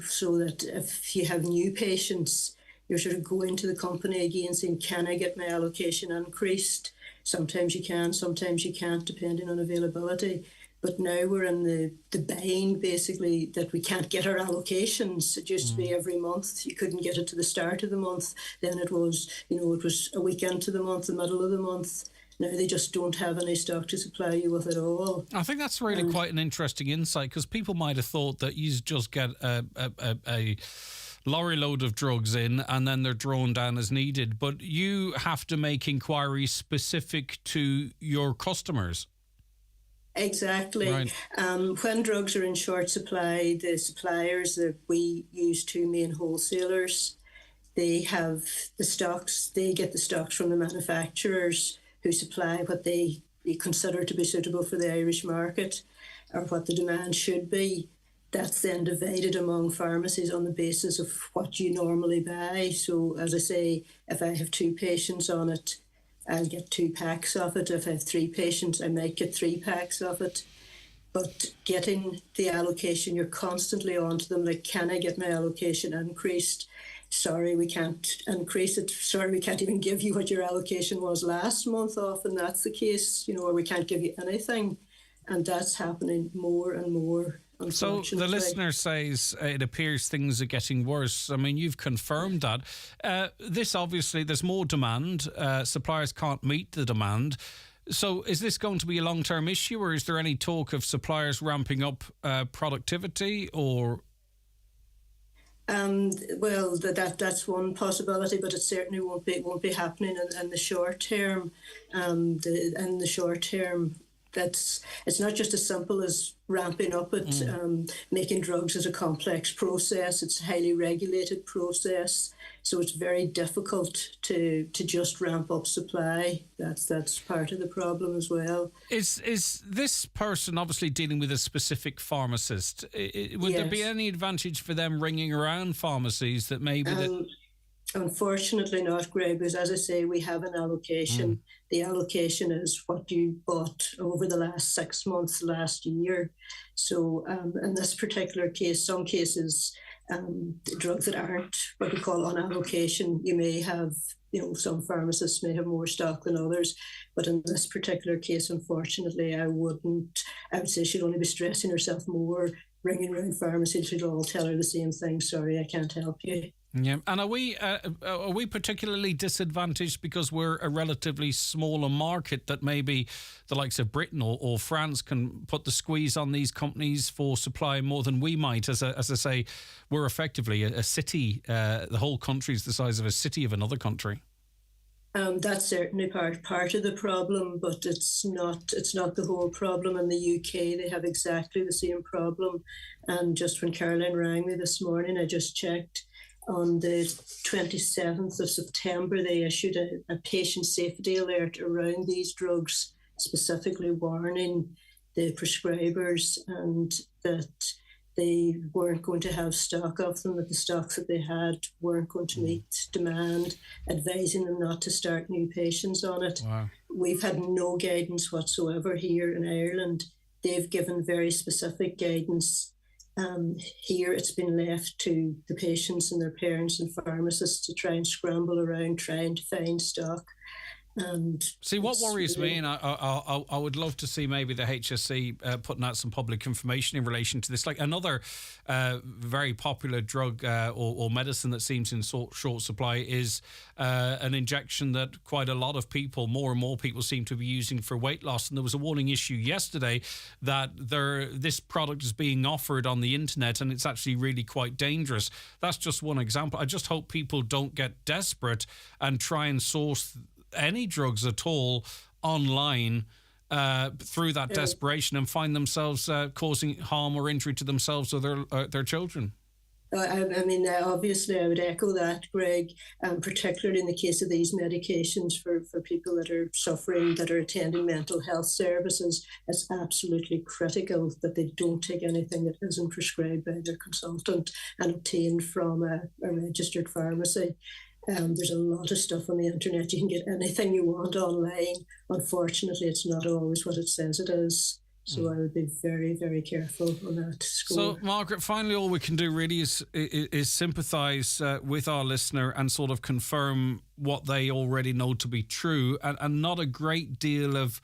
[SPEAKER 15] So that if you have new patients, you're sort of going to the company again saying, can I get my allocation increased? Sometimes you can, sometimes you can't, depending on availability. But now we're in the bind, basically, that we can't get our allocations. It used to be every month. You couldn't get it to the start of the month. Then it was, it was a week into the month, the middle of the month. Now they just don't have any stock to supply you with at all.
[SPEAKER 1] I think that's really quite an interesting insight, because people might have thought that you just get a lorry load of drugs in and then they're drawn down as needed. But you have to make inquiries specific to your customers.
[SPEAKER 15] Exactly.
[SPEAKER 1] Right.
[SPEAKER 15] When drugs are in short supply, the suppliers that we use, 2 main wholesalers, they have the stocks. They get the stocks from the manufacturers who supply what they consider to be suitable for the Irish market, or what the demand should be. That's then divided among pharmacies on the basis of what you normally buy. So, as I say, if I have 2 patients on it, I'll get 2 packs of it. If I have 3 patients, I might get 3 packs of it. But getting the allocation, you're constantly on to them, like, can I get my allocation increased? Sorry, we can't increase it. Sorry, we can't even give you what your allocation was last month. Often that's the case, or we can't give you anything. And that's happening more and more.
[SPEAKER 1] So the listener says it appears things are getting worse. I mean, you've confirmed that. This obviously, there's more demand. Suppliers can't meet the demand. So is this going to be a long-term issue, or is there any talk of suppliers ramping up productivity, or?
[SPEAKER 15] Well, that's one possibility, but it certainly won't be happening in the short term. In the short term, it's not just as simple as ramping up it. Making drugs is a complex process. It's a highly regulated process, so it's very difficult to just ramp up supply. That's part of the problem as well.
[SPEAKER 1] Is this person obviously dealing with a specific pharmacist? Would there be any advantage for them ringing around pharmacies that maybe
[SPEAKER 15] Unfortunately not, Greg, because as I say, we have an allocation. The allocation is what you bought over the last 6 months, last year. So in this particular case, some cases, drugs that aren't what we call on allocation, you may have, some pharmacists may have more stock than others. But in this particular case, unfortunately, I would say she'd only be stressing herself more, ringing around pharmacies who'd all tell her the same thing. Sorry, I can't help you.
[SPEAKER 1] Yeah, and are we particularly disadvantaged because we're a relatively smaller market that maybe the likes of Britain or France can put the squeeze on these companies for supplying more than we might? As I say, we're effectively a city. The whole country is the size of a city of another country.
[SPEAKER 15] That's certainly part of the problem, but it's not the whole problem. In the UK, they have exactly the same problem. And just when Caroline rang me this morning, I just checked. On the 27th of September, they issued a patient safety alert around these drugs, specifically warning the prescribers and that they weren't going to have stock of them, that the stocks that they had weren't going to meet demand, advising them not to start new patients on it.
[SPEAKER 1] Wow.
[SPEAKER 15] We've had no guidance whatsoever here in Ireland. They've given very specific guidance. Here it's been left to the patients and their parents and pharmacists to try and scramble around trying to find stock. And
[SPEAKER 1] see, what worries me, and I would love to see maybe the HSE putting out some public information in relation to this, like another very popular drug or medicine that seems in short supply is an injection that quite a lot of people, more and more people, seem to be using for weight loss. And there was a warning issue yesterday that this product is being offered on the internet and it's actually really quite dangerous. That's just one example. I just hope people don't get desperate and try and source any drugs at all online through that desperation and find themselves causing harm or injury to themselves or their children.
[SPEAKER 15] Obviously, I would echo that, Greg, particularly in the case of these medications for people that are suffering, that are attending mental health services. It's absolutely critical that they don't take anything that isn't prescribed by their consultant and obtained from a registered pharmacy. There's a lot of stuff on the internet. You can get anything you want online. Unfortunately, it's not always what it says it is. So I would be very, very careful on that score.
[SPEAKER 1] So, Margaret, finally, all we can do really is sympathise with our listener and sort of confirm what they already know to be true, and not a great deal of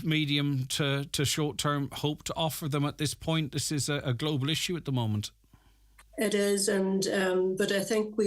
[SPEAKER 1] medium to short-term hope to offer them at this point. This is a global issue at the moment.
[SPEAKER 15] It is, but I think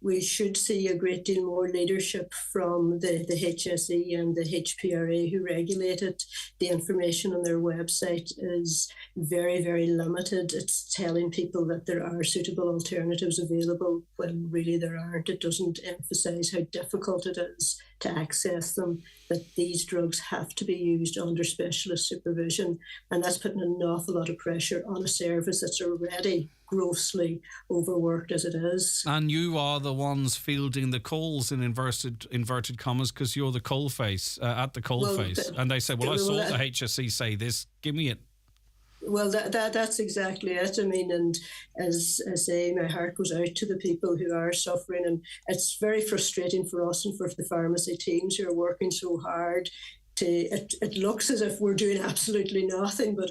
[SPEAKER 15] we should see a great deal more leadership from the HSE and the HPRA who regulate it. The information on their website is very, very limited. It's telling people that there are suitable alternatives available when really there aren't. It doesn't emphasise how difficult it is to access them, that these drugs have to be used under specialist supervision, and that's putting an awful lot of pressure on a service that's already grossly overworked as it is.
[SPEAKER 1] And you are the ones fielding the calls in inverted commas, because you're the coalface at the coalface, and they say, well, I saw the HSE say this, give me it.
[SPEAKER 15] Well, that's exactly it. I mean, and as I say, my heart goes out to the people who are suffering, and it's very frustrating for us and for the pharmacy teams who are working so hard. It looks as if we're doing absolutely nothing, but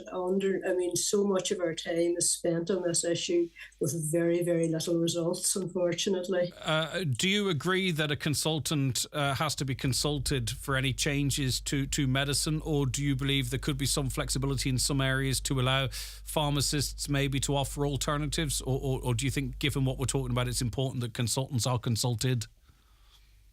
[SPEAKER 15] so much of our time is spent on this issue with very, very little results, unfortunately.
[SPEAKER 1] Do you agree that a consultant has to be consulted for any changes to medicine, or do you believe there could be some flexibility in some areas to allow pharmacists maybe to offer alternatives, or do you think, given what we're talking about, it's important that consultants are consulted?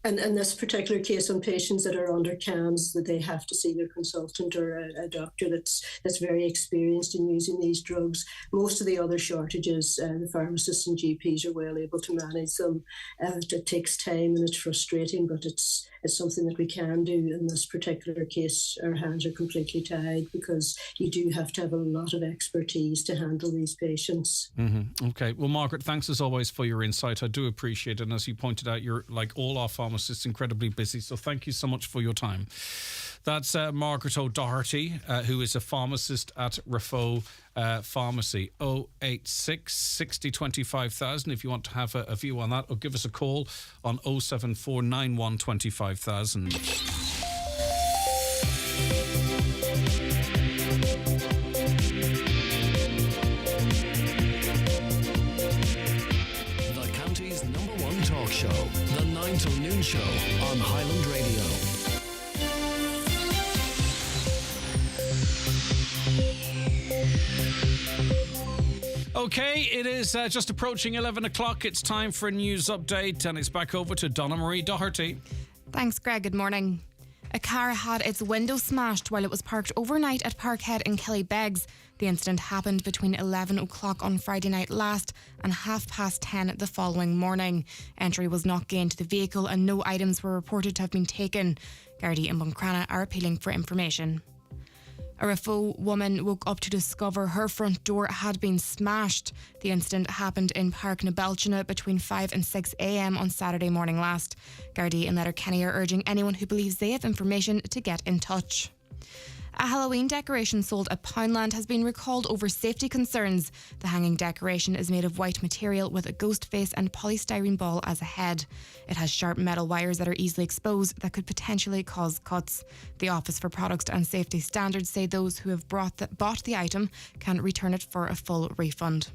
[SPEAKER 15] And in this particular case, on patients that are under CAMS, that they have to see their consultant or a doctor that's very experienced in using these drugs. Most of the other shortages, the pharmacists and GPs are well able to manage them. It takes time and it's frustrating, but it's something that we can do. In this particular case, our hands are completely tied because you do have to have a lot of expertise to handle these patients.
[SPEAKER 1] Mm-hmm. Okay. Well, Margaret, thanks as always for your insight. I do appreciate it. And as you pointed out, you're, like all our pharmacists, incredibly busy. So thank you so much for your time. That's Margaret O'Doherty, who is a pharmacist at Rafo Pharmacy. 086 60 25,000 if you want to have a view on that, or give us a call on 07491 25,000.
[SPEAKER 6] The county's #1 talk show, the 9 till noon show on Highland Radio.
[SPEAKER 1] Okay, it is just approaching 11 o'clock. It's time for a news update, and it's back over to Donna Marie Doherty.
[SPEAKER 7] Thanks, Greg. Good morning. A car had its window smashed while it was parked overnight at Parkhead in Killybegs. The incident happened between 11 o'clock on Friday night last and 10:30 the following morning. Entry was not gained to the vehicle and no items were reported to have been taken. Gardaí in Buncrana are appealing for information. A Rafo woman woke up to discover her front door had been smashed. The incident happened in Park Nabelchina between 5 and 6 a.m. on Saturday morning last. Gardaí in Letterkenny are urging anyone who believes they have information to get in touch. A Halloween decoration sold at Poundland has been recalled over safety concerns. The hanging decoration is made of white material with a ghost face and polystyrene ball as a head. It has sharp metal wires that are easily exposed that could potentially cause cuts. The Office for Products and Safety Standards say those who have bought the item can return it for a full refund.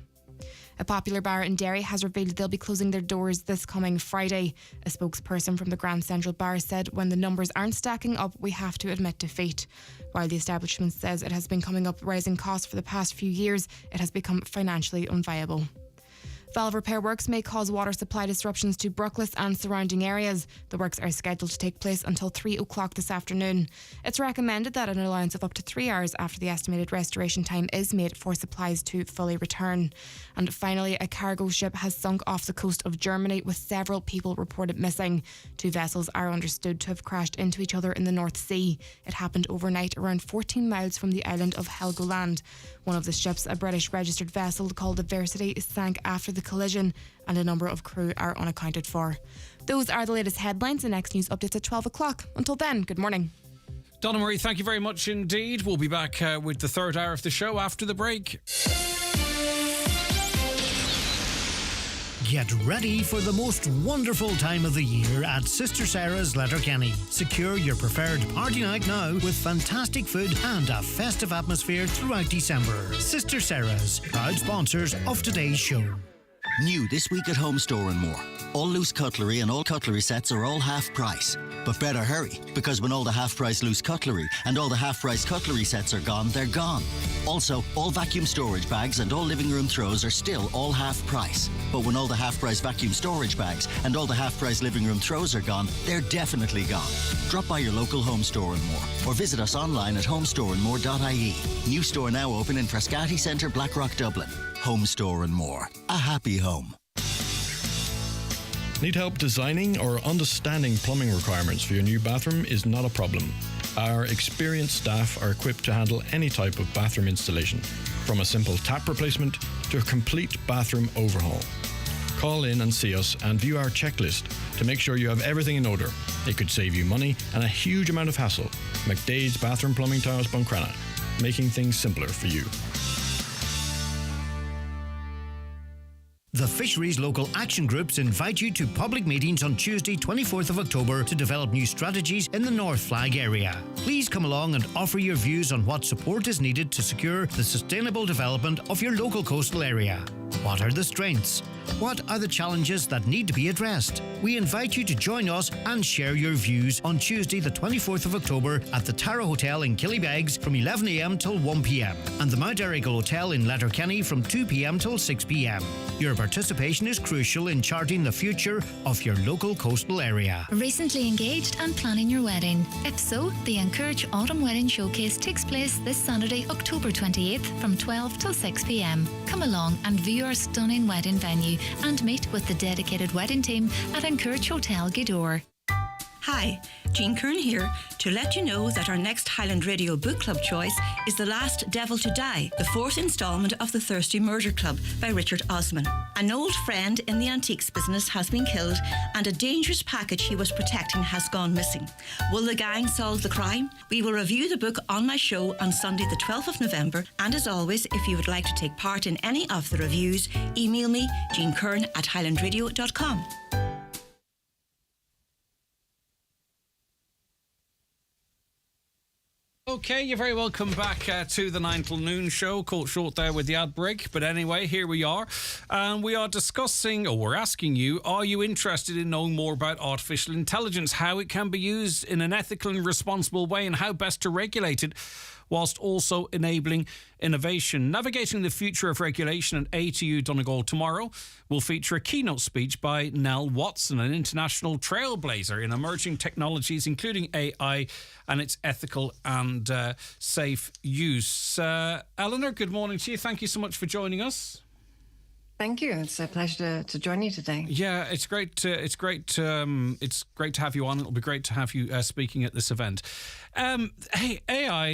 [SPEAKER 7] A popular bar in Derry has revealed they'll be closing their doors this coming Friday. A spokesperson from the Grand Central Bar said, when the numbers aren't stacking up, we have to admit defeat. While the establishment says it has been coming up rising costs for the past few years, it has become financially unviable. Valve repair works may cause water supply disruptions to Brooklis and surrounding areas. The works are scheduled to take place until 3 o'clock this afternoon. It's recommended that an allowance of up to 3 hours after the estimated restoration time is made for supplies to fully return. And finally, a cargo ship has sunk off the coast of Germany with several people reported missing. 2 vessels are understood to have crashed into each other in the North Sea. It happened overnight around 14 miles from the island of Helgoland. One of the ships, a British registered vessel called the Versity, sank after the collision, and a number of crew are unaccounted for. Those are the latest headlines. The next news updates at 12 o'clock. Until then, good morning.
[SPEAKER 1] Donna Marie, thank you very much indeed. We'll be back with the third hour of the show after the break.
[SPEAKER 8] Get ready for the most wonderful time of the year at Sister Sarah's Letterkenny. Secure your preferred party night now with fantastic food and a festive atmosphere throughout December. Sister Sarah's, proud sponsors of today's show.
[SPEAKER 11] New this week at Home Store and More. All loose cutlery and all cutlery sets are all half price. But better hurry, because when all the half price loose cutlery and all the half price cutlery sets are gone, they're gone. Also, all vacuum storage bags and all living room throws are still all half price. But when all the half price vacuum storage bags and all the half price living room throws are gone, they're definitely gone. Drop by your local Home Store and More or visit us online at homestoreandmore.ie. New store now open in Frascati Centre, Blackrock, Dublin. Home Store and More. A happy home.
[SPEAKER 13] Need help designing or understanding plumbing requirements for your new bathroom is not a problem. Our experienced staff are equipped to handle any type of bathroom installation, from a simple tap replacement to a complete bathroom overhaul. Call in and see us and view our checklist to make sure you have everything in order. It could save you money and a huge amount of hassle. McDade's Bathroom Plumbing Towers, Buncrana, making things simpler for you.
[SPEAKER 8] The Fisheries Local Action Groups invite you to public meetings on Tuesday, 24th of October to develop new strategies in the North Flag area. Please come along and offer your views on what support is needed to secure the sustainable development of your local coastal area. What are the strengths? What are the challenges that need to be addressed? We invite you to join us and share your views on Tuesday, the 24th of October at the Tara Hotel in Killybegs from 11 a.m. till 1 p.m. and the Mount Erigal Hotel in Letterkenny from 2 p.m. till 6 p.m. Your participation is crucial in charting the future of your local coastal area.
[SPEAKER 4] Recently engaged and planning your wedding? If so, the Encourage Autumn Wedding Showcase takes place this Saturday, October 28th from 12 till 6 p.m. Come along and view our stunning wedding venue and meet with the dedicated wedding team at Encourage Hotel Gweedore.
[SPEAKER 14] Hi, Jean Kern here to let you know that our next Highland Radio Book Club choice is The Last Devil to Die, the 4th instalment of The Thirsty Murder Club by Richard Osman. An old friend in the antiques business has been killed and a dangerous package he was protecting has gone missing. Will the gang solve the crime? We will review the book on my show on Sunday the 12th of November, and as always, if you would like to take part in any of the reviews, email me jeankern@highlandradio.com.
[SPEAKER 1] Okay, you're very welcome back to the 9 till noon show. Caught short there with the ad break. But anyway, here we are. And we are discussing, or we're asking you, are you interested in knowing more about artificial intelligence, how it can be used in an ethical and responsible way, and how best to regulate it, whilst also enabling innovation? Navigating the Future of Regulation at ATU Donegal tomorrow will feature a keynote speech by Nell Watson, an international trailblazer in emerging technologies, including AI and its ethical and safe use. Eleanor, good morning to you. Thank you so much for joining us.
[SPEAKER 21] Thank you. It's a pleasure to join you today.
[SPEAKER 1] Yeah, it's great to have you on. It'll be great to have you speaking at this event. Hey, AI,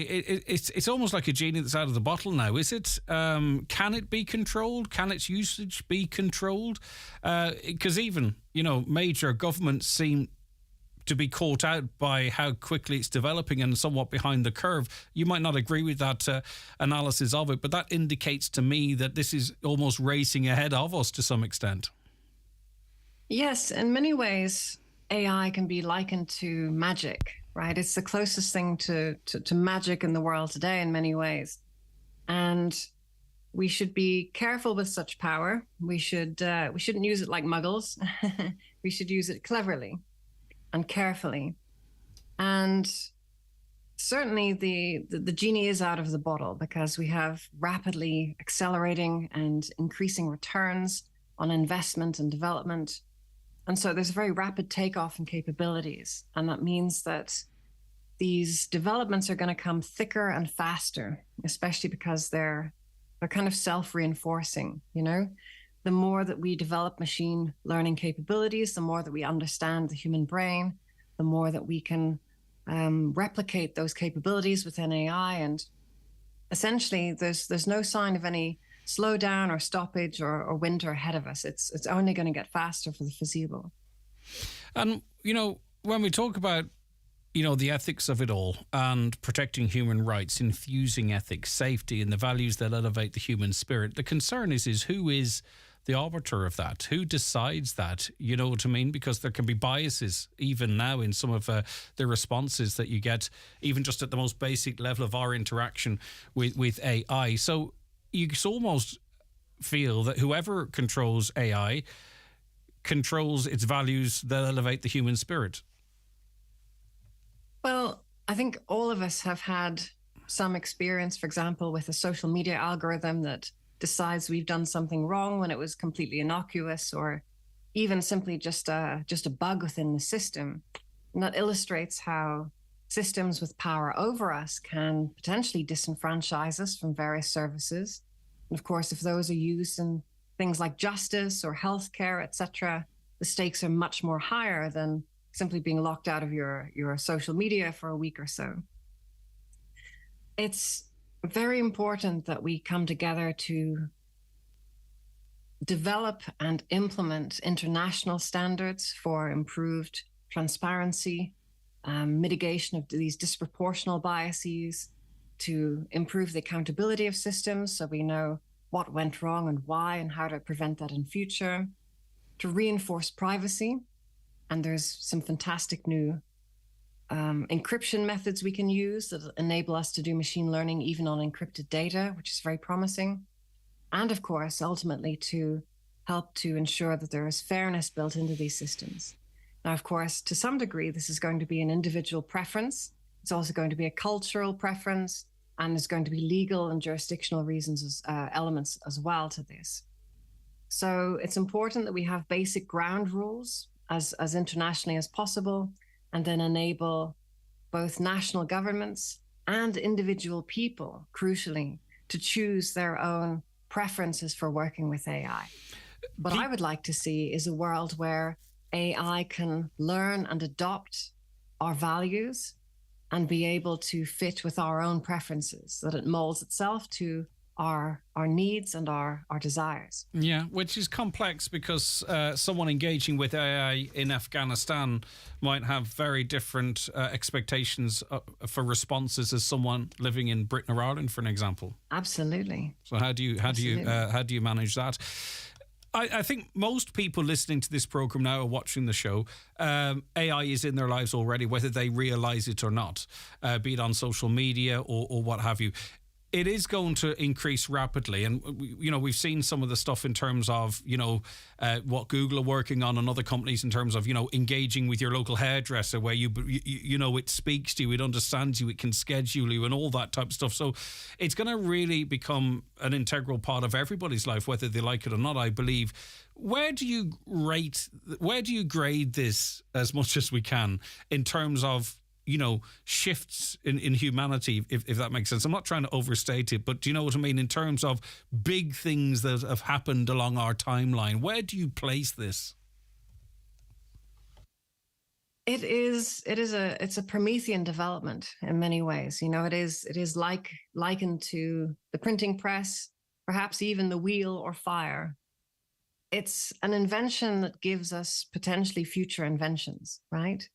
[SPEAKER 1] it's almost like a genie that's out of the bottle now, is it? Can it be controlled? Can its usage be controlled? Because even, major governments seem to be caught out by how quickly it's developing and somewhat behind the curve. You might not agree with that analysis of it, but that indicates to me that this is almost racing ahead of us to some extent.
[SPEAKER 21] Yes, in many ways, AI can be likened to magic, right? It's the closest thing to magic in the world today in many ways. And we should be careful with such power. We shouldn't use it like muggles. We should use it cleverly and carefully. And certainly the genie is out of the bottle because we have rapidly accelerating and increasing returns on investment and development. And so there's a very rapid takeoff in capabilities. And that means that these developments are going to come thicker and faster, especially because they're kind of self-reinforcing, you know? The more that we develop machine learning capabilities, the more that we understand the human brain, the more that we can replicate those capabilities within AI. And essentially, there's no sign of any slowdown or stoppage or winter ahead of us. It's only going to get faster for the foreseeable.
[SPEAKER 1] And, you know, when we talk about, you know, the ethics of it all and protecting human rights, infusing ethics, safety, and the values that elevate the human spirit, the concern is who is the arbiter of that? Who decides that? You know what I mean? Because there can be biases even now in some of the responses that you get, even just at the most basic level of our interaction with AI. So you almost feel that whoever controls AI controls its values that elevate the human spirit.
[SPEAKER 21] Well, I think all of us have had some experience, for example, with a social media algorithm that decides we've done something wrong when it was completely innocuous, or even simply just a bug within the system. And that illustrates how systems with power over us can potentially disenfranchise us from various services. And of course, if those are used in things like justice or healthcare, etc., the stakes are much more higher than simply being locked out of your social media for a week or so. It's very important that we come together to develop and implement international standards for improved transparency, mitigation of these disproportional biases, to improve the accountability of systems so we know what went wrong and why and how to prevent that in future, to reinforce privacy. And there's some fantastic new encryption methods we can use that enable us to do machine learning even on encrypted data, which is very promising. And of course, ultimately to help to ensure that there is fairness built into these systems. Now, of course, to some degree, this is going to be an individual preference. It's also going to be a cultural preference, and there's going to be legal and jurisdictional reasons, elements as well to this. So it's important that we have basic ground rules as internationally as possible, and then enable both national governments and individual people, crucially, to choose their own preferences for working with AI. What I would like to see is a world where AI can learn and adopt our values and be able to fit with our own preferences, that it molds itself to our needs and our desires.
[SPEAKER 1] Yeah, which is complex because someone engaging with AI in Afghanistan might have very different expectations for responses as someone living in Britain or Ireland, for an example.
[SPEAKER 21] Absolutely.
[SPEAKER 1] So how do you manage that? I think most people listening to this program now are watching the show. AI is in their lives already, whether they realize it or not, be it on social media or what have you. It is going to increase rapidly. And, you know, we've seen some of the stuff in terms of, you know, what Google are working on and other companies in terms of, you know, engaging with your local hairdresser where you know, it speaks to you, it understands you, it can schedule you and all that type of stuff. So it's going to really become an integral part of everybody's life, whether they like it or not, I believe. Where do you grade this as much as we can in terms of, you know, shifts in humanity, if that makes sense? I'm not trying to overstate it, but do you know what I mean? In terms of big things that have happened along our timeline, where do you place this?
[SPEAKER 21] It's a Promethean development in many ways. You know, it is likened to the printing press, perhaps even the wheel or fire. It's an invention that gives us potentially future inventions, right?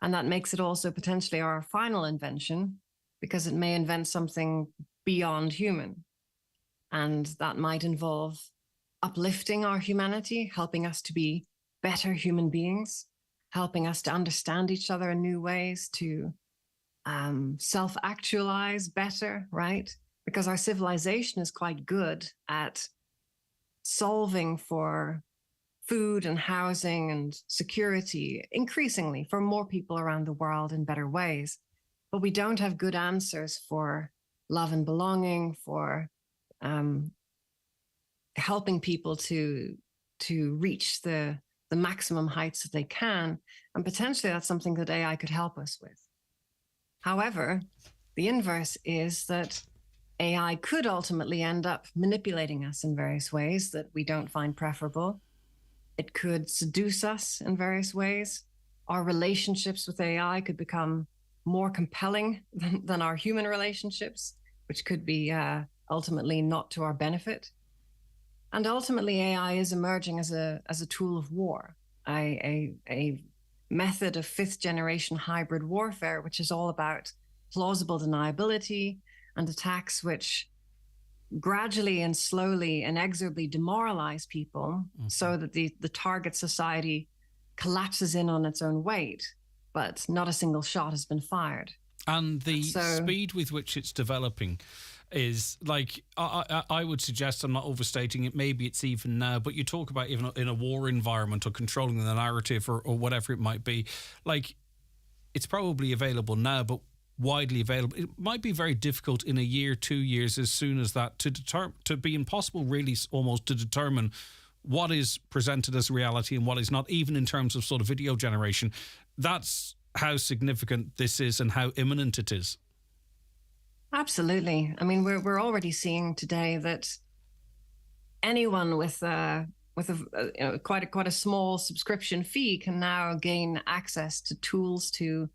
[SPEAKER 21] And that makes it also potentially our final invention, because it may invent something beyond human. And that might involve uplifting our humanity, helping us to be better human beings, helping us to understand each other in new ways, to self-actualize better, right? Because our civilization is quite good at solving for food and housing and security, increasingly for more people around the world in better ways. But we don't have good answers for love and belonging, for helping people to to reach the maximum heights that they can. And potentially that's something that AI could help us with. However, the inverse is that AI could ultimately end up manipulating us in various ways that we don't find preferable. It could seduce us in various ways. Our relationships with AI could become more compelling than our human relationships, which could be ultimately not to our benefit. And ultimately, AI is emerging as a tool of war, a method of fifth generation hybrid warfare, which is all about plausible deniability and attacks which gradually and slowly, inexorably demoralize people so that the target society collapses in on its own weight, but not a single shot has been fired.
[SPEAKER 1] And the speed with which it's developing is like, I would suggest, I'm not overstating it, maybe it's even now, but you talk about even in a war environment or controlling the narrative or whatever it might be, like it's probably available now, but widely available. It might be very difficult in a year, 2 years, as soon as that, to be impossible really almost to determine what is presented as reality and what is not, even in terms of sort of video generation. That's how significant this is and how imminent it is.
[SPEAKER 21] Absolutely. I mean, we're already seeing today that anyone with quite a small subscription fee can now gain access to tools to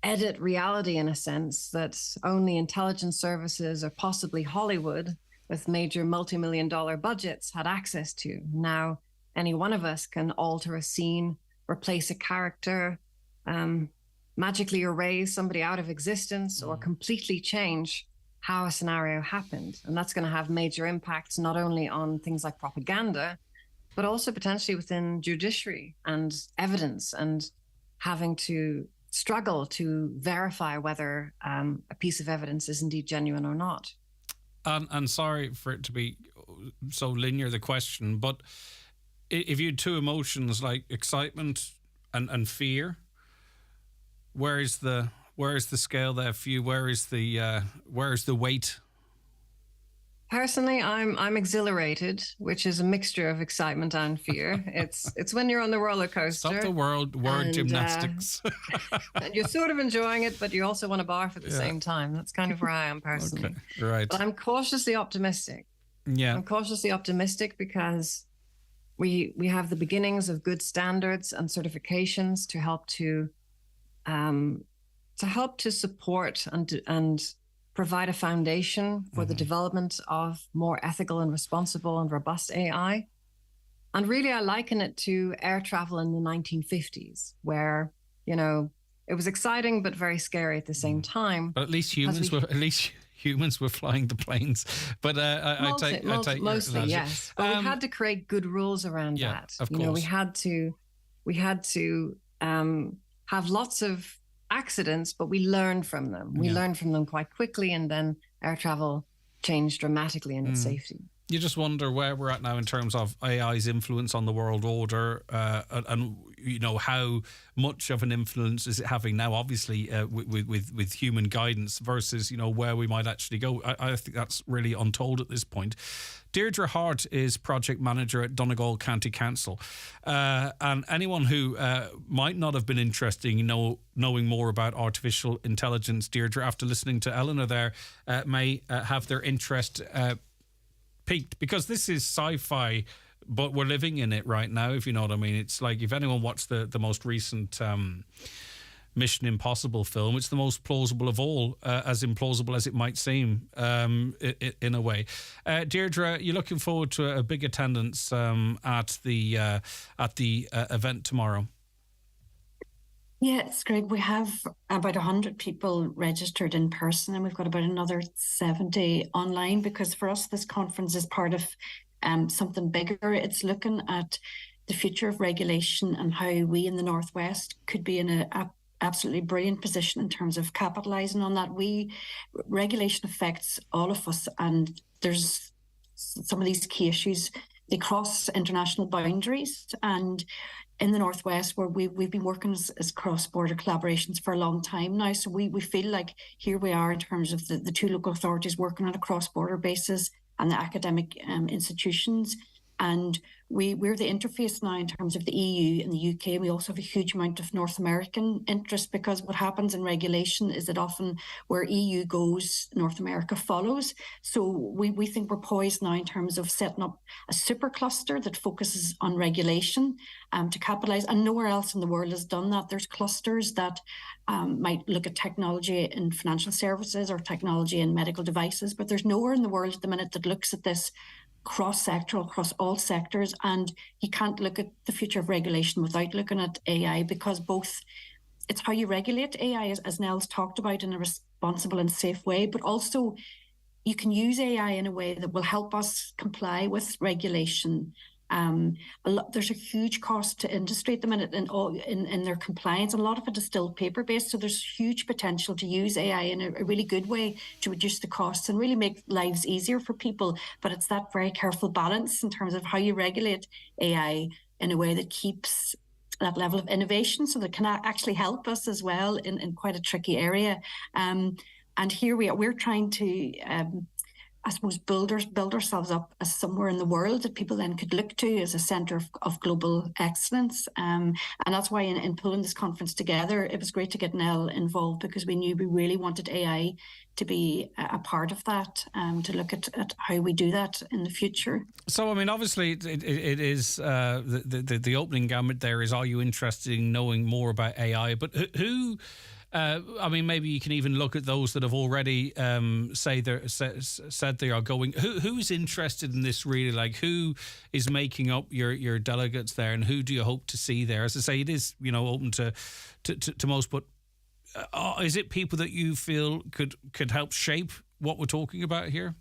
[SPEAKER 21] edit reality in a sense that only intelligence services or possibly Hollywood with major multi-million-dollar budgets had access to. Now, any one of us can alter a scene, replace a character, magically erase somebody out of existence, or completely change how a scenario happened. And that's going to have major impacts not only on things like propaganda, but also potentially within judiciary and evidence, and having to struggle to verify whether a piece of evidence is indeed genuine or not.
[SPEAKER 1] And sorry for it to be so linear, the question, but if you had two emotions like excitement and fear, where is the scale there for you? Where is the weight?
[SPEAKER 21] Personally, I'm exhilarated, which is a mixture of excitement and fear. It's when you're on the roller coaster.
[SPEAKER 1] Stop the word gymnastics.
[SPEAKER 21] And you're sort of enjoying it, but you also want to barf at the same time. That's kind of where I am personally.
[SPEAKER 1] Okay, right.
[SPEAKER 21] But I'm cautiously optimistic.
[SPEAKER 1] Yeah.
[SPEAKER 21] I'm cautiously optimistic because we have the beginnings of good standards and certifications to help to support and provide a foundation for the development of more ethical and responsible and robust AI. And really, I liken it to air travel in the 1950s, where, it was exciting but very scary at the same time.
[SPEAKER 1] But at least humans were flying the planes. But I take
[SPEAKER 21] mostly, yes. But we had to create good rules around that.
[SPEAKER 1] Of course.
[SPEAKER 21] We had to have lots of accidents, but we learned from them. We learned from them quite quickly, and then air travel changed dramatically in its safety.
[SPEAKER 1] You just wonder where we're at now in terms of AI's influence on the world order, and how much of an influence is it having now, obviously, with human guidance versus, where we might actually go. I think that's really untold at this point. Deirdre Hart is project manager at Donegal County Council. And anyone who might not have been interested in knowing more about artificial intelligence, Deirdre, after listening to Eleanor there, may have their interest peaked, because this is sci-fi, but we're living in it right now, if you know what I mean. It's like, if anyone watched the most recent Mission Impossible film, it's the most plausible of all, as implausible as it might seem, in a way. Deirdre, you're looking forward to a big attendance at the event tomorrow.
[SPEAKER 2] Yeah, it's great. We have about 100 people registered in person, and we've got about another 70 online, because for us, this conference is part of something bigger. It's looking at the future of regulation and how we in the Northwest could be in a absolutely brilliant position in terms of capitalising on that. Regulation affects all of us, and there's some of these key issues. They cross international boundaries, and in the Northwest, where we've been working as cross-border collaborations for a long time now. So we feel like here we are in terms of the two local authorities working on a cross-border basis and the academic institutions. And we're the interface now in terms of the EU and the UK. We also have a huge amount of North American interest, because what happens in regulation is that often where EU goes, North America follows. So we think we're poised now in terms of setting up a super cluster that focuses on regulation to capitalise. And nowhere else in the world has done that. There's clusters that might look at technology in financial services or technology in medical devices, but there's nowhere in the world at the minute that looks at this cross-sectoral, across all sectors. And you can't look at the future of regulation without looking at AI, because both it's how you regulate AI, as Nell's talked about, in a responsible and safe way, but also you can use AI in a way that will help us comply with regulation. There's a huge cost to industry at the minute in their compliance. A lot of it is still paper-based, so there's huge potential to use AI in a really good way to reduce the costs and really make lives easier for people. But it's that very careful balance in terms of how you regulate AI in a way that keeps that level of innovation, so that can actually help us as well in quite a tricky area. And here we're trying to I suppose build ourselves up as somewhere in the world that people then could look to as a centre of global excellence. And that's why in pulling this conference together, it was great to get Nell involved, because we knew we really wanted AI to be a part of that, to look at how we do that in the future.
[SPEAKER 1] So, I mean, obviously it is the opening gambit there is, are you interested in knowing more about AI? But who... I mean, maybe you can even look at those that have already said they are going. Who's interested in this really? Like, who is making up your delegates there, and who do you hope to see there? As I say, it is open to most, but is it people that you feel could help shape what we're talking about here?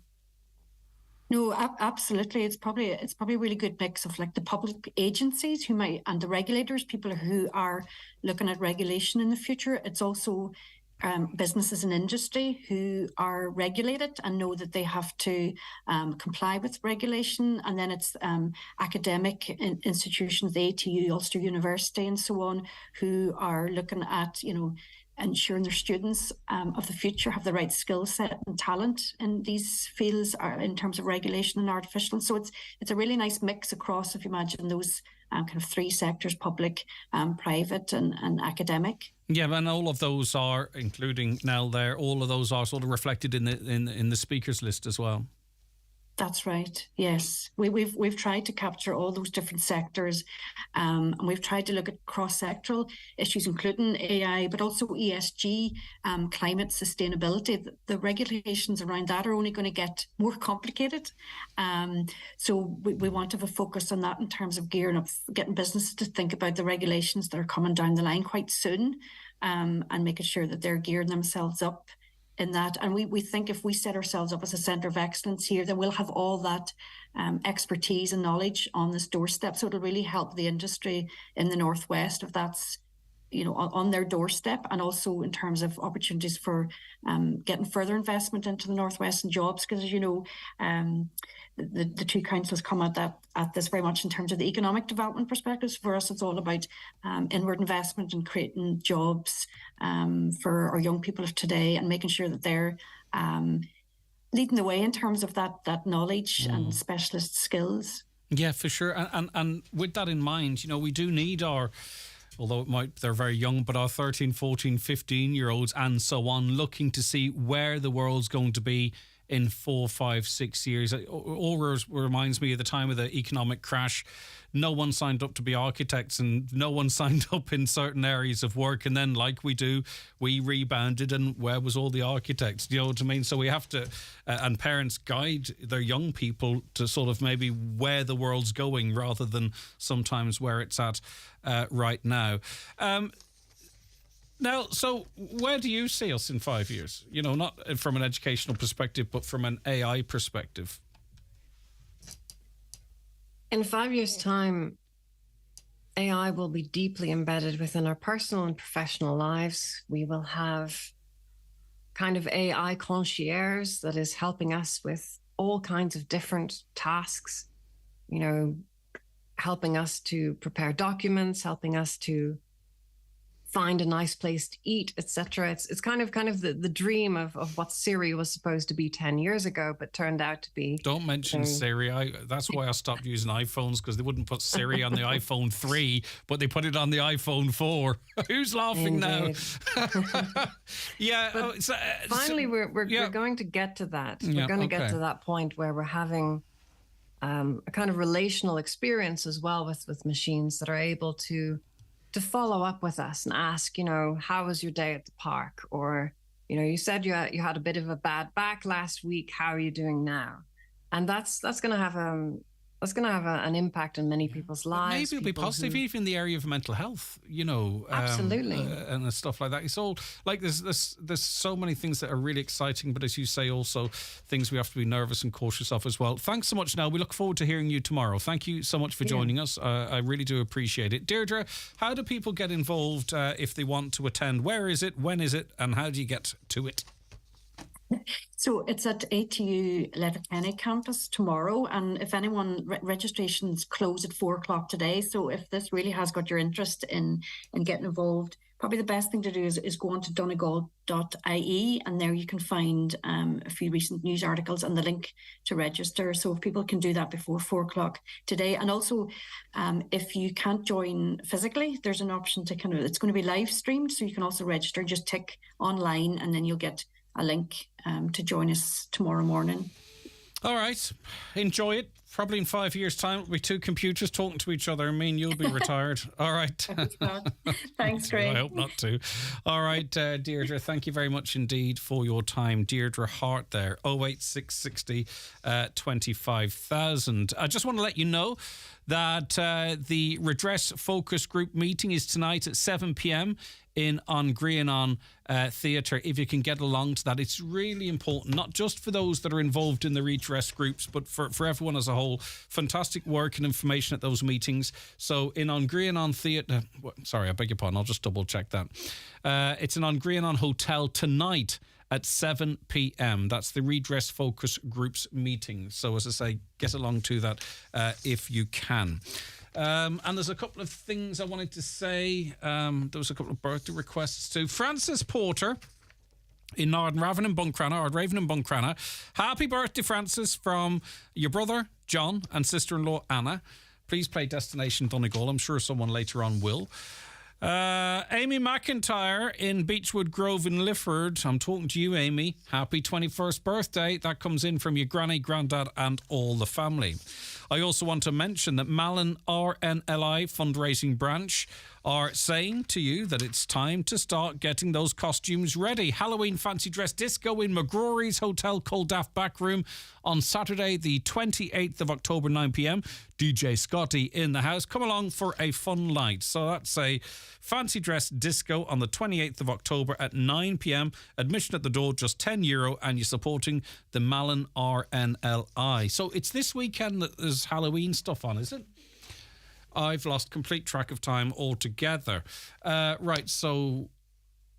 [SPEAKER 2] No, absolutely. It's probably a really good mix of like the public agencies and the regulators, people who are looking at regulation in the future. It's also businesses and industry who are regulated and know that they have to comply with regulation. And then it's academic institutions, the ATU, Ulster University and so on, who are looking at, ensuring their students of the future have the right skill set and talent in these fields in terms of regulation and artificial. So it's a really nice mix across, if you imagine those kind of three sectors: public, private and academic.
[SPEAKER 1] Yeah, and all of those are, including Nell there, all of those are sort of reflected in the speakers list as well.
[SPEAKER 2] That's right. Yes, we've tried to capture all those different sectors, and we've tried to look at cross-sectoral issues, including AI, but also ESG, climate sustainability. The regulations around that are only going to get more complicated, so we want to have a focus on that in terms of gearing up, getting businesses to think about the regulations that are coming down the line quite soon, and making sure that they're gearing themselves up in that. And we think if we set ourselves up as a centre of excellence here, then we'll have all that expertise and knowledge on this doorstep. So it'll really help the industry in the Northwest if that's on their doorstep, and also in terms of opportunities for getting further investment into the Northwest and jobs, because as you know, the two councils come at this very much in terms of the economic development perspectives. For us, it's all about inward investment and creating jobs for our young people of today, and making sure that they're leading the way in terms of that knowledge and specialist skills.
[SPEAKER 1] Yeah, for sure. And with that in mind, we do need although they're very young, but our 13, 14, 15-year-olds and so on, looking to see where the world's going to be in 4, 5, 6 years. It all reminds me of the time of the economic crash. No one signed up to be architects, and no one signed up in certain areas of work. And then, like we do, we rebounded, and where was all the architects? You know what I mean? So we have to, and parents guide their young people to sort of maybe where the world's going rather than sometimes where it's at right now. Now, so where do you see us in 5 years? Not from an educational perspective, but from an AI perspective.
[SPEAKER 21] In 5 years' time, AI will be deeply embedded within our personal and professional lives. We will have kind of AI concierge that is helping us with all kinds of different tasks, helping us to prepare documents, helping us to find a nice place to eat, etc. It's kind of the dream of what Siri was supposed to be 10 years ago, but turned out to be.
[SPEAKER 1] Don't mention Siri. That's why I stopped using iPhones, because they wouldn't put Siri on the iPhone 3, but they put it on the iPhone 4. Who's laughing now? Yeah.
[SPEAKER 21] Finally, we're going to get to that. We're going to get to that point where we're having a kind of relational experience as well with machines that are able to follow up with us and ask, how was your day at the park? Or, you said you had a bit of a bad back last week. How are you doing now? And that's going to have an impact on many people's lives.
[SPEAKER 1] Maybe it'll be positive, even in the area of mental health,
[SPEAKER 21] Absolutely.
[SPEAKER 1] And stuff like that. It's all like there's so many things that are really exciting, but as you say, also things we have to be nervous and cautious of as well. Thanks so much, Nell. We look forward to hearing you tomorrow. Thank you so much for joining us. I really do appreciate it. Deirdre, how do people get involved if they want to attend? Where is it? When is it? And how do you get to it?
[SPEAKER 2] So it's at ATU Letterkenny campus tomorrow, and if anyone, registrations close at 4:00 today. So if this really has got your interest in getting involved, probably the best thing to do is go on to donegal.ie, and there you can find a few recent news articles and the link to register. So if people can do that before 4:00 today, and also if you can't join physically, there's an option to it's going to be live streamed, so you can also register. Just tick online, and then you'll get a link to join us tomorrow morning.
[SPEAKER 1] All right. Enjoy it. Probably in 5 years' time, it'll be two computers talking to each other. I mean, you'll be retired. All right.
[SPEAKER 2] Thanks, Greg.
[SPEAKER 1] I hope not to. All right, Deirdre, thank you very much indeed for your time. Deirdre Hart there, 08660 25,000. I just want to let you know that the Redress Focus Group meeting is tonight at 7 p.m. in On Grianon Theatre. If you can get along to that, it's really important, not just for those that are involved in the redress groups, but for everyone as a whole. Fantastic work and information at those meetings. So in On Grianon Theatre, sorry, I beg your pardon, I'll just double check that. It's in On Grianon Hotel tonight at 7 p.m. That's the Redress Focus Groups meeting. So as I say, get along to that if you can. And there's a couple of things I wanted to say. There was a couple of birthday requests too. Francis Porter in Ardravon and Buncrana. Happy birthday, Francis, from your brother, John, and sister-in-law, Anna. Please play Destination Donegal. I'm sure someone later on will. Amy McIntyre in Beechwood Grove in Lifford. I'm talking to you, Amy. Happy 21st birthday. That comes in from your granny, granddad, and all the family. I also want to mention that Malin RNLI fundraising branch are saying to you that it's time to start getting those costumes ready. Halloween fancy dress disco in McGrory's Hotel Coldaff Backroom on Saturday, the 28th of October, 9 p.m. DJ Scotty in the house. Come along for a fun night. So that's a fancy dress disco on the 28th of October at 9 p.m. Admission at the door, just €10, and you're supporting the Malin RNLI. So it's this weekend that there's Halloween stuff on, is it? I've lost complete track of time altogether. Right, so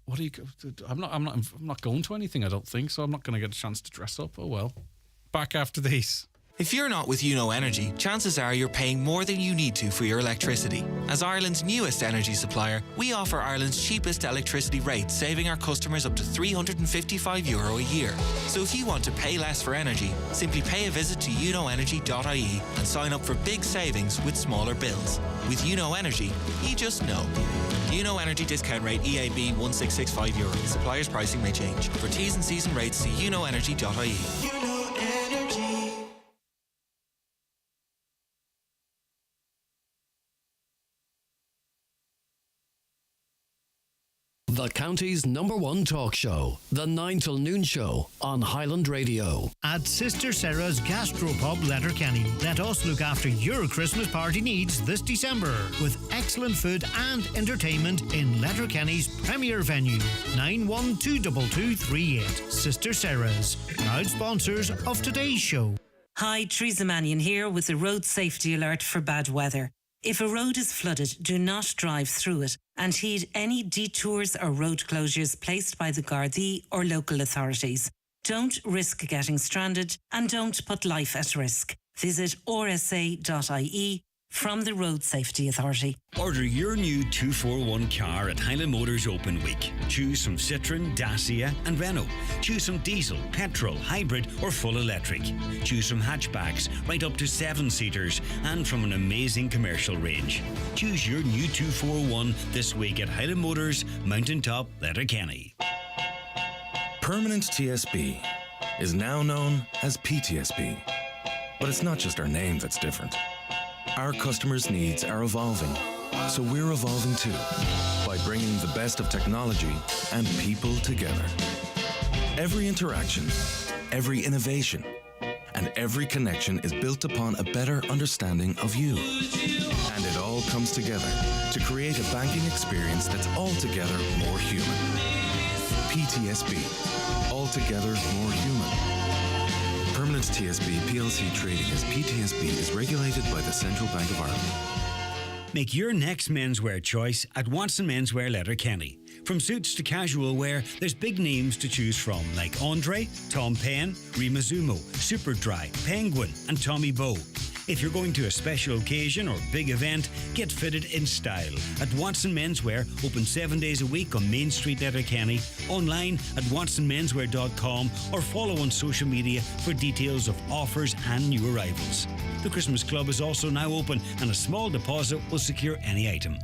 [SPEAKER 1] what do you? I'm not going to anything, I don't think, so I'm not going to get a chance to dress up. Oh well. Back after these.
[SPEAKER 10] If you're not with UNO Energy, chances are you're paying more than you need to for your electricity. As Ireland's newest energy supplier, we offer Ireland's cheapest electricity rates, saving our customers up to €355 a year. So if you want to pay less for energy, simply pay a visit to unoenergy.ie and sign up for big savings with smaller bills. With UNO Energy, you just know. UNO Energy discount rate EAB €1665. Supplier's pricing may change. For T's and C's and rates, see unoenergy.ie. UNO Energy.
[SPEAKER 17] The county's #1 talk show, The 9 till Noon Show on Highland Radio.
[SPEAKER 8] At Sister Sarah's Gastropub Letterkenny, let us look after your Christmas party needs this December with excellent food and entertainment in Letterkenny's premier venue, 9122238. Sister Sarah's, proud sponsors of today's show.
[SPEAKER 18] Hi, Teresa Mannion here with a road safety alert for bad weather. If a road is flooded, do not drive through it and heed any detours or road closures placed by the Gardaí or local authorities. Don't risk getting stranded and don't put life at risk. Visit rsa.ie from the Road Safety Authority.
[SPEAKER 9] Order your new 241 car at Highland Motors Open Week. Choose from Citroën, Dacia and Renault. Choose from diesel, petrol, hybrid or full electric. Choose from hatchbacks right up to 7-seaters and from an amazing commercial range. Choose your new 241 this week at Highland Motors, Mountaintop, Letterkenny.
[SPEAKER 19] Permanent TSB is now known as PTSB. But it's not just our name that's different. Our customers' needs are evolving, so we're evolving too, by bringing the best of technology and people together. Every interaction, every innovation, and every connection is built upon a better understanding of you. And it all comes together to create a banking experience that's altogether more human. PTSB, altogether more human. Permanent TSB PLC trading as PTSB is regulated by the Central Bank of Ireland.
[SPEAKER 9] Make your next menswear choice at Watson Menswear Letterkenny. From suits to casual wear, there's big names to choose from like Andre, Tom Penn, Rimazumo, Superdry, Penguin and Tommy Bow. If you're going to a special occasion or big event, get fitted in style at Watson Menswear, open 7 days a week on Main Street, Letterkenny, online at watsonmenswear.com or follow on social media for details of offers and new arrivals. The Christmas Club is also now open and a small deposit will secure any item.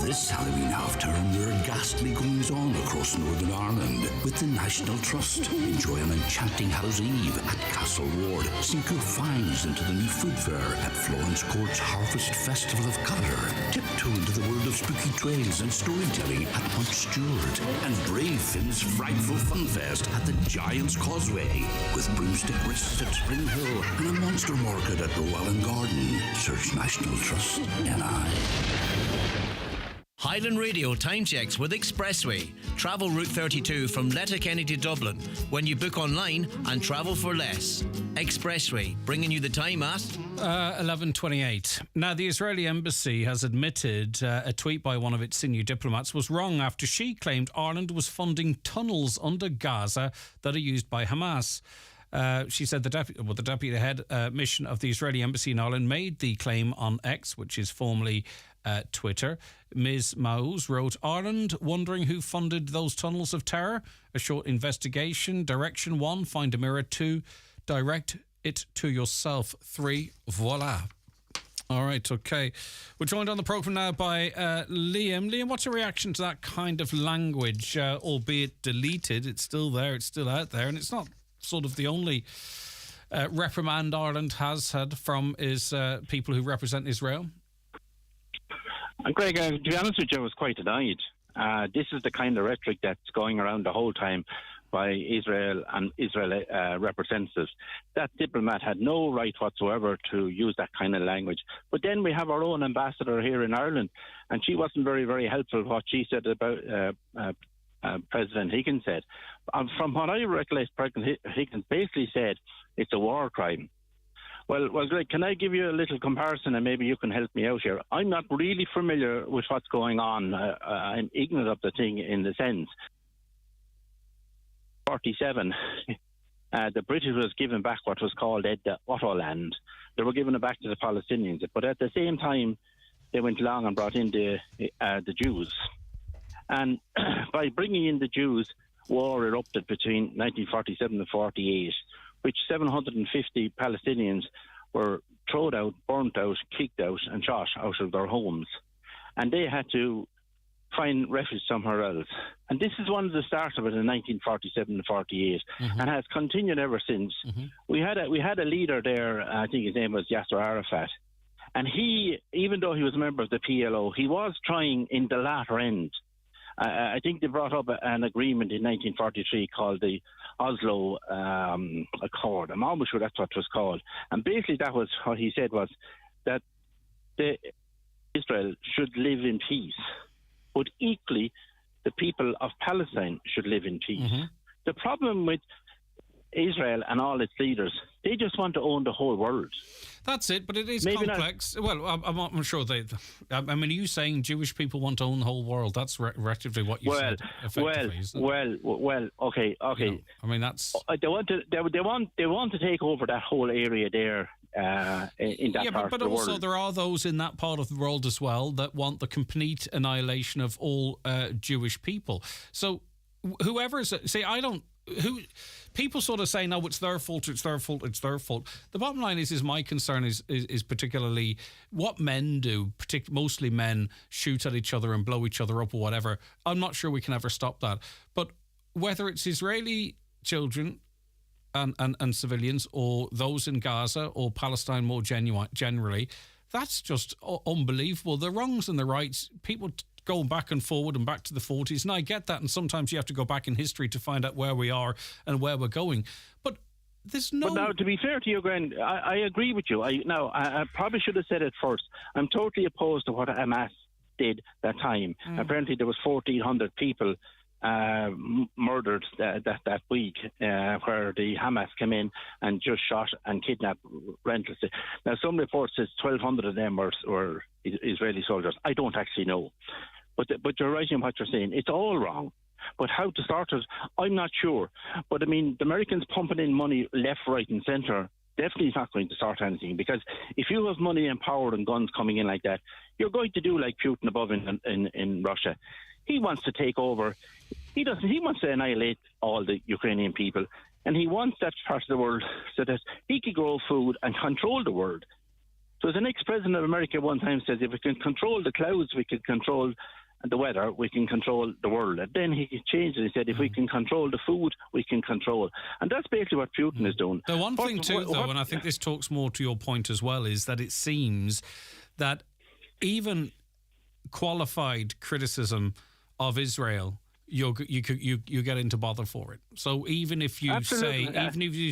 [SPEAKER 20] This Halloween half-term, there are ghastly goings-on across Northern Ireland with the National Trust. Enjoy an enchanting Hallows Eve at Castle Ward. Sink your finds into the new food fair at Florence Court's Harvest Festival of Colour. Tiptoe into the world of spooky trails and storytelling at Mount Stewart. And brave Finn's Frightful Fun Fest at the Giant's Causeway. With broomstick risks at Spring Hill and a monster market at Llewellyn Garden. Search National Trust NI.
[SPEAKER 3] Highland Radio time checks with Expressway. Travel Route 32 from Letterkenny to Dublin when you book online and travel for less. Expressway, bringing you the time at
[SPEAKER 1] 11:28. Now, the Israeli embassy has admitted a tweet by one of its senior diplomats was wrong after she claimed Ireland was funding tunnels under Gaza that are used by Hamas. She said the deputy head mission of the Israeli embassy in Ireland made the claim on X, which is formerly Twitter. Ms. Maouz wrote, Ireland wondering who funded those tunnels of terror? A short investigation. Direction 1, find a mirror. 2, direct it to yourself. 3, voila. All right, okay. We're joined on the programme now by Liam. Liam, what's your reaction to that kind of language, albeit deleted? It's still there, it's still out there, and it's not sort of the only reprimand Ireland has had from is people who represent Israel.
[SPEAKER 23] And Greg, to be honest with you, I was quite annoyed. This is the kind of rhetoric that's going around the whole time by Israel and Israel representatives. That diplomat had no right whatsoever to use that kind of language. But then we have our own ambassador here in Ireland, and she wasn't very, very helpful what she said about President Higgins said. From what I recollect, President Higgins basically said it's a war crime. Well, Greg, can I give you a little comparison and maybe you can help me out here? I'm not really familiar with what's going on. I'm ignorant of the thing in the sense. 47, the British was given back what was called the Ottoland. They were giving it back to the Palestinians. But at the same time, they went along and brought in the Jews. And by bringing in the Jews, war erupted between 1947 and 48, which 750 Palestinians were thrown out, burnt out, kicked out and shot out of their homes. And they had to find refuge somewhere else. And this is one of the start of it in 1947 and 48, and has continued ever since. We had a leader there, I think his name was Yasser Arafat, and he, even though he was a member of the PLO, he was trying in the latter end. I think they brought up an agreement in 1943 called the Oslo Accord. I'm almost sure that's what it was called. And basically that was what he said was that Israel should live in peace, but equally the people of Palestine should live in peace. The problem with Israel and all its leaders, they just want to own the whole world.
[SPEAKER 1] That's it, but it is
[SPEAKER 23] Maybe
[SPEAKER 1] complex. Well, I'm sure I mean, are you saying Jewish people want to own the whole world? That's relatively what you said.
[SPEAKER 23] Well, okay.
[SPEAKER 1] You know, I mean, that's
[SPEAKER 23] they want to take over that whole area there in that part
[SPEAKER 1] but
[SPEAKER 23] of the
[SPEAKER 1] also
[SPEAKER 23] world.
[SPEAKER 1] there are those in that part of the world as well that want the complete annihilation of all Jewish people. So whoever's... See, I don't... People sort of say, no, it's their fault, it's their fault, it's their fault. The bottom line is my concern is particularly what men do, mostly men shoot at each other and blow each other up or whatever. I'm not sure we can ever stop that. But whether it's Israeli children and civilians or those in Gaza or Palestine more generally, that's just unbelievable. The wrongs and the rights, people going back and forward and back to the 40s, and I get that, and sometimes you have to go back in history to find out where we are and where we're going. But there's no...
[SPEAKER 23] But now, to be fair to you, Grant, I agree with you. I probably should have said it first. I'm totally opposed to what Hamas did that time. Apparently there was 1,400 people murdered that week, where the Hamas came in and just shot and kidnapped relentlessly. Now, some reports says 1,200 of them were Israeli soldiers. I don't actually know. But you're right in what you're saying. It's all wrong. But how to start it, I'm not sure. But I mean, the Americans pumping in money left, right and centre definitely is not going to start anything, because if you have money and power and guns coming in like that, you're going to do like Putin above in Russia. He wants to take over. He wants to annihilate all the Ukrainian people, and he wants that part of the world so that he could grow food and control the world. So as an ex-president of America one time says, if we can control the clouds, we can control the weather, we can control the world. And then he changed it. He said, if we can control the food, we can control. And that's basically what Putin is doing.
[SPEAKER 1] The one thing too, though, and I think this talks more to your point as well, is that it seems that even qualified criticism of Israel, you get into bother for it. So even if you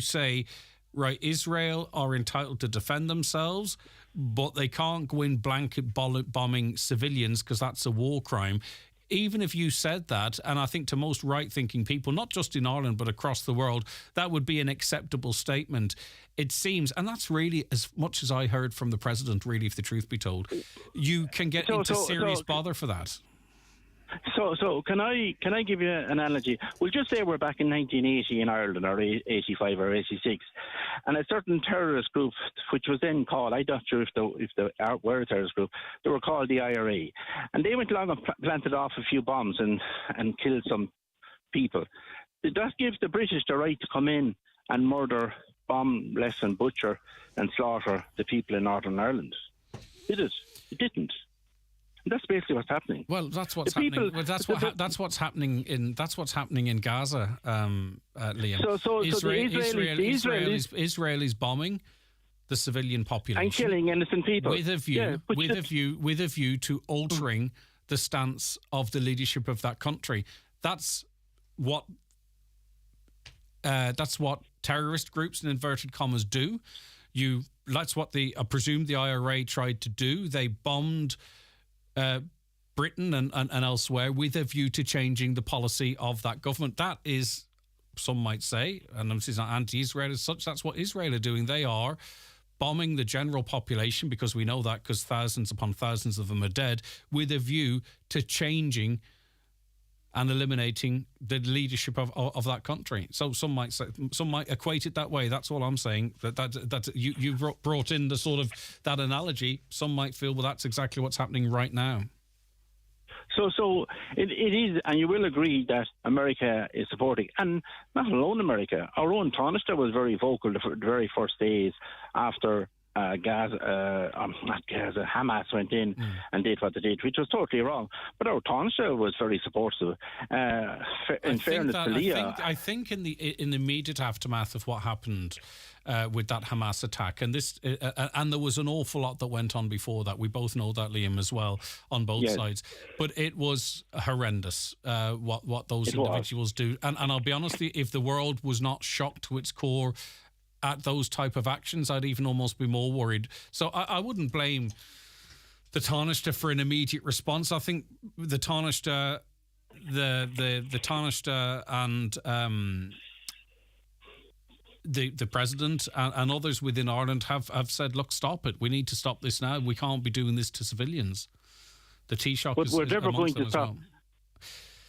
[SPEAKER 1] say, right, Israel are entitled to defend themselves, but they can't go in blanket bombing civilians because that's a war crime. Even if you said that, and I think to most right-thinking people, not just in Ireland but across the world, that would be an acceptable statement. It seems, and that's really as much as I heard from the president, really, if the truth be told. You can get into serious bother for that.
[SPEAKER 23] So can I give you an analogy? We'll just say we're back in 1980 in Ireland, or 85 or 86, and a certain terrorist group, which was then called, I'm not sure if they were a terrorist group, they were called the IRA, and they went along and planted off a few bombs and killed some people. That gives the British the right to come in and murder, bomb, less and butcher and slaughter the people in Northern Ireland. Did it? It didn't. That's basically what's happening.
[SPEAKER 1] Well, that's what's happening. That's what's happening in Gaza, Liam. Israel is bombing the civilian population
[SPEAKER 23] and killing innocent people
[SPEAKER 1] with a view to altering the stance of the leadership of that country. That's what terrorist groups in inverted commas do. That's what I presume the IRA tried to do. They bombed Britain and elsewhere with a view to changing the policy of that government. That is, some might say, and this is not anti-Israel as such, that's what Israel are doing. They are bombing the general population, because we know that, because thousands upon thousands of them are dead, with a view to changing and eliminating the leadership of that country. So some might equate it that way. That's all I'm saying. That you brought in the sort of that analogy. Some might feel, well, that's exactly what's happening right now.
[SPEAKER 23] So it is, and you will agree that America is supporting, and not alone America. Our own Taoiseach was very vocal the very first days after Hamas went in and did what they did, which was totally wrong. But our Taoiseach was very supportive. In fairness to Leah,
[SPEAKER 1] I think in the immediate aftermath of what happened with that Hamas attack, and there was an awful lot that went on before that. We both know that, Liam, as well, on both sides. But it was horrendous what those individuals do. And I'll be honest, if the world was not shocked to its core at those type of actions, I'd even almost be more worried. So I wouldn't blame the Taoiseach for an immediate response. I think the Taoiseach, the Taoiseach and the president and others within Ireland have said, look, stop it. We need to stop this now. We can't be doing this to civilians. The Taoiseach is never going to stop.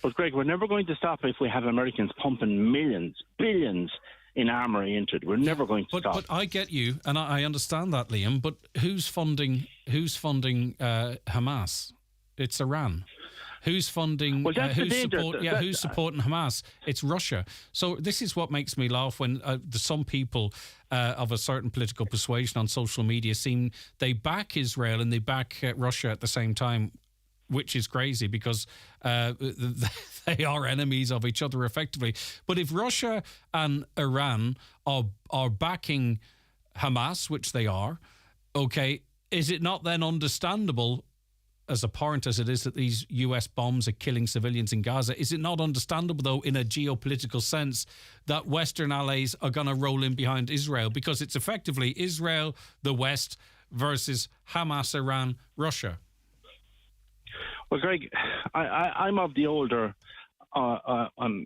[SPEAKER 23] But Greg, we're never going to stop if we have Americans pumping millions, billions in armory into it. We're never going to stop.
[SPEAKER 1] But I get you, and I understand that, Liam. But who's funding Hamas? It's Iran. Who's funding?
[SPEAKER 23] Well, that's
[SPEAKER 1] who's
[SPEAKER 23] the danger.
[SPEAKER 1] who's supporting Hamas? It's Russia. So this is what makes me laugh when some people of a certain political persuasion on social media they back Israel and they back Russia at the same time, which is crazy because they are enemies of each other effectively. But if Russia and Iran are backing Hamas, which they are, okay, is it not then understandable, as abhorrent as it is that these US bombs are killing civilians in Gaza, is it not understandable, though, in a geopolitical sense, that Western allies are going to roll in behind Israel? Because it's effectively Israel, the West, versus Hamas, Iran, Russia.
[SPEAKER 23] Well, Greg, I'm of the older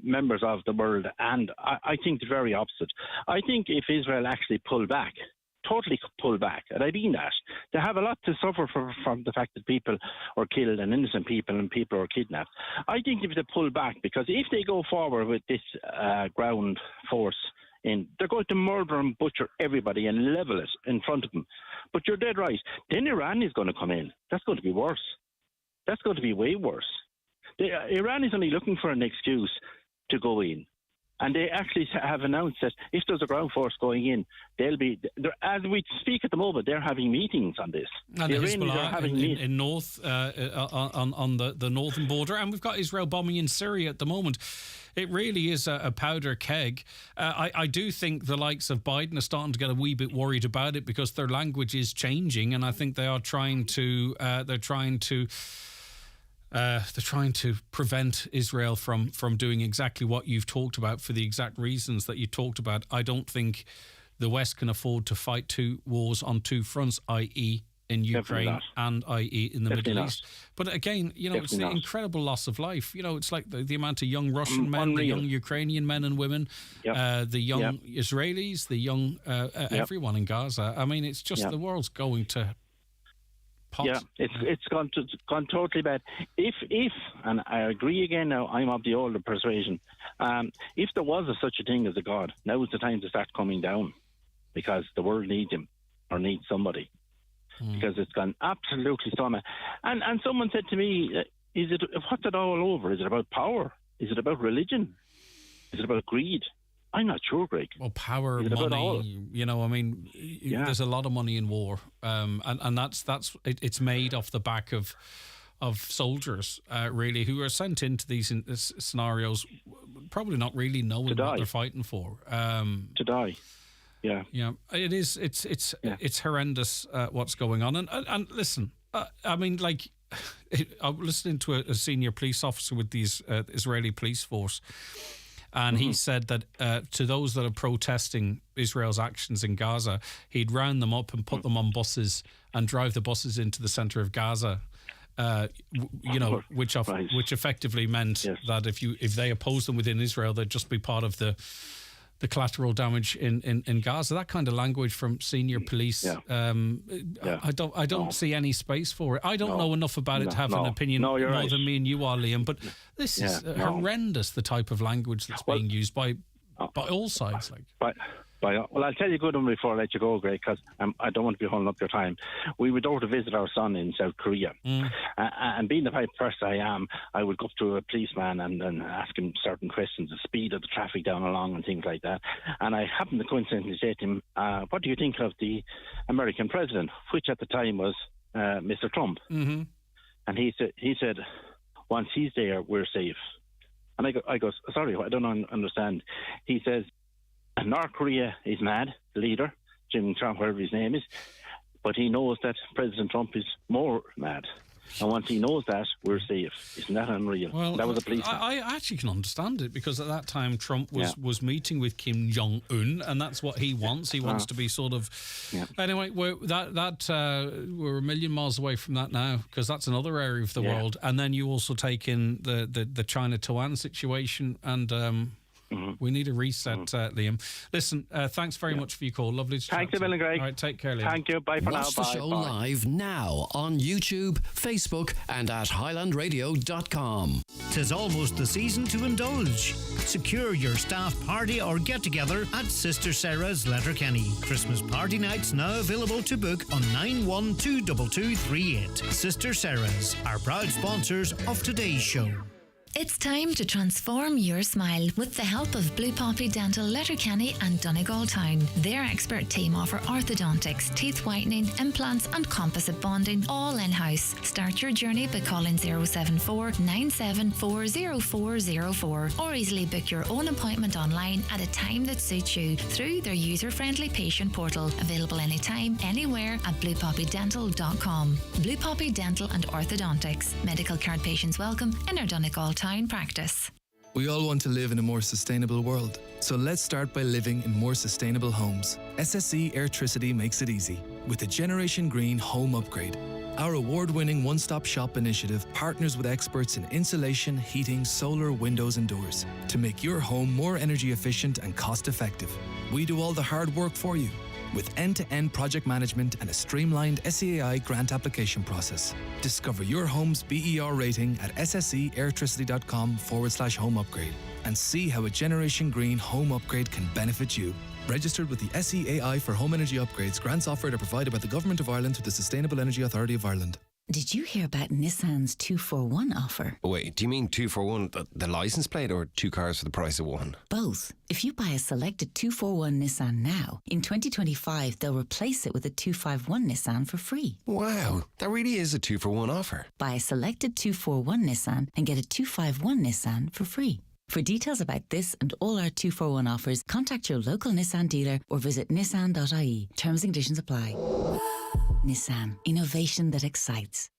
[SPEAKER 23] members of the world, and I think the very opposite. I think if Israel actually pulled back, totally pull back, and I mean that. They have a lot to suffer from the fact that people are killed and innocent people and people are kidnapped. I think if they pull back, because if they go forward with this ground force, they're going to murder and butcher everybody and level it in front of them. But you're dead right. Then Iran is going to come in. That's going to be worse. That's going to be way worse. Iran is only looking for an excuse to go in. And they actually have announced that if there's a ground force going in, as we speak at the moment, they're having meetings on this.
[SPEAKER 1] And the Hezbollah are having in north, on the northern border. And we've got Israel bombing in Syria at the moment. It really is a powder keg. I do think the likes of Biden are starting to get a wee bit worried about it because their language is changing. And I think they are trying to prevent Israel from doing exactly what you've talked about for the exact reasons that you talked about. I don't think the West can afford to fight two wars on two fronts, i.e. in Ukraine and i.e. in the Middle East. But again, it's the incredible loss of life. It's like the amount of young Russian men, the young Ukrainian men and women, the young Israelis, the young everyone in Gaza. I mean, it's just the world's going to pot.
[SPEAKER 23] Yeah, it's gone totally bad. If and I agree again now, I'm of the older persuasion. If there was such a thing as a God, now is the time to start coming down, because the world needs him or needs somebody. Because it's gone absolutely stormy. And someone said to me, what's it all over? Is it about power? Is it about religion? Is it about greed? I'm not sure, Greg.
[SPEAKER 1] Well, power, money, there's a lot of money in war. And it's made off the back of soldiers, really, who are sent into these scenarios, probably not really knowing what they're fighting for.
[SPEAKER 23] To die. Yeah,
[SPEAKER 1] it is. It's horrendous what's going on. And listen, I'm listening to a senior police officer with the Israeli police force, and he said that to those that are protesting Israel's actions in Gaza, he'd round them up and put them on buses and drive the buses into the centre of Gaza. Which effectively meant that if they opposed them within Israel, they'd just be part of the collateral damage in Gaza. That kind of language from senior police. I don't see any space for it. I don't know enough about it to have an opinion more than me and you are, Liam. But this is horrendous, the type of language that's being used by all sides.
[SPEAKER 23] Well, I'll tell you a good one before I let you go, Greg, because I don't want to be holding up your time. We would go to visit our son in South Korea. And being the type of person I am, I would go up to a policeman and ask him certain questions, the speed of the traffic down along and things like that. And I happened to coincidentally say to him, what do you think of the American president, which at the time was Mr. Trump? And he said, once he's there, we're safe. And I go, sorry, I don't understand. He says, North Korea is mad, the leader, Jim Trump, whatever his name is, but he knows that President Trump is more mad. And once he knows that, we're safe. Isn't that unreal?
[SPEAKER 1] Well,
[SPEAKER 23] that was a policeman.
[SPEAKER 1] I actually can understand it, because at that time Trump was meeting with Kim Jong-un, and that's what he wants. He wants to be sort of... Anyway, we're a million miles away from that now, because that's another area of the world. And then you also take in the China-Taiwan situation, and... We need a reset, Liam. Listen, thanks very much for your call. Lovely to chat.
[SPEAKER 23] Thanks a million, Greg.
[SPEAKER 1] All right, take care, Liam.
[SPEAKER 23] Thank you. Bye for now.
[SPEAKER 17] Watch the show live now on YouTube, Facebook, and at highlandradio.com.
[SPEAKER 8] 'Tis almost the season to indulge. Secure your staff party or get-together at Sister Sarah's Letterkenny. Christmas party nights now available to book on 9122238. Sister Sarah's, our proud sponsors of today's show.
[SPEAKER 4] It's time to transform your smile with the help of Blue Poppy Dental, Letterkenny and Donegal Town. Their expert team offer orthodontics, teeth whitening, implants and composite bonding, all in-house. Start your journey by calling 074 974 0404 or easily book your own appointment online at a time that suits you through their user-friendly patient portal, available anytime, anywhere at bluepoppydental.com. Blue Poppy Dental and Orthodontics. Medical card patients welcome in our Donegal Town practice.
[SPEAKER 5] We all want to live in a more sustainable world, so let's start by living in more sustainable homes. SSE Airtricity makes it easy with the Generation Green Home Upgrade. Our award-winning one-stop shop initiative partners with experts in insulation, heating, solar, windows and doors to make your home more energy efficient and cost-effective. We do all the hard work for you with end-to-end project management and a streamlined SEAI grant application process. Discover your home's BER rating at sseairtricity.com/home upgrade and see how a Generation Green home upgrade can benefit you. Registered with the SEAI for home energy upgrades. Grants offered are provided by the Government of Ireland through the Sustainable Energy Authority of Ireland.
[SPEAKER 16] Did you hear about Nissan's 2-for-1 offer?
[SPEAKER 22] Wait, do you mean 2-for-1, the license plate, or 2 cars for the price of 1?
[SPEAKER 16] Both. If you buy a selected 2-for-1 Nissan now, in 2025 they'll replace it with a 251 Nissan for free.
[SPEAKER 22] Wow, that really is a 2-for-1 offer.
[SPEAKER 16] Buy a selected 2-for-1 Nissan and get a 251 Nissan for free. For details about this and all our 2-for-1 offers, contact your local Nissan dealer or visit nissan.ie. Terms and conditions apply. Nissan, innovation that excites.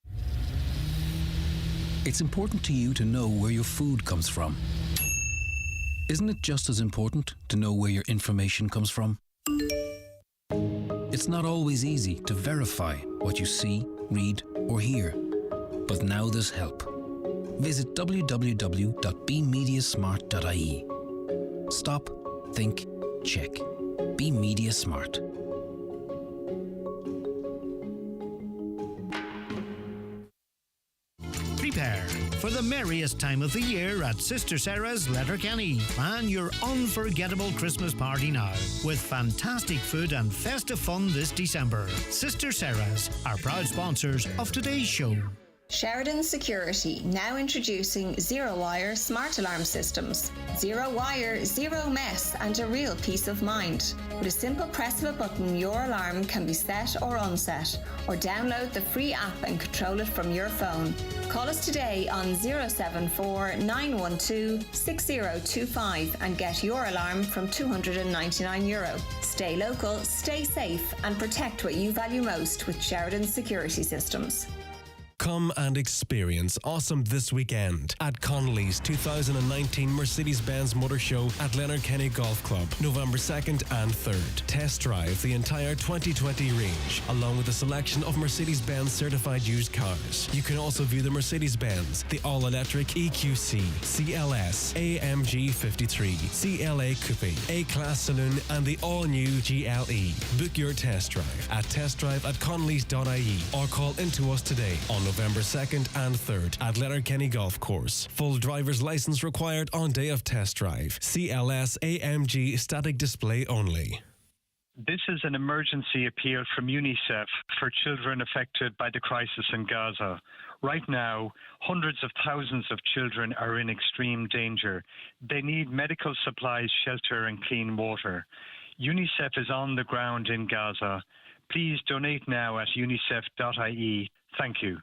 [SPEAKER 24] It's important to you to know where your food comes from. Isn't it just as important to know where your information comes from? It's not always easy to verify what you see, read, or hear. But now there's help. Visit www.bemediasmart.ie. Stop, think, check. Be Media Smart.
[SPEAKER 8] Prepare for the merriest time of the year at Sister Sarah's Letterkenny. Plan your unforgettable Christmas party now with fantastic food and festive fun this December. Sister Sarah's, our proud sponsors of today's show.
[SPEAKER 25] Sheridan Security, now introducing zero-wire smart alarm systems. Zero wire, zero mess, and a real peace of mind. With a simple press of a button, your alarm can be set or unset, or download the free app and control it from your phone. Call us today on 074 912 6025 and get your alarm from €299. Stay local, stay safe, and protect what you value most with Sheridan Security Systems.
[SPEAKER 26] Come and experience awesome this weekend at Connolly's 2019 Mercedes-Benz Motor Show at Letterkenny Golf Club, November 2nd and 3rd. Test drive the entire 2020 range, along with a selection of Mercedes-Benz certified used cars. You can also view the Mercedes-Benz, the all-electric EQC, CLS, AMG 53, CLA Coupe, A-Class Saloon, and the all-new GLE. Book your test drive at testdrive@connellys.ie or call into us today on November 2nd and 3rd at Letterkenny Golf Course. Full driver's license required on day of test drive. CLS AMG static display only.
[SPEAKER 27] This is an emergency appeal from UNICEF for children affected by the crisis in Gaza. Right now, hundreds of thousands of children are in extreme danger. They need medical supplies, shelter, and clean water. UNICEF is on the ground in Gaza. Please donate now at unicef.ie. Thank you.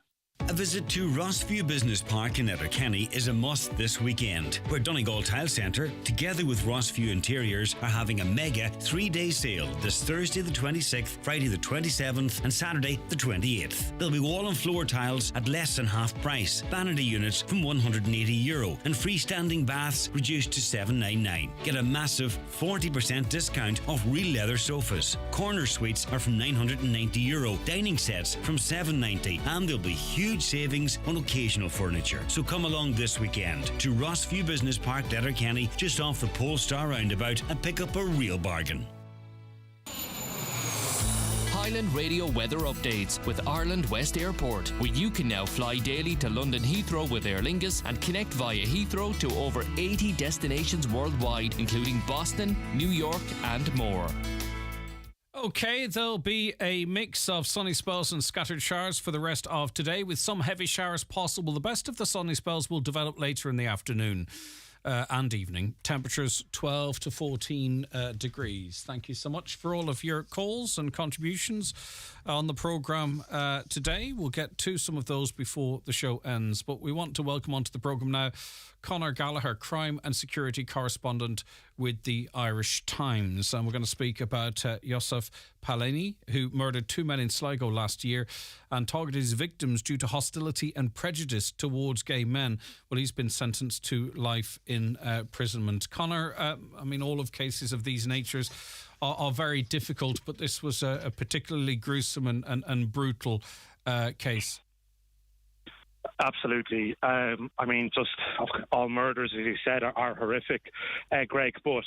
[SPEAKER 9] A visit to Rossview Business Park in Letterkenny is a must this weekend, where Donegal Tile Centre, together with Rossview Interiors, are having a mega 3-day sale this Thursday the 26th, Friday the 27th and Saturday the 28th. There'll be wall and floor tiles at less than half price, vanity units from €180 and freestanding baths reduced to $799. Get a massive 40% discount off real leather sofas. Corner suites are from €990, dining sets from $790, and there'll be huge huge savings on occasional furniture. So come along this weekend to Rossview Business Park, Letterkenny, just off the Polestar roundabout, and pick up a real bargain.
[SPEAKER 6] Highland Radio weather updates with Ireland West Airport, where you can now fly daily to London Heathrow with Aer Lingus and connect via Heathrow to over 80 destinations worldwide, including Boston, New York and more.
[SPEAKER 1] Okay, there'll be a mix of sunny spells and scattered showers for the rest of today, with some heavy showers possible. The best of the sunny spells will develop later in the afternoon and evening. Temperatures 12 to 14 degrees. Thank you so much for all of your calls and contributions on the programme today. We'll get to some of those before the show ends, but we want to welcome onto the programme now Conor Gallagher, crime and security correspondent with the Irish Times. And we're going to speak about Yousef Palani, who murdered 2 men in Sligo last year and targeted his victims due to hostility and prejudice towards gay men. Well, he's been sentenced to life in imprisonment. Conor, I mean, all of cases of these natures are very difficult, but this was a particularly gruesome and brutal case.
[SPEAKER 7] Absolutely. I mean, just all murders, as you said, are horrific, Greg, but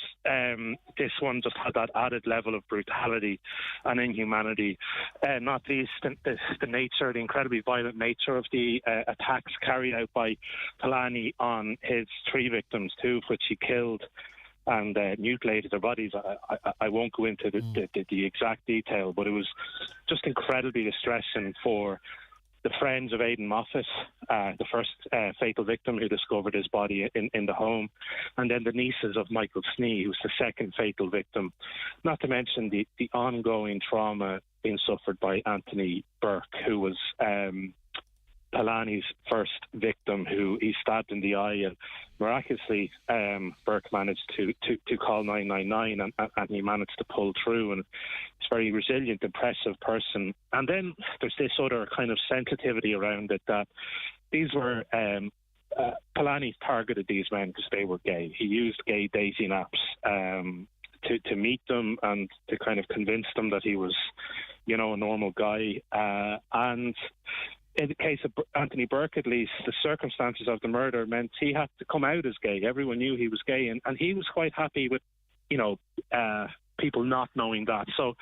[SPEAKER 7] this one just had that added level of brutality and inhumanity, not least the nature, the incredibly violent nature of the attacks carried out by Palani on his 3 victims, 2 of which he killed and mutilated their bodies. I won't go into the exact detail, but it was just incredibly distressing for the friends of Aidan Moffat, the first fatal victim who discovered his body in the home, and then the nieces of Michael Snee, who's the second fatal victim, not to mention the ongoing trauma being suffered by Anthony Burke, who was Palani's first victim, who he stabbed in the eye, and miraculously Burke managed to call 999 and he managed to pull through, and he's a very resilient, impressive person. And then there's this other kind of sensitivity around it, that these were Palani targeted these men because they were gay. He used gay dating apps to meet them and to kind of convince them that he was, you know, a normal guy, and in the case of Anthony Burke, at least, the circumstances of the murder meant he had to come out as gay. Everyone knew he was gay, and he was quite happy with, you know, people not knowing that. So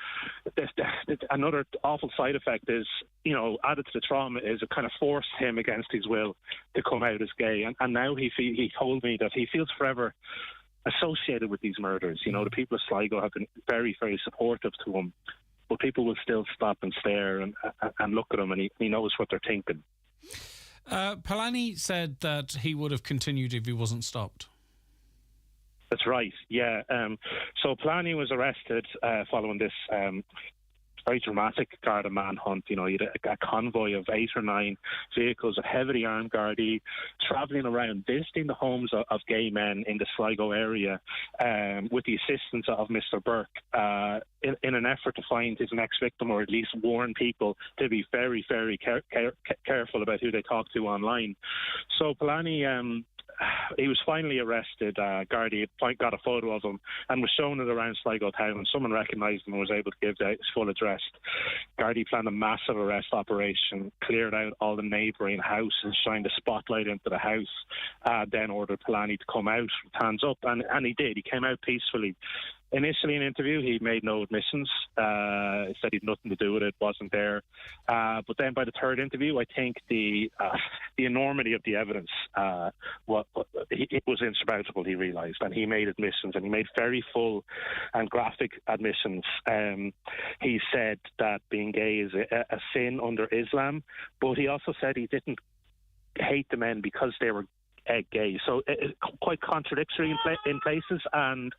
[SPEAKER 7] another awful side effect is, you know, added to the trauma, is it kind of forced him against his will to come out as gay. And now he told me that he feels forever associated with these murders. You know, the people of Sligo have been very, very supportive to him. But people will still stop and stare and look at him, and he knows what they're thinking.
[SPEAKER 1] Palani said that he would have continued if he wasn't stopped.
[SPEAKER 7] That's right, yeah. So Palani was arrested following this very dramatic Garda manhunt. You know, you had a convoy of 8 or 9 vehicles of heavily armed Gardaí travelling around, visiting the homes of gay men in the Sligo area with the assistance of Mr. Burke in an effort to find his next victim, or at least warn people to be very, very careful about who they talk to online. So Palani, he was finally arrested. Gardaí got a photo of him and was shown it around Sligo town, and someone recognised him and was able to give his full address. Gardaí planned a massive arrest operation, cleared out all the neighbouring houses, shined a spotlight into the house, then ordered Palani to come out with hands up, and he did. He came out peacefully. Initially in an interview, he made no admissions. He said he'd nothing to do with it, wasn't there. But then by the third interview, I think the enormity of the evidence, it was insurmountable, he realised, and he made admissions, and he made very full and graphic admissions. He said that being gay is a sin under Islam, but he also said he didn't hate the men because they were gay, so quite contradictory in places. And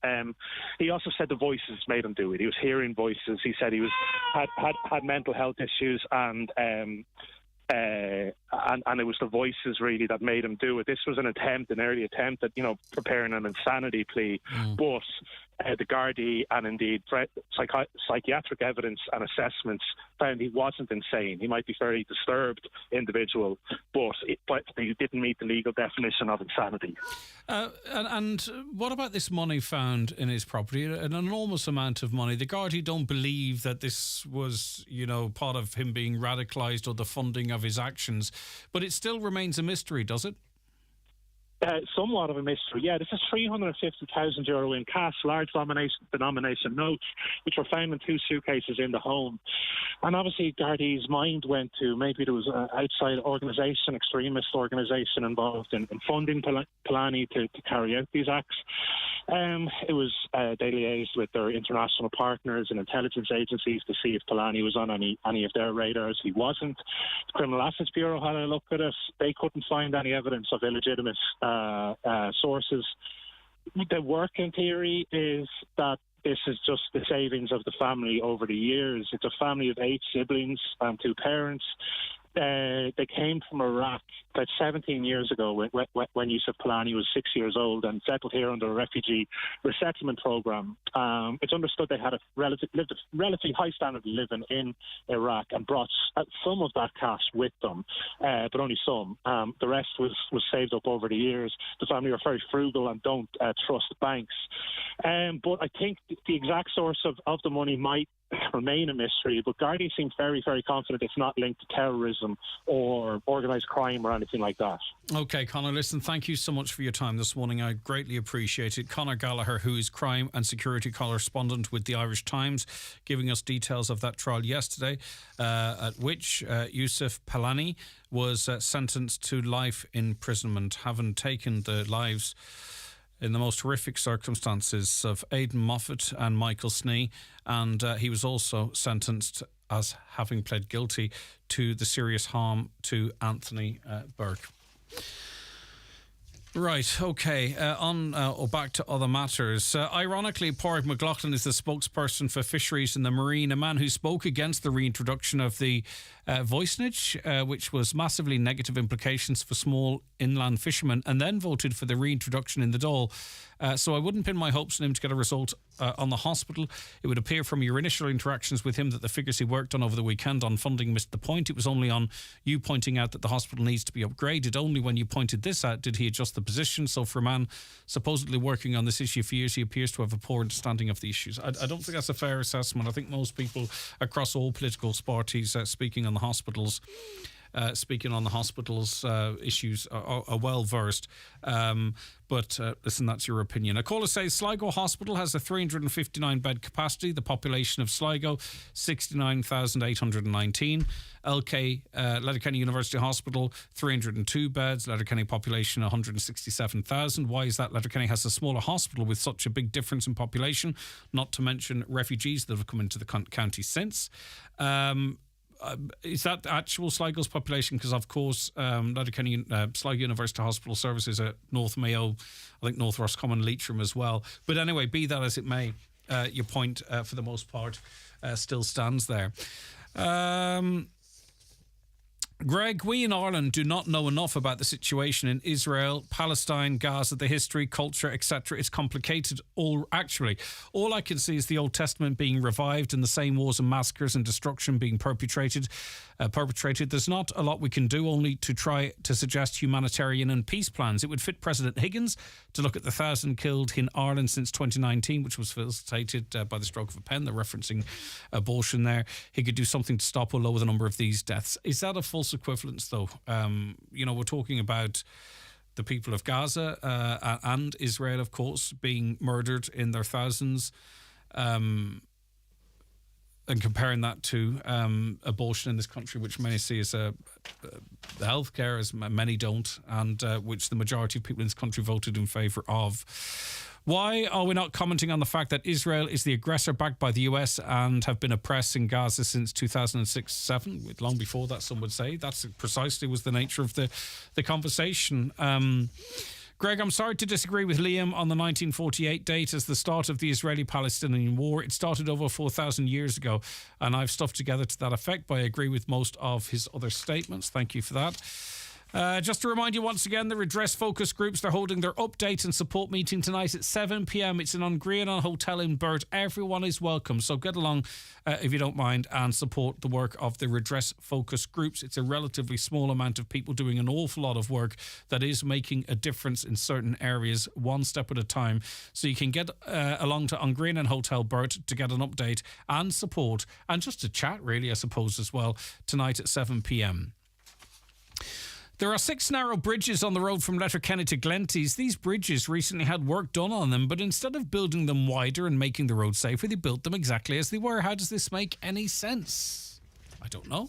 [SPEAKER 7] he also said the voices made him do it. He was hearing voices. He said he had mental health issues, and it was the voices really that made him do it. This was an early attempt at, you know, preparing an insanity plea, but the Gardaí and indeed psychiatric evidence and assessments found he wasn't insane. He might be a very disturbed individual, but he didn't meet the legal definition of insanity.
[SPEAKER 1] And what about this money found in his property? An enormous amount of money. The Gardaí don't believe that this was, part of him being radicalised or the funding of his actions, but it still remains a mystery, does it?
[SPEAKER 7] Somewhat of a mystery, yeah. This is €350,000 in cash, large denomination notes, which were found in 2 suitcases in the home. And obviously, Gardaí's mind went to maybe there was an outside organisation, extremist organisation involved in funding Palani to carry out these acts. They liaised with their international partners and intelligence agencies to see if Palani was on any of their radars. He wasn't. The Criminal Assets Bureau had a look at it. They couldn't find any evidence of illegitimate sources. The working theory is that this is just the savings of the family over the years. It's a family of 8 siblings and 2 parents. They came from Iraq about 17 years ago when Yusuf Palani was 6 years old and settled here under a refugee resettlement program. It's understood they had lived a relatively high standard of living in Iraq and brought some of that cash with them, but only some. The rest was saved up over the years. The family are very frugal and don't trust banks. But I think the exact source of the money might remain a mystery, but Gardaí seem very, very confident it's not linked to terrorism or organised crime or anything like that.
[SPEAKER 1] OK, Conor, listen, thank you so much for your time this morning. I greatly appreciate it. Conor Gallagher, who is crime and security correspondent with the Irish Times, giving us details of that trial yesterday, at which Yusuf Palani was sentenced to life imprisonment, having taken the lives in the most horrific circumstances of Aidan Moffat and Michael Snee, and he was also sentenced as having pled guilty to the serious harm to Anthony Burke. Right, OK. Back to other matters. Ironically, Pádraig McLaughlin is the spokesperson for fisheries and the marine, a man who spoke against the reintroduction of the voicenage, which was massively negative implications for small inland fishermen, and then voted for the reintroduction in the Dáil. So I wouldn't pin my hopes on him to get a result on the hospital. It would appear from your initial interactions with him that the figures he worked on over the weekend on funding missed the point. It was only on you pointing out that the hospital needs to be upgraded. Only when you pointed this out did he adjust the position. So for a man supposedly working on this issue for years, he appears to have a poor understanding of the issues. I don't think that's a fair assessment. I think most people across all political parties speaking on the hospitals issues are well versed. But listen, that's your opinion. A caller says Sligo Hospital has a 359 bed capacity. The population of Sligo, 69,819. LK, Letterkenny University Hospital, 302 beds. Letterkenny population, 167,000. Why is that? Letterkenny has a smaller hospital with such a big difference in population, not to mention refugees that have come into the county since. Is that actual Sligo's population? Because, of course, Letterkenny, Sligo University Hospital services at North Mayo, I think North Roscommon, Leitrim as well. But anyway, be that as it may, your point, for the most part, still stands there. Greg, we in Ireland do not know enough about the situation in Israel, Palestine, Gaza, the history, culture, etc. It's complicated. All I can see is the Old Testament being revived and the same wars and massacres and destruction being perpetrated. There's not a lot we can do, only to try to suggest humanitarian and peace plans. It would fit President Higgins to look at the 1,000 killed in Ireland since 2019, which was facilitated by the stroke of a pen. They're referencing abortion there. He could do something to stop or lower the number of these deaths. Is that a false equivalence, though? We're talking about the people of Gaza and Israel, of course, being murdered in their thousands, and comparing that to abortion in this country, which many see as healthcare, as many don't, and which the majority of people in this country voted in favour of. Why are we not commenting on the fact that Israel is the aggressor backed by the US and have been oppressing Gaza since 2006-7? Long before that, some would say. That's precisely was the nature of the conversation. Greg, I'm sorry to disagree with Liam on the 1948 date as the start of the Israeli-Palestinian war. It started over 4,000 years ago, and I've stuff together to that effect, but I agree with most of his other statements. Thank you for that. Just to remind you once again, the redress focus groups, they're holding their update and support meeting tonight at 7 p.m. It's in Ungrianan Hotel in Burt. Everyone is welcome, so get along if you don't mind and support the work of the redress focus groups. It's a relatively small amount of people doing an awful lot of work that is making a difference in certain areas, one step at a time. So you can get along to Ungrianan Hotel Burt to get an update and support and just to chat, really, I suppose, as well, tonight at 7 p.m. There are 6 narrow bridges on the road from Letterkenny to Glenties. These bridges recently had work done on them, but instead of building them wider and making the road safer, they built them exactly as they were. How does this make any sense? I don't know.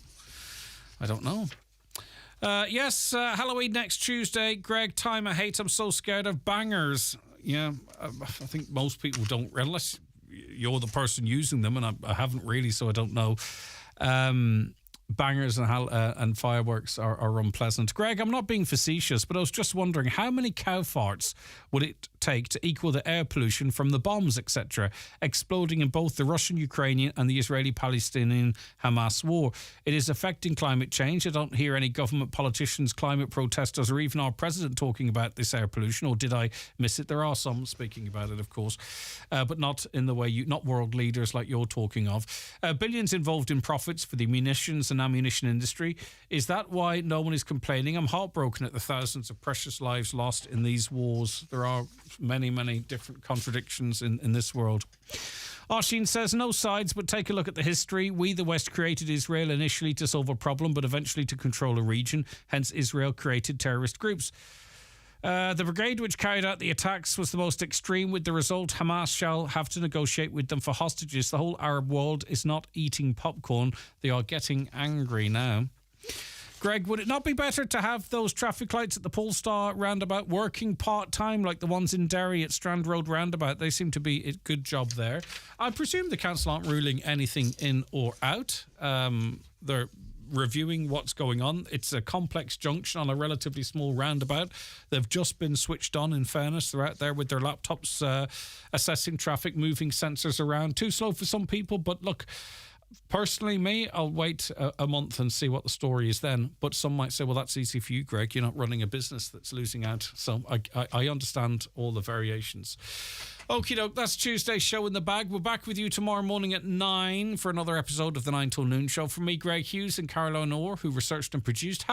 [SPEAKER 1] Yes, Halloween next Tuesday. Greg, time I hate. I'm so scared of bangers. Yeah, I think most people don't, unless you're the person using them, and I haven't really, so I don't know. Bangers and fireworks are unpleasant. Greg, I'm not being facetious, but I was just wondering how many cow farts would it take to equal the air pollution from the bombs, etc., exploding in both the Russian-Ukrainian and the Israeli-Palestinian-Hamas war? It is affecting climate change. I don't hear any government politicians, climate protesters, or even our president talking about this air pollution, or did I miss it? There are some speaking about it, of course, but not in the way not world leaders like you're talking of. Billions involved in profits for the munitions and ammunition industry. Is that why no one is complaining? I'm heartbroken at the thousands of precious lives lost in these wars. There are many, many different contradictions in this world. Oisin says, no sides, but take a look at the history. We, the West, created Israel initially to solve a problem, but eventually to control a region. Hence, Israel created terrorist groups. The brigade which carried out the attacks was the most extreme, with the result Hamas shall have to negotiate with them for hostages. The whole Arab world is not eating popcorn. They are getting angry now. Greg, would it not be better to have those traffic lights at the Polestar roundabout working part-time like the ones in Derry at Strand Road roundabout? They seem to be a good job there. I presume the council aren't ruling anything in or out. They're reviewing what's going on. It's a complex junction on a relatively small roundabout. They've just been switched on, in fairness. They're out there with their laptops assessing traffic, moving sensors around. Too slow for some people, but look, personally, I'll wait a month and see what the story is then. But some might say, well, that's easy for you, Greg. You're not running a business that's losing out. So I understand all the variations. Okie doke, that's Tuesday's show in the bag. We're back with you tomorrow morning at 9 for another episode of the 9 till noon show. From me, Greg Hughes, and Caroline Orr, who researched and produced.